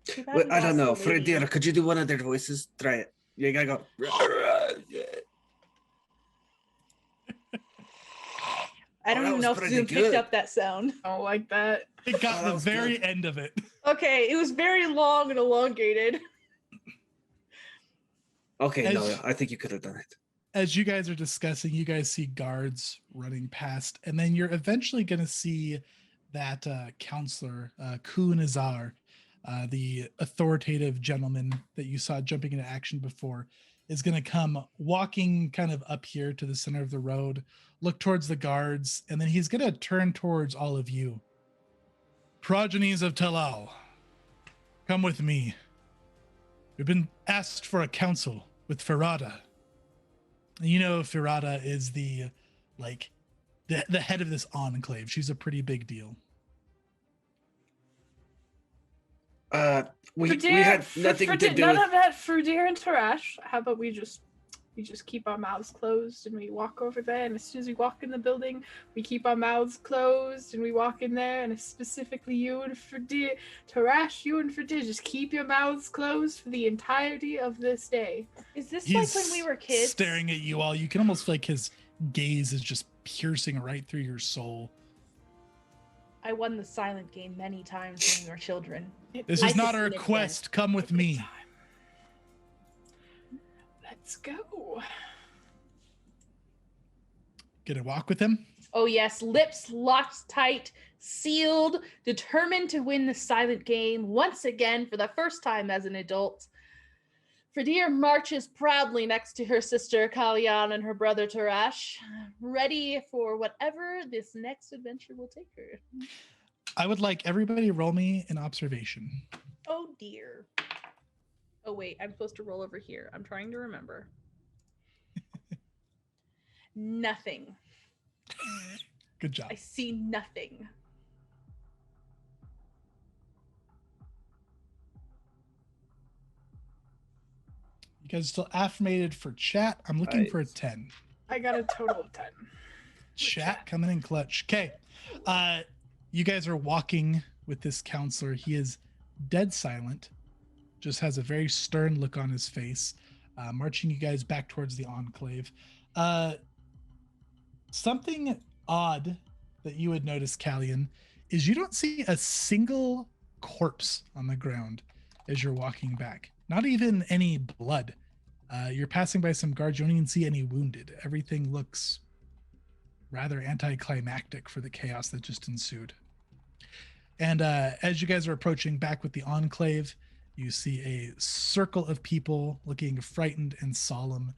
Too bad Well, we I don't lost know. the lady. Fredir, could you do one of their voices? Try it. You gotta go. I don't that even was know if pretty Zoom picked good. up that sound. I don't like that. It got Oh, that the was very good. end of it. Okay, it was very long and elongated. Okay, no, As- I think you could have done it. As you guys are discussing, you guys see guards running past, and then you're eventually going to see that counselor, Kun Azar, the authoritative gentleman that you saw jumping into action before, is going to come walking kind of up here to the center of the road, look towards the guards, and then he's going to turn towards all of you. Progenies of Talal, come with me. We've been asked for a council with Farada. You know, Farada is the head of this enclave. She's a pretty big deal. We had nothing to do none with. of that Frudir and Tarash. How about we just keep our mouths closed and we walk over there, and as soon as we walk in the building, we keep our mouths closed and we walk in there, and specifically you and Frudir, Tarash, you and Frudir, just keep your mouths closed for the entirety of this day. Is this He's like when we were kids? staring at you all. You can almost feel like his gaze is just piercing right through your soul. I won the silent game many times when we were children. This I is not just a did it request. Come with me. Let's go. Gonna walk with him? Oh yes, lips locked tight, sealed, determined to win the silent game once again for the first time as an adult. Fredir marches proudly next to her sister Kalyan and her brother Tarash, ready for whatever this next adventure will take her. I would like everybody roll me an observation. Oh dear. Oh wait, I'm supposed to roll over here. I'm trying to remember. Nothing. Good job. I see nothing. You guys are still affirmated for chat. I'm looking for a Nice. 10. I got a total of 10. Chat coming in clutch. Okay. You guys are walking with this counselor. He is dead silent, just has a very stern look on his face, marching you guys back towards the enclave. Something odd that you would notice, Callian, is you don't see a single corpse on the ground as you're walking back. Not even any blood. You're passing by some guards. You don't even see any wounded. Everything looks rather anticlimactic for the chaos that just ensued. And as you guys are approaching back with the enclave, you see a circle of people looking frightened and solemn.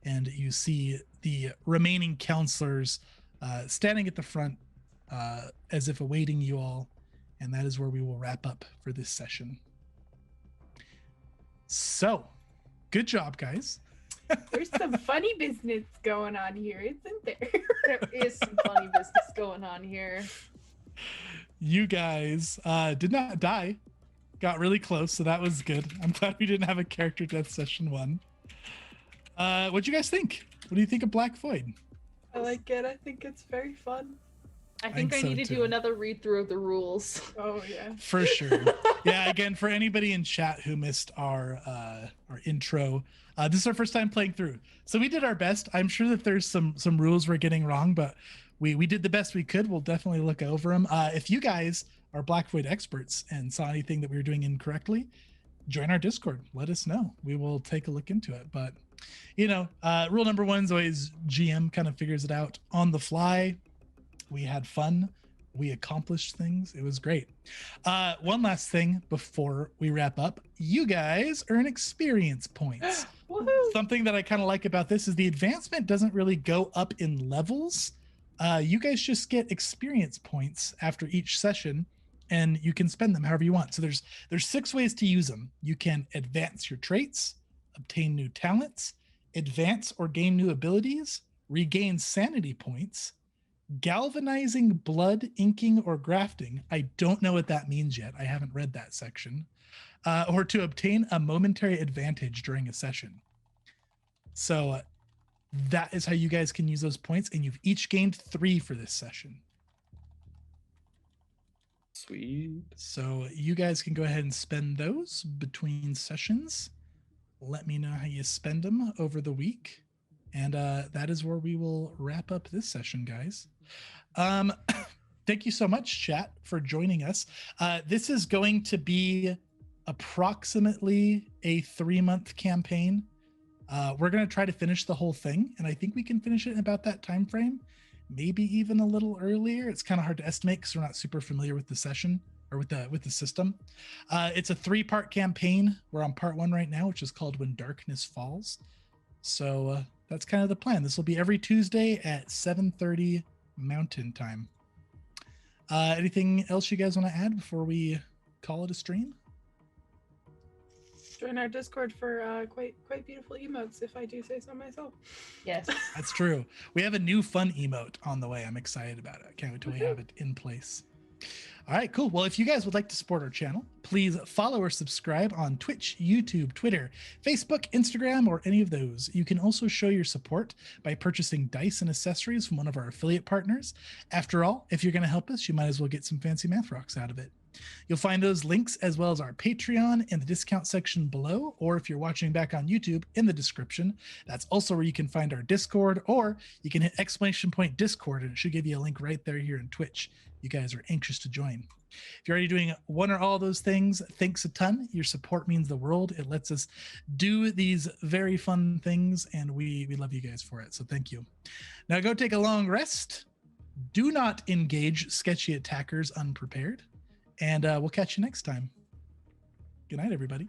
And you see the remaining counselors standing at the front as if awaiting you all. And that is where we will wrap up for this session. So, good job, guys. There's some funny business going on here, isn't there? There is some funny business going on here. You guys did not die. Got really close, so that was good. I'm glad we didn't have a character death session 1. What'd you guys think? What do you think of Black Void? I like it. I think it's very fun. I think I so need to too. do another read through of the rules. Oh yeah. For sure. Yeah, again, for anybody in chat who missed our intro, this is our first time playing through. So we did our best. I'm sure that there's some rules we're getting wrong, but we did the best we could. We'll definitely look over them. If you guys are Black Void experts and saw anything that we were doing incorrectly, join our Discord. Let us know. We will take a look into it. But rule number one is always GM kind of figures it out on the fly. We had fun. We accomplished things. It was great. One last thing before we wrap up. You guys earn experience points. Woohoo! Something that I kind of like about this is the advancement doesn't really go up in levels. You guys just get experience points after each session, and you can spend them however you want. So there's 6 ways to use them. You can advance your traits, obtain new talents, advance or gain new abilities, regain sanity points, galvanizing blood, inking, or grafting. I don't know what that means yet. I haven't read that section. Or to obtain a momentary advantage during a session. So that is how you guys can use those points, and you've each gained 3 for this session. Sweet. So you guys can go ahead and spend those between sessions. Let me know how you spend them over the week. And that is where we will wrap up this session, guys. Thank you so much, chat, for joining us. This is going to be approximately a 3-month campaign. We're going to try to finish the whole thing, and I think we can finish it in about that time frame, maybe even a little earlier. It's kind of hard to estimate because we're not super familiar with the session or with the system. It's a 3-part campaign. We're on part 1 right now, which is called When Darkness Falls. So that's kind of the plan. This will be every Tuesday at 7:30 Mountain Time. Anything else you guys want to add before we call it a stream? Join our Discord for quite beautiful emotes, if I do say so myself. Yes. That's true. We have a new fun emote on the way. I'm excited about it. I can't wait till we have it in place. All right, cool. Well, if you guys would like to support our channel, please follow or subscribe on Twitch, YouTube, Twitter, Facebook, Instagram, or any of those. You can also show your support by purchasing dice and accessories from one of our affiliate partners. After all, if you're going to help us, you might as well get some fancy math rocks out of it. You'll find those links as well as our Patreon in the discount section below, or if you're watching back on YouTube, in the description. That's also where you can find our Discord, or you can hit ! Discord and it should give you a link right there here in Twitch. You guys are anxious to join. If you're already doing one or all of those things, thanks a ton. Your support means the world. It lets us do these very fun things, and we love you guys for it. So thank you. Now go take a long rest. Do not engage sketchy attackers unprepared. And we'll catch you next time. Good night, everybody.